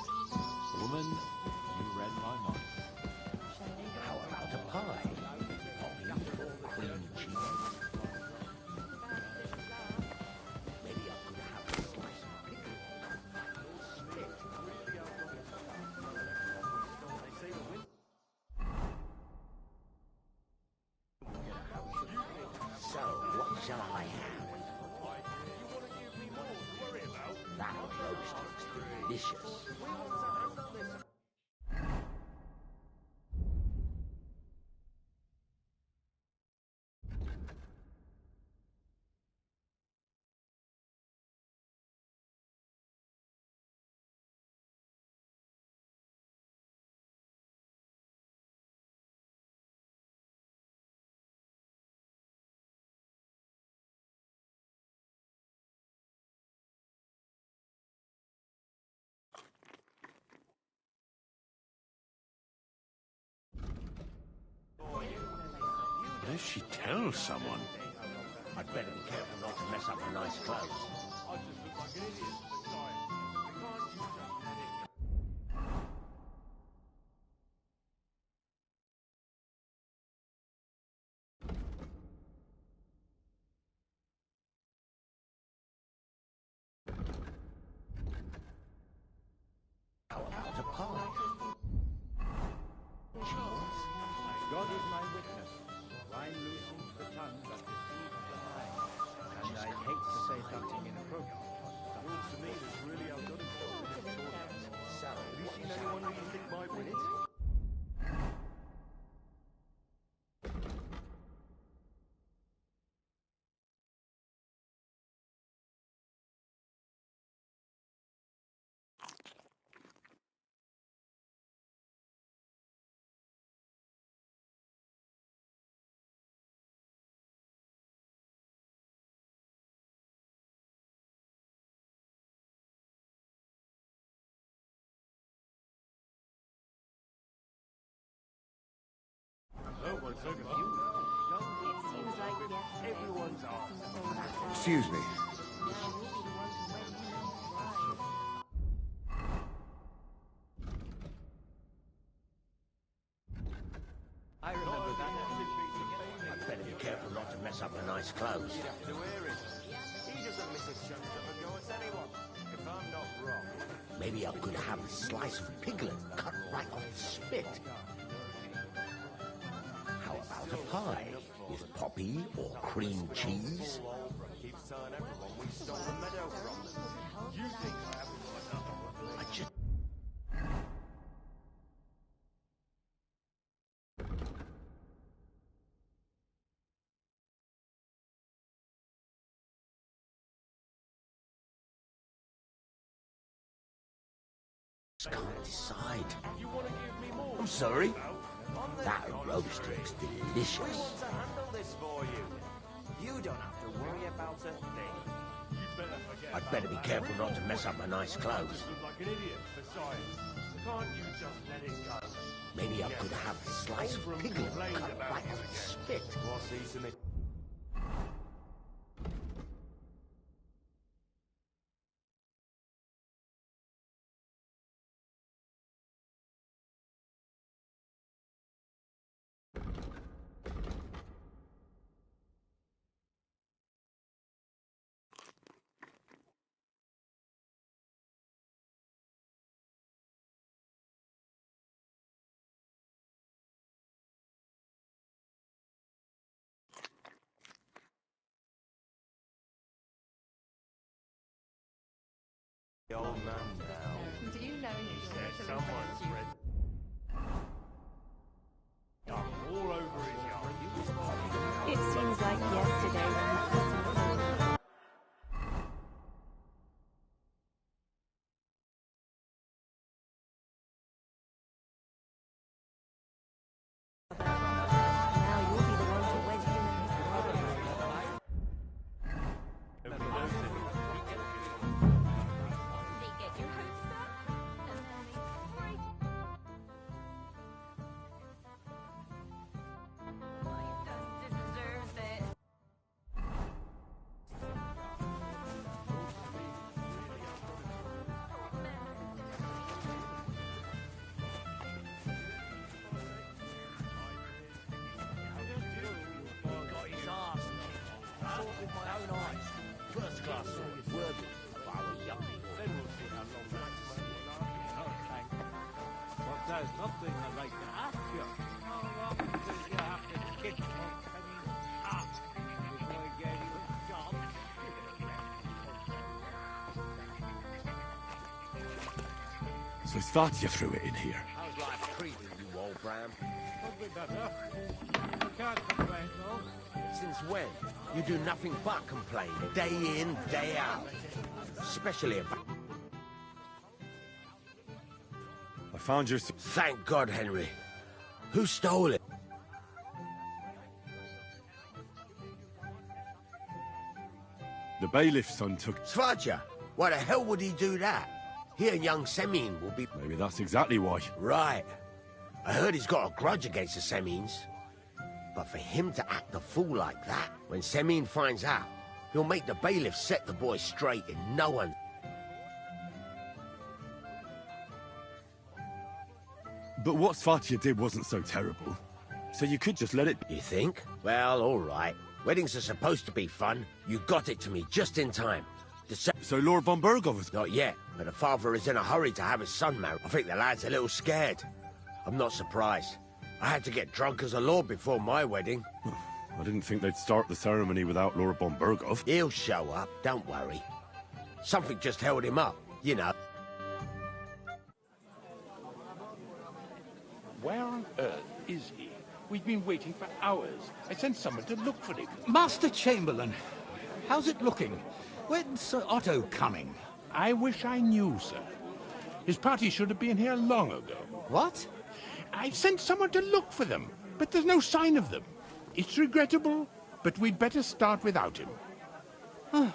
Woman, you read my mind. How about a pie? Poppy or cream cheese? Maybe I could have a slice of pickle. Spit. So, what shall I have? That roast looks delicious. What if she tells someone? I'd better be careful not to mess up my nice clothes. How about a pie? Cheese? God is my witness. Wine loosens the tongue that deceives the mind. And I hate to say something inappropriate. Lord Samir has really outdone himself with his sword. Have you seen anyone who you think might win it? Excuse me. I remember that. I'd better be careful not to mess up my nice clothes. You'd have to wear it. He doesn't miss a chance of a go at anyone, if I'm not wrong. Maybe I could have a slice of piglet cut right off the spit. How about a pie with poppy or cream cheese? Keeps telling everyone we stole the meadow from them. You think I haven't got enough? I just... can't decide. I'm sorry. That roast looks delicious. We want to handle this for you. You don't have to worry about a thing. I'd better be careful not to mess up my nice clothes. Like an idiot for science. Can't you just let it go? Maybe I could have a slice of piglet cut right off the spit. What's eating it? The old man now. Do you know He said you someone's read all over his yard. It seems like yesterday when you put some now you'll be the one to wed him and his brother. They get your hopes up, and then they break our sort worthy of our young. Then we'll see how long that is. Oh, thank you. But there's nothing I'd like to ask you. How long did you have to kick Montan's ass before he gave you a job? So it's that you threw it in here. How's life treating you, old Bram? Could be better. I can't complain, though. Since when? You do nothing but complain, day in, day out. Especially about... I found your... Thank God, Henry. Who stole it? The bailiff's son took... Svaja? Why the hell would he do that? He and young Semine will be... Maybe that's exactly why. Right. I heard he's got a grudge against the Semines. But for him to act a fool like that, when Semine finds out, he'll make the bailiff set the boy straight and no one... But what Svatya did wasn't so terrible. So you could just let it... You think? Well, all right. Weddings are supposed to be fun. You got it to me just in time. So Lord von Burgov is... Not yet, but the father is in a hurry to have his son married. I think the lad's a little scared. I'm not surprised. I had to get drunk as a lord before my wedding. I didn't think they'd start the ceremony without Lord von Burgov. He'll show up, don't worry. Something just held him up, you know. Where on earth is he? We've been waiting for hours. I sent someone to look for him. Master Chamberlain, how's it looking? When's Sir Otto coming? I wish I knew, sir. His party should have been here long ago. What? I sent someone to look for them, but there's no sign of them. It's regrettable, but we'd better start without him. Oh,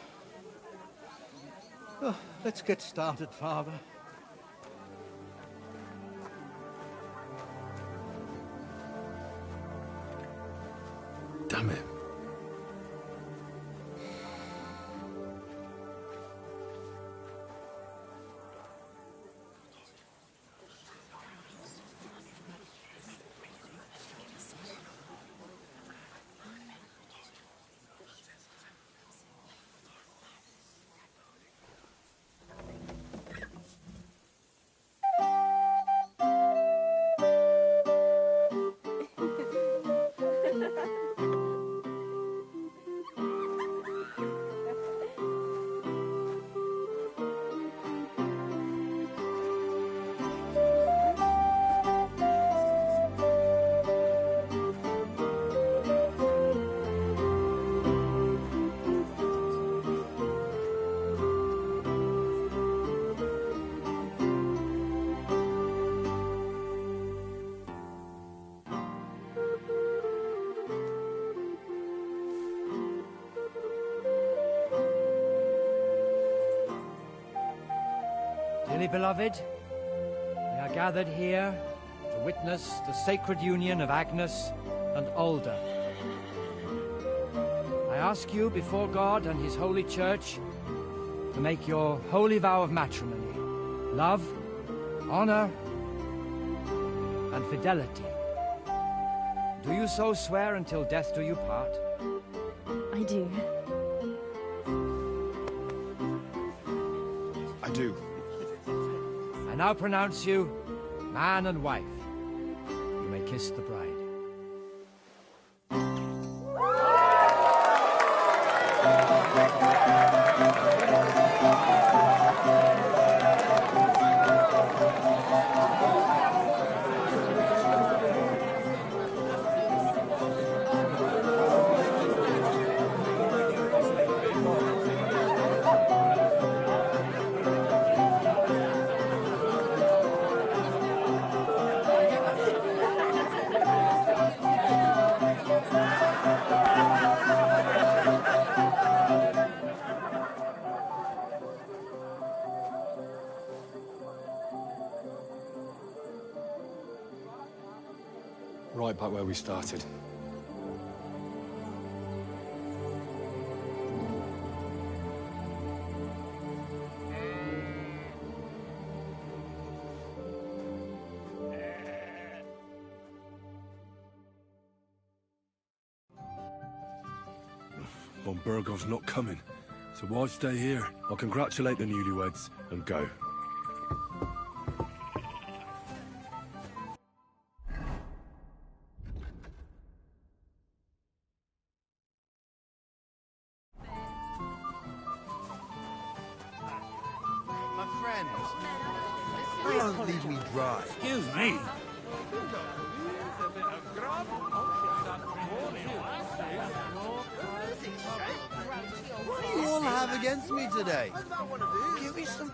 let's get started, Father. Damn it. Dearly beloved, we are gathered here to witness the sacred union of Agnes and Alda. I ask you before God and His holy church to make your holy vow of matrimony, love, honor, and fidelity. Do you so swear until death do you part? I do. I do. I now pronounce you man and wife. You may kiss the bride. Right back where we started. Von Burgov's not coming. So why stay here? I'll congratulate the newlyweds and go. My friends, don't leave me dry. Excuse me. What do you all have against me today? Give me some...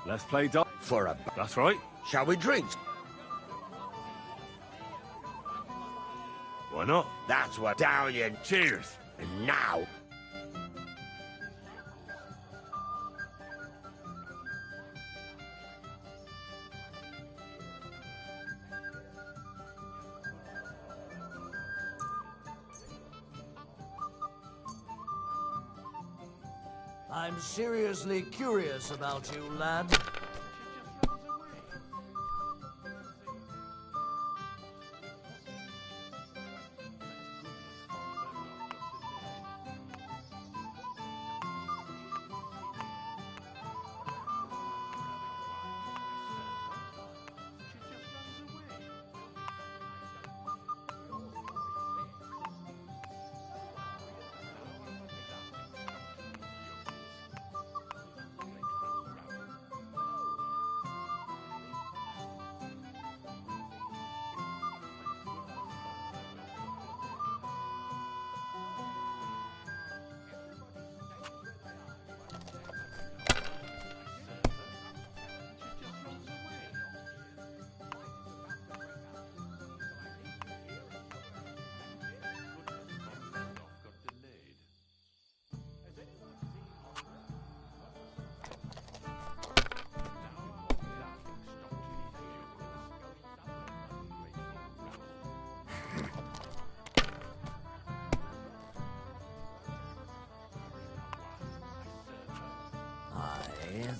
Let's play dice. For a... That's right. Shall we drink? Why not? That's what... Down you... Cheers. And now... I'm seriously curious about you, lad.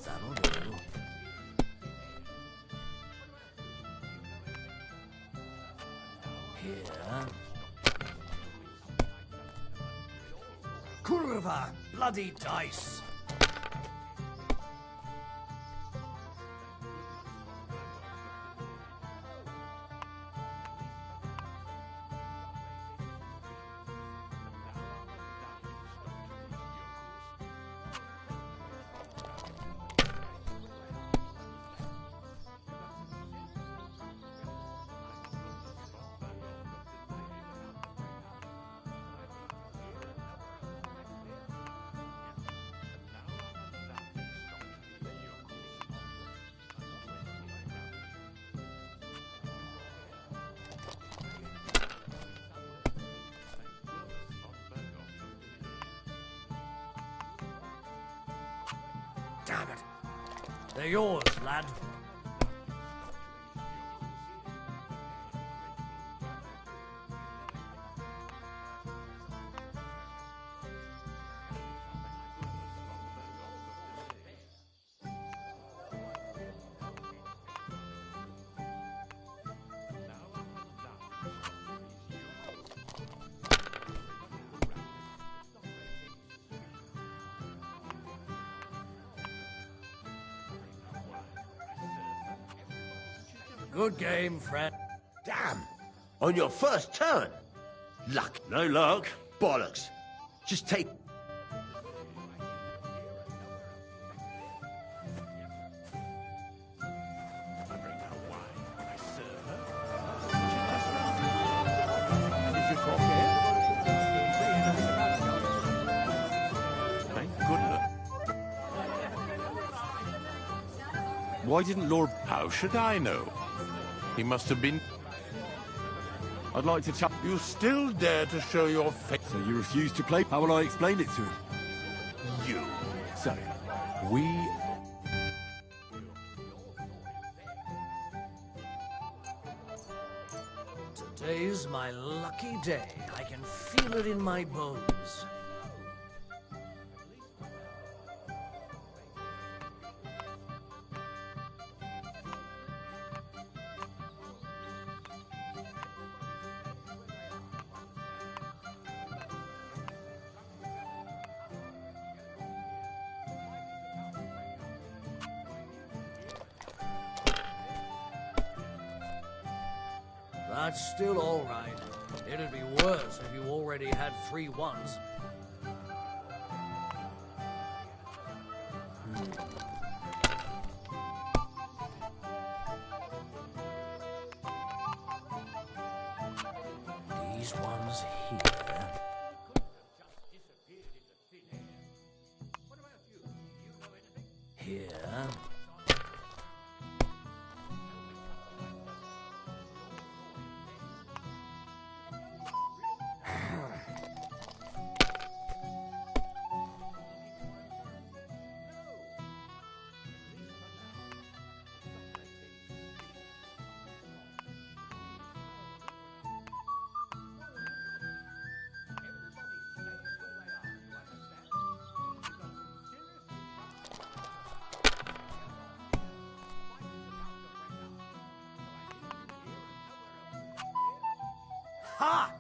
That'll do. Here. Kurva! Bloody dice! Damn it. They're yours, lad. Good game, friend. Damn! On your first turn! Luck. No luck. Bollocks. Just take... Thank goodness. Why didn't Lord... How should I know? He must have been... I'd like to chat... You still dare to show your face? So you refuse to play? How will I explain it to him? You. So, we... Today's my lucky day. I can feel it in my bones. That's still all right. It'd be worse if you already had 3 ones. These ones here. Here. Ha!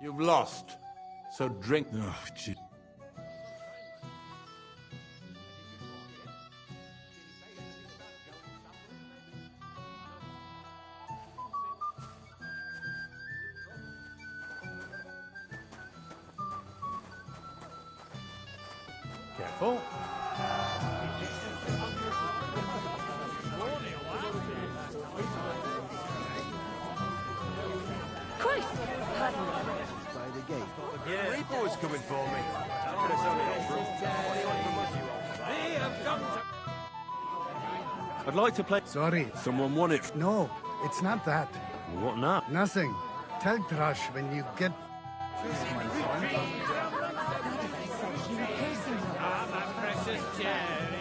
You've lost. So drink. Oh, gee. Careful. Christ! Pardon me. By the gate. Yeah, Reaper's coming for me. But it's only over. What do you want from us, you old fat? I'd like to play... Sorry. Someone won it. No, it's not that. What now? Nothing. Tell Thrush when you get... my son. My precious Jerry.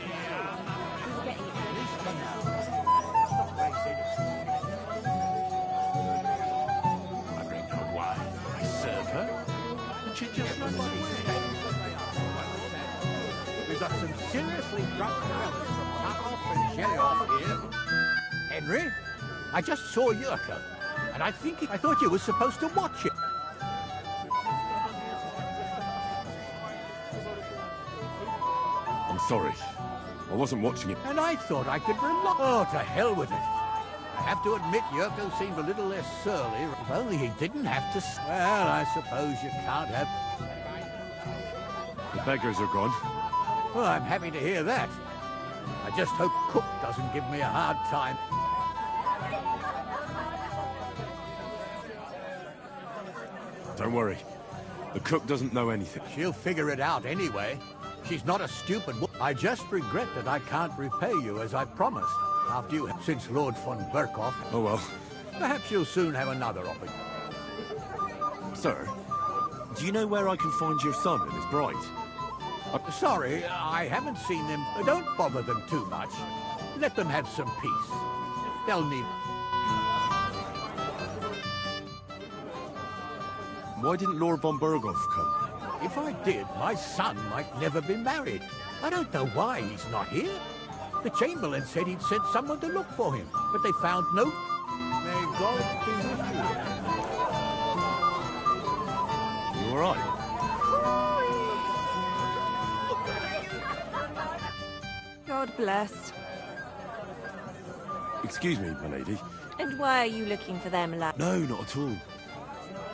I bring her wine. I serve her. And she just runs away. We've got some seriously rough relics from Takoff and Shelioff here. Henry, I just saw Yurka, and I thought you were supposed to watch it. I'm sorry. I wasn't watching it. And I thought I could rely. Oh, to hell with it. I have to admit, Yurko seemed a little less surly. If only he didn't have to... Well, I suppose you can't have... The beggars are gone. Well, I'm happy to hear that. I just hope Cook doesn't give me a hard time. Don't worry. The cook doesn't know anything. She'll figure it out anyway. She's not a stupid woman. I just regret that I can't repay you as I promised. After you, since Lord von Berkoff. Oh well. Perhaps you'll soon have another opportunity. Sir, do you know where I can find your son and his bride? Sorry, I haven't seen them. Don't bother them too much. Let them have some peace. They'll need... Why didn't Lord von Bergoff come? If I did, my son might never be married. I don't know why he's not here. The Chamberlain said he'd sent someone to look for him, but they found no... May God be with you. You all right? God bless. Excuse me, my lady. And why are you looking for them, lad? No, not at all.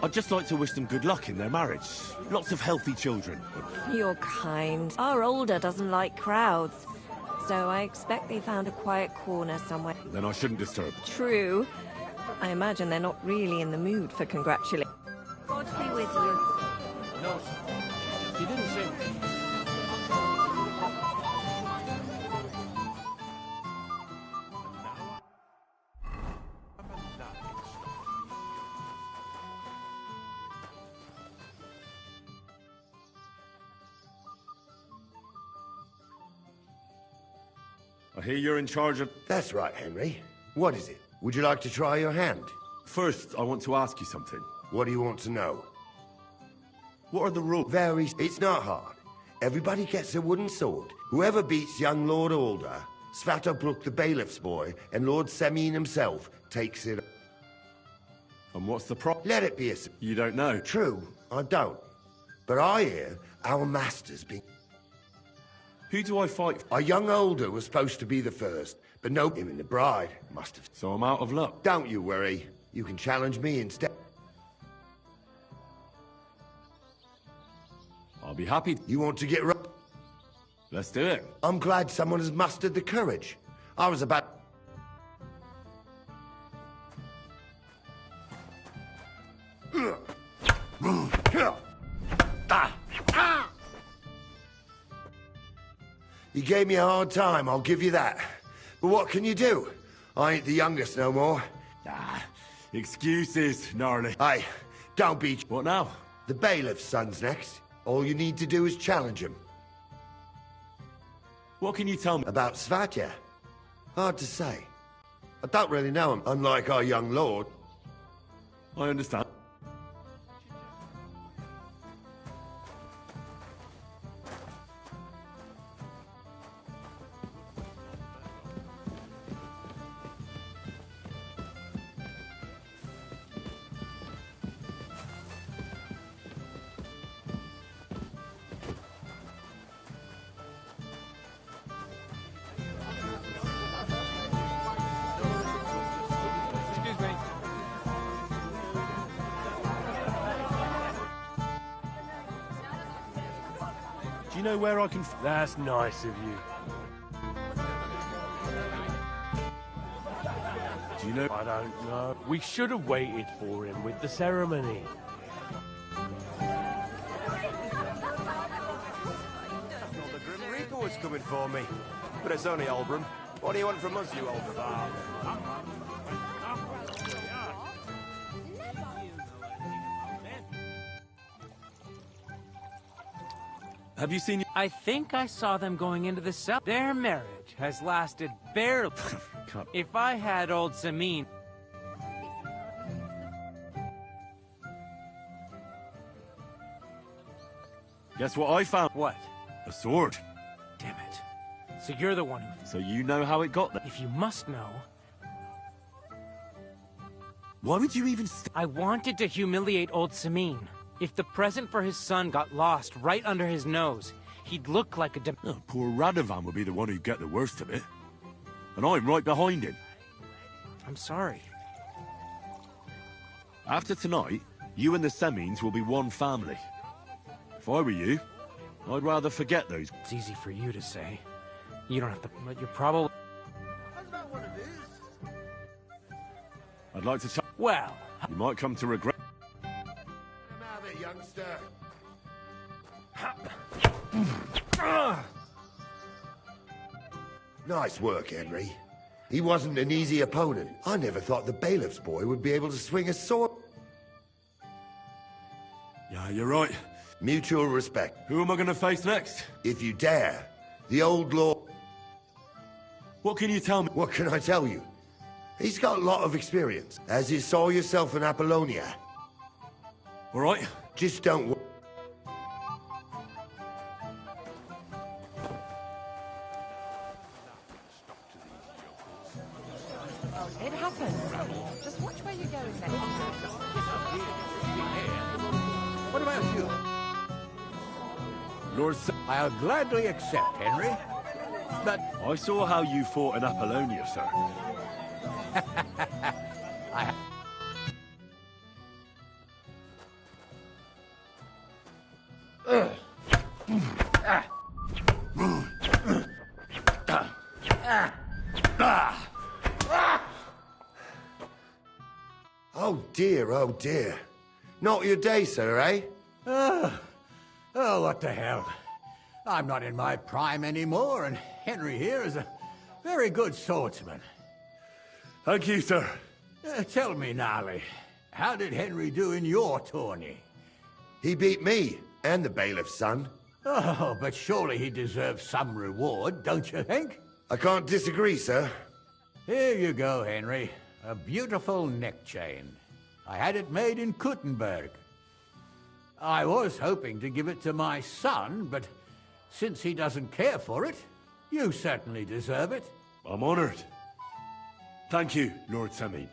I'd just like to wish them good luck in their marriage. Lots of healthy children. You're kind. Our older doesn't like crowds, so I expect they found a quiet corner somewhere. Then I shouldn't disturb. True. I imagine they're not really in the mood for congratulating. God be with you. No, he didn't say... I hear you're in charge of... That's right, Henry. What is it? Would you like to try your hand? First, I want to ask you something. What do you want to know? What are the rules? It's not hard. Everybody gets a wooden sword. Whoever beats young Lord Alder, Svatopluk the bailiff's boy, and Lord Semine himself takes it. And what's the problem? Let it be a... You don't know? True, I don't. But I hear our master's been... Who do I fight? Our young Alder was supposed to be the first, but no, him and the bride must have... So I'm out of luck? Don't you worry. You can challenge me instead. I'll be happy. You want to get right? Let's do it. I'm glad someone has mustered the courage. I was about... You gave me a hard time, I'll give you that. But what can you do? I ain't the youngest no more. Excuses, gnarly. Hey, don't be... What now? The bailiff's son's next. All you need to do is challenge him. What can you tell me? About Svatya? Hard to say. I don't really know him, unlike our young lord. I understand. Do you know where I can... That's nice of you. Do you know... I don't know. We should have waited for him with the ceremony. The Grim Reaper was coming for me. But it's only Olbram. What do you want from us, you old fart? Have you seen... I think I saw them going into the cell. Their marriage has lasted barely. If I had old Samin... Guess what I found? What? A sword. Damn it. So you're the one who... So you know how it got there? If you must know... Why would you even... I wanted to humiliate old Samin. If the present for his son got lost right under his nose, he'd look like a... Oh, poor Radovan would be the one who'd get the worst of it. And I'm right behind him. I'm sorry. After tonight, you and the Semines will be one family. If I were you, I'd rather forget those... It's easy for you to say. You don't have to... But you're probably... I'd like to... Well... You might come to regret... Youngster. Nice work, Henry. He wasn't an easy opponent. I never thought the bailiff's boy would be able to swing a sword. Yeah, you're right. Mutual respect. Who am I going to face next? If you dare. The old lord. What can you tell me? What can I tell you? He's got a lot of experience, as you saw yourself in Apollonia. All right. Just don't... It happens. Just watch where you're going next time. What about you? Lord... I'll gladly accept, Henry. But... I saw how you fought in Apollonia, sir. Oh dear, oh dear. Not your day, sir, eh? Oh, what the hell. I'm not in my prime anymore, and Henry here is a very good swordsman. Thank you, sir. Tell me, Gnarly, how did Henry do in your tourney? He beat me, and the bailiff's son. Oh, but surely he deserves some reward, don't you think? I can't disagree, sir. Here you go, Henry. A beautiful neck chain. I had it made in Kuttenberg. I was hoping to give it to my son, but since he doesn't care for it, you certainly deserve it. I'm honored. Thank you, Lord Samin.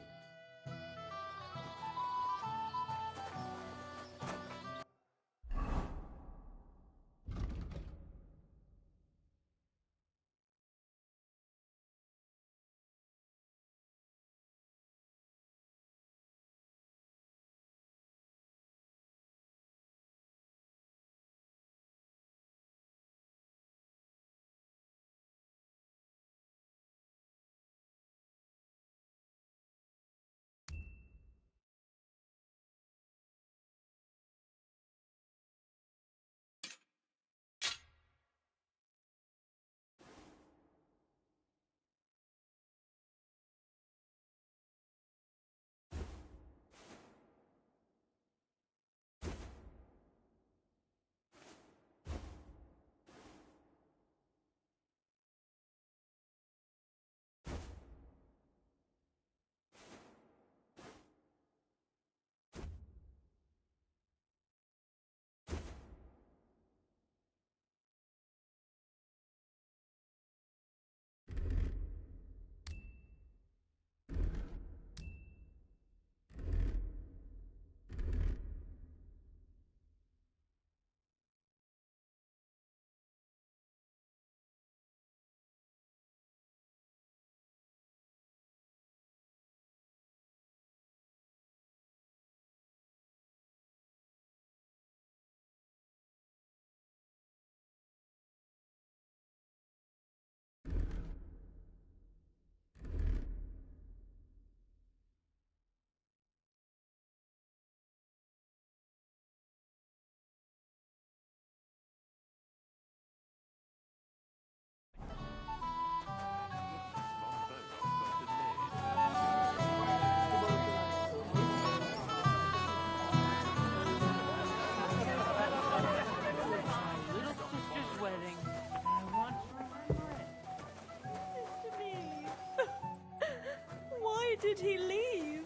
did he leave?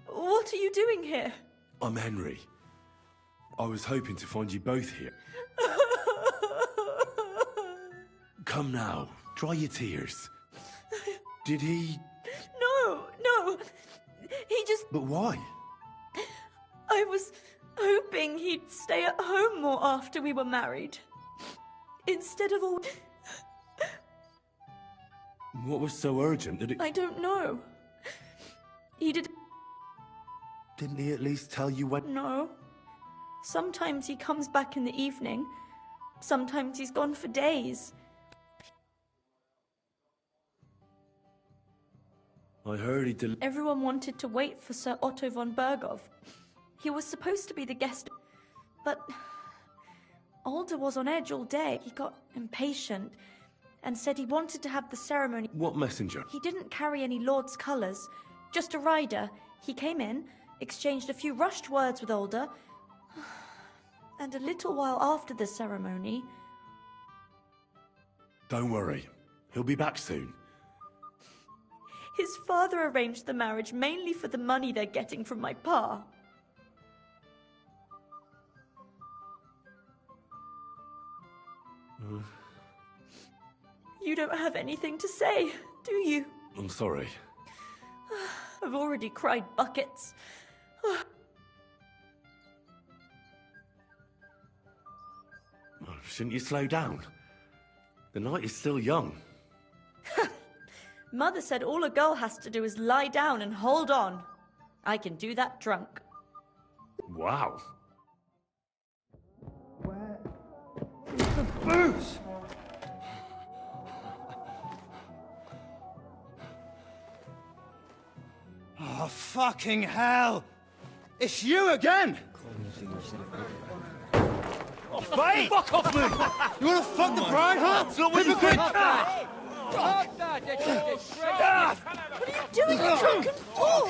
What are you doing here? I'm Henry. I was hoping to find you both here. Come now, dry your tears. Did he... No. He just... But why? I was hoping he'd stay at home more after we were married. Instead of all... What was so urgent that it... I don't know. He did... Didn't he at least tell you when... No. Sometimes he comes back in the evening. Sometimes he's gone for days. I heard he Everyone wanted to wait for Sir Otto von Berghoff. He was supposed to be the guest, but Alder was on edge all day. He got impatient and said he wanted to have the ceremony. What messenger? He didn't carry any Lord's colours, just a rider. He came in, exchanged a few rushed words with Alder, and a little while after the ceremony... Don't worry. He'll be back soon. His father arranged the marriage mainly for the money they're getting from my pa. You don't have anything to say, do you? I'm sorry. I've already cried buckets. Shouldn't you slow down? The night is still young. Mother said all a girl has to do is lie down and hold on. I can do that drunk. Wow. Where is the booze? Oh, fucking hell! It's you again! Oh, fight! Fuck off me! You wanna fuck the bride, huh? Hypocrite! What are you doing, you drunken fool?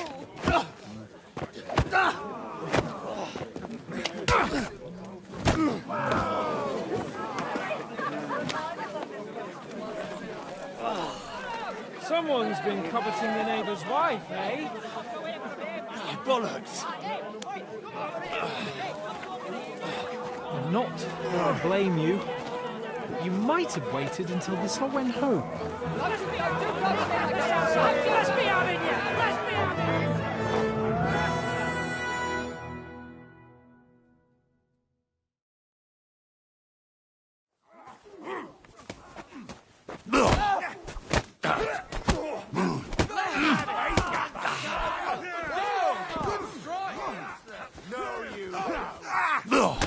Someone's been coveting the neighbour's wife, eh? Bollocks! Not that I blame you. You might have waited until this all went home. Let's be having you! Let's be having you!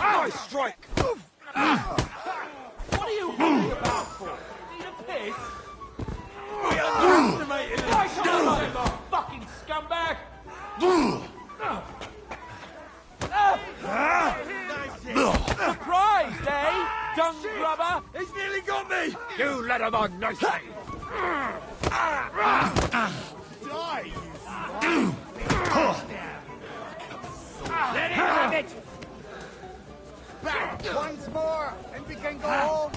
Nice strike! What are you holding about for? Need a piss? We underestimated him! Fucking scumbag! Surprised, eh? Dung grubber! He's nearly got me! You let him on nicely! Die, you Let him have it! Back once more, and we can go home!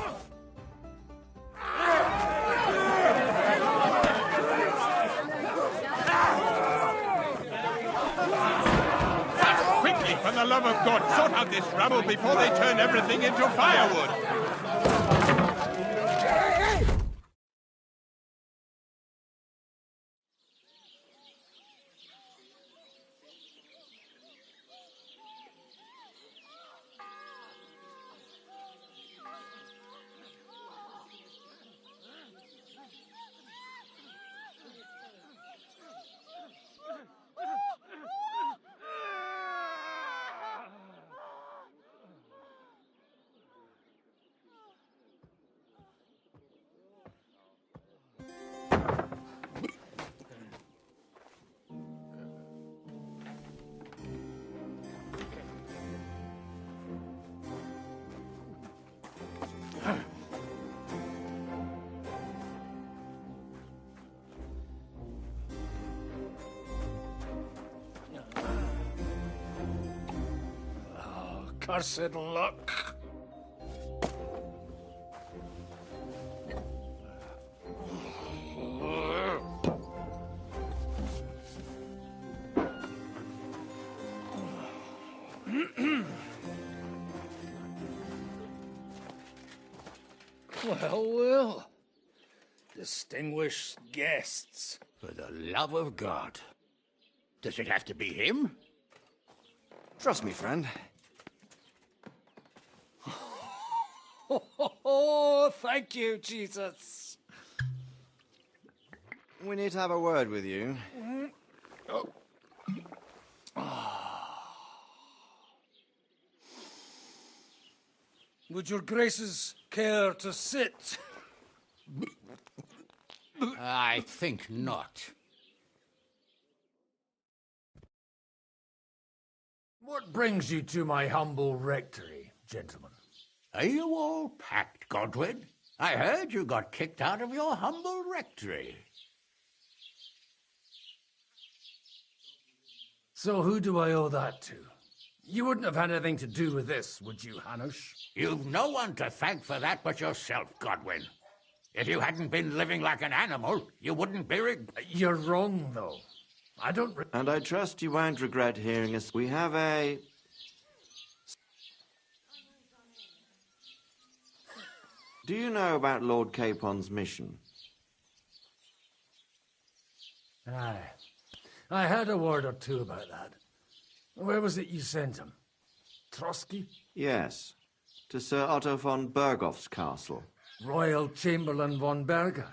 Quickly, for the love of God, sort out this rabble before they turn everything into firewood! Cursed luck. Well, well. Distinguished guests. For the love of God. Does it have to be him? Trust me, friend. Oh, thank you, Jesus. We need to have a word with you. Oh. Would your graces care to sit? I think not. What brings you to my humble rectory, gentlemen? Are you all packed, Godwin? I heard you got kicked out of your humble rectory. So who do I owe that to? You wouldn't have had anything to do with this, would you, Hanush? You've no one to thank for that but yourself, Godwin. If you hadn't been living like an animal, you wouldn't be... You're wrong, though. I don't... And I trust you won't regret hearing us. We have a... Do you know about Lord Capon's mission? Aye. I heard a word or two about that. Where was it you sent him? Trotsky? Yes. To Sir Otto von Bergoff's castle. Royal Chamberlain von Berger.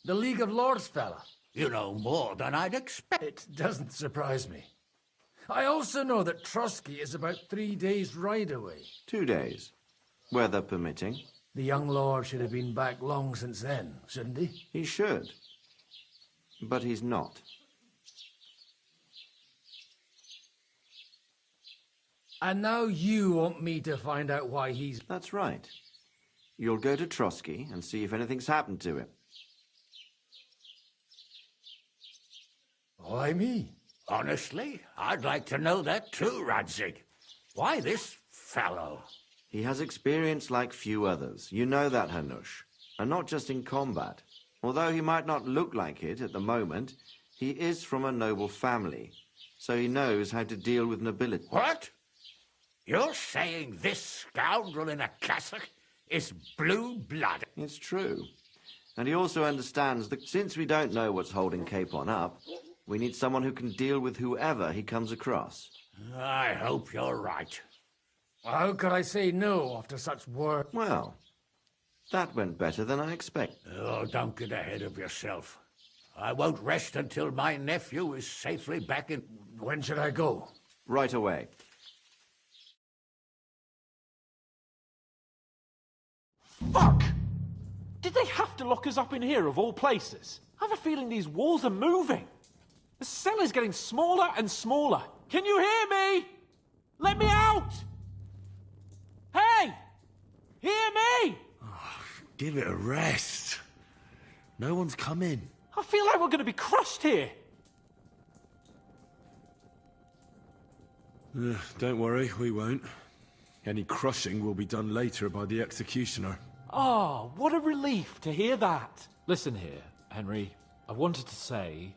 The League of Lords fella. You know more than I'd expect. It doesn't surprise me. I also know that Trotsky is about 3 days' ride away. 2 days. Weather permitting. The young lord should have been back long since then, shouldn't he? He should. But he's not. And now you want me to find out why he's... That's right. You'll go to Trotsky and see if anything's happened to him. Why me? Honestly, I'd like to know that too, Radzig. Why this fellow? He has experience like few others. You know that, Hanush. And not just in combat. Although he might not look like it at the moment, he is from a noble family. So he knows how to deal with nobility. What? You're saying this scoundrel in a cassock is blue-blooded? It's true. And he also understands that since we don't know what's holding Capon up, we need someone who can deal with whoever he comes across. I hope you're right. How could I say no after such work? Well, that went better than I expected. Oh, don't get ahead of yourself. I won't rest until my nephew is safely back in... When should I go? Right away. Fuck! Did they have to lock us up in here, of all places? I have a feeling these walls are moving. The cell is getting smaller and smaller. Can you hear me? Let me out! Hey! Hear me! Oh, give it a rest. No one's come in. I feel like we're going to be crushed here. Don't worry, we won't. Any crushing will be done later by the executioner. Oh, what a relief to hear that. Listen here, Henry. I wanted to say,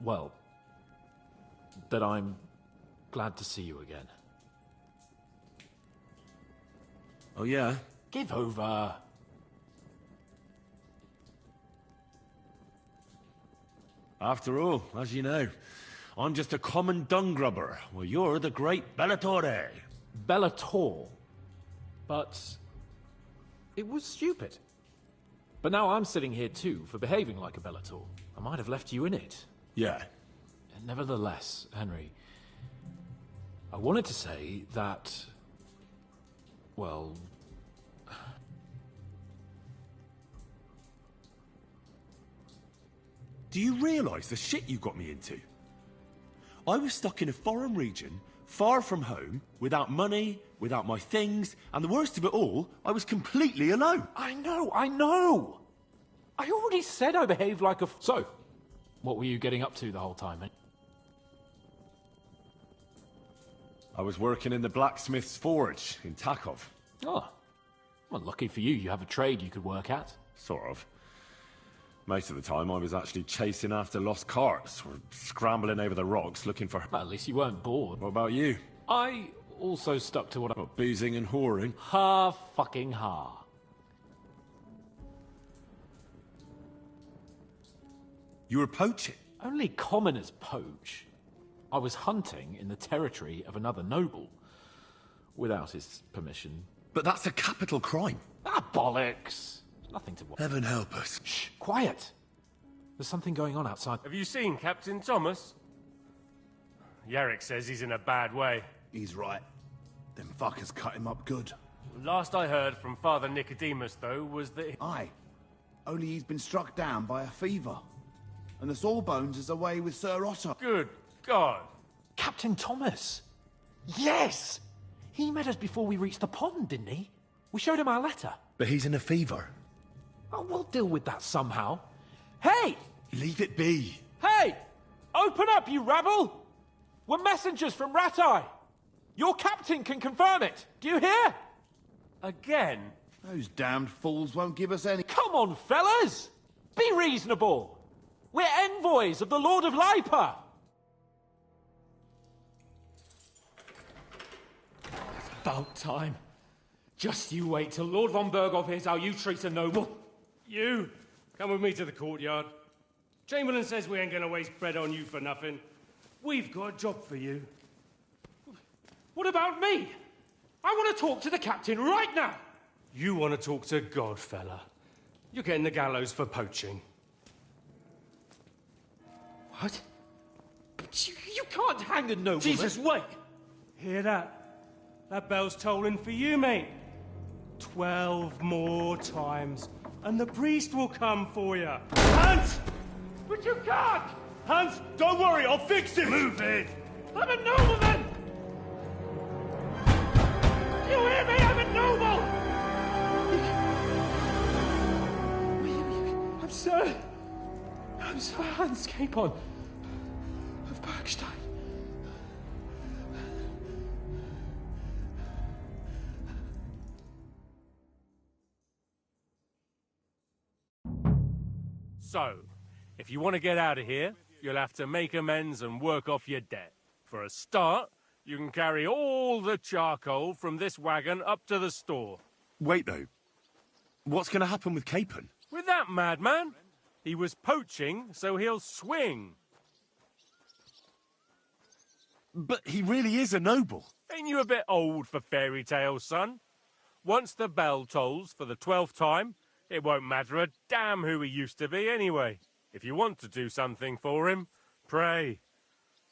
well, that I'm glad to see you again. Oh, yeah? Give over. After all, as you know, I'm just a common dung grubber, while you're the great Bellatore. Bellator? But it was stupid. But now I'm sitting here too for behaving like a Bellator. I might have left you in it. Yeah. Nevertheless, Henry, I wanted to say that, well... Do you realise the shit you got me into? I was stuck in a foreign region, far from home, without money, without my things, and the worst of it all, I was completely alone. I know! I already said I behaved like a... So, what were you getting up to the whole time, eh? I was working in the blacksmith's forge in Takov. Oh. Well, lucky for you, you have a trade you could work at. Sort of. Most of the time I was actually chasing after lost carts, or scrambling over the rocks looking for... Well, at least you weren't bored. What about you? I also stuck to what I... What, boozing and whoring? Ha fucking ha. You were poaching? Only commoners poach. I was hunting in the territory of another noble. Without his permission. But that's a capital crime. Ah, bollocks! Nothing to worry. Heaven help us. Shh, quiet! There's something going on outside. Have you seen Captain Thomas? Yarrick says he's in a bad way. He's right. Them fuckers cut him up good. Last I heard from Father Nicodemus, though, was that... Aye. Only he's been struck down by a fever. And the Sawbones is away with Sir Otto. Good God. Captain Thomas! Yes! He met us before we reached the pond, didn't he? We showed him our letter. But he's in a fever. Oh, we'll deal with that somehow. Hey! Leave it be. Hey! Open up, you rabble! We're messengers from Ratai. Your captain can confirm it. Do you hear? Again? Those damned fools won't give us any... Come on, fellas! Be reasonable! We're envoys of the Lord of Lipa! About time. Just you wait till Lord von Berghoff hears how you treat a noble. You, come with me to the courtyard. Chamberlain says we ain't gonna waste bread on you for nothing. We've got a job for you. What about me? I want to talk to the captain right now. You want to talk to God, fella. You're getting the gallows for poaching. What? But you can't hang a nobleman. Jesus, wait! Hear that? That bell's tolling for you, mate. 12 more times, and the priest will come for you. Hans! But you can't! Hans, don't worry, I'll fix it! Move it! I'm a nobleman! You hear me? I'm a noble! I'm Sir Hans Capon of Bergstein. So, if you want to get out of here, you'll have to make amends and work off your debt. For a start, you can carry all the charcoal from this wagon up to the store. Wait, though. What's going to happen with Capon? With that madman? He was poaching, so he'll swing. But he really is a noble. Ain't you a bit old for fairy tales, son? Once the bell tolls for the 12th time, it won't matter a damn who he used to be anyway. If you want to do something for him, pray.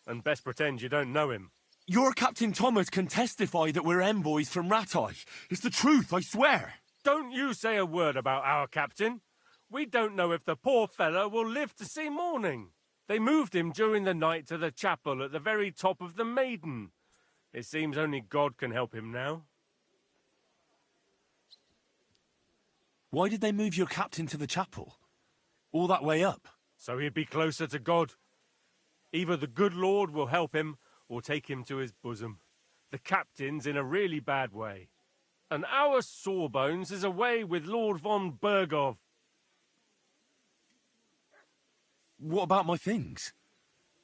And best pretend you don't know him. Your Captain Thomas can testify that we're envoys from Ratai. It's the truth, I swear. Don't you say a word about our captain. We don't know if the poor fellow will live to see morning. They moved him during the night to the chapel at the very top of the Maiden. It seems only God can help him now. Why did they move your captain to the chapel? All that way up? So he'd be closer to God. Either the good Lord will help him, or take him to his bosom. The captain's in a really bad way. And our Sawbones is away with Lord von Berghoff. What about my things?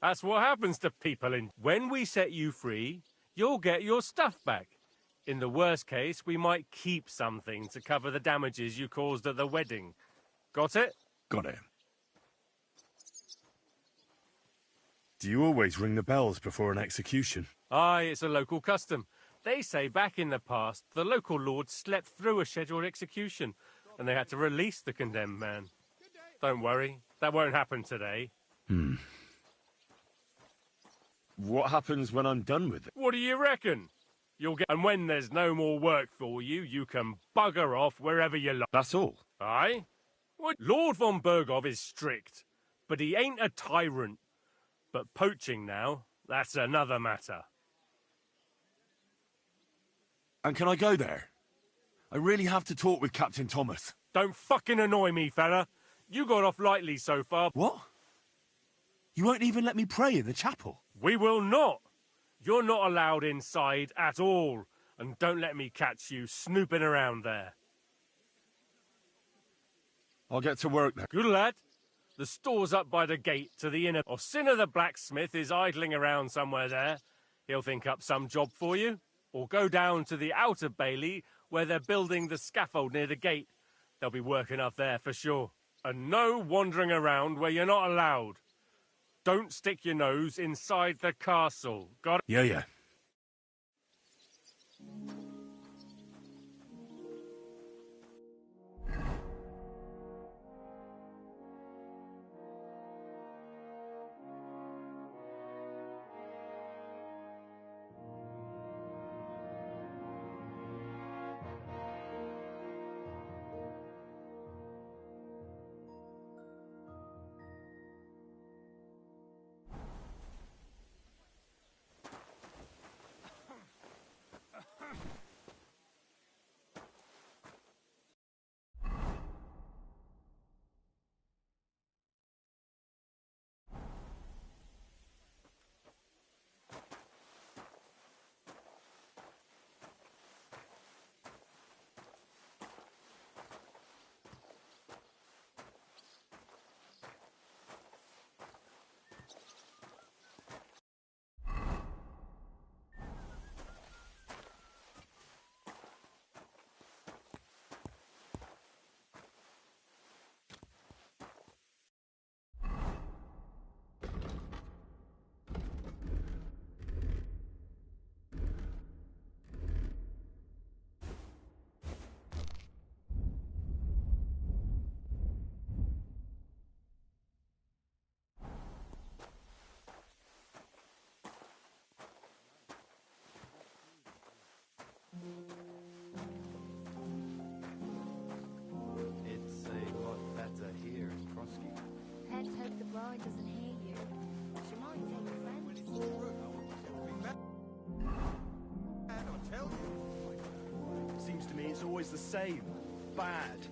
That's what happens to people in... When we set you free, you'll get your stuff back. In the worst case, we might keep something to cover the damages you caused at the wedding. Got it? Got it. Do you always ring the bells before an execution? Aye, it's a local custom. They say back in the past, the local lord slept through a scheduled execution, and they had to release the condemned man. Don't worry, that won't happen today. What happens when I'm done with it? What do you reckon? You'll get... And when there's no more work for you, you can bugger off wherever you like. That's all? Aye? What? Lord von Berghoff is strict, but he ain't a tyrant. But poaching now, that's another matter. And can I go there? I really have to talk with Captain Thomas. Don't fucking annoy me, fella. You got off lightly so far. What? You won't even let me pray in the chapel? We will not. You're not allowed inside at all. And don't let me catch you snooping around there. I'll get to work then. Good lad. The store's up by the gate to the inner... Or Sinner the blacksmith is idling around somewhere there. He'll think up some job for you. Or go down to the outer bailey where they're building the scaffold near the gate. They'll be working up there for sure. And no wandering around where you're not allowed. Don't stick your nose inside the castle. Got it? Yeah. It's a lot better here in Prosky. Let's hope the bride doesn't hear you. She might take offense. Seems to me it's always the same. Bad.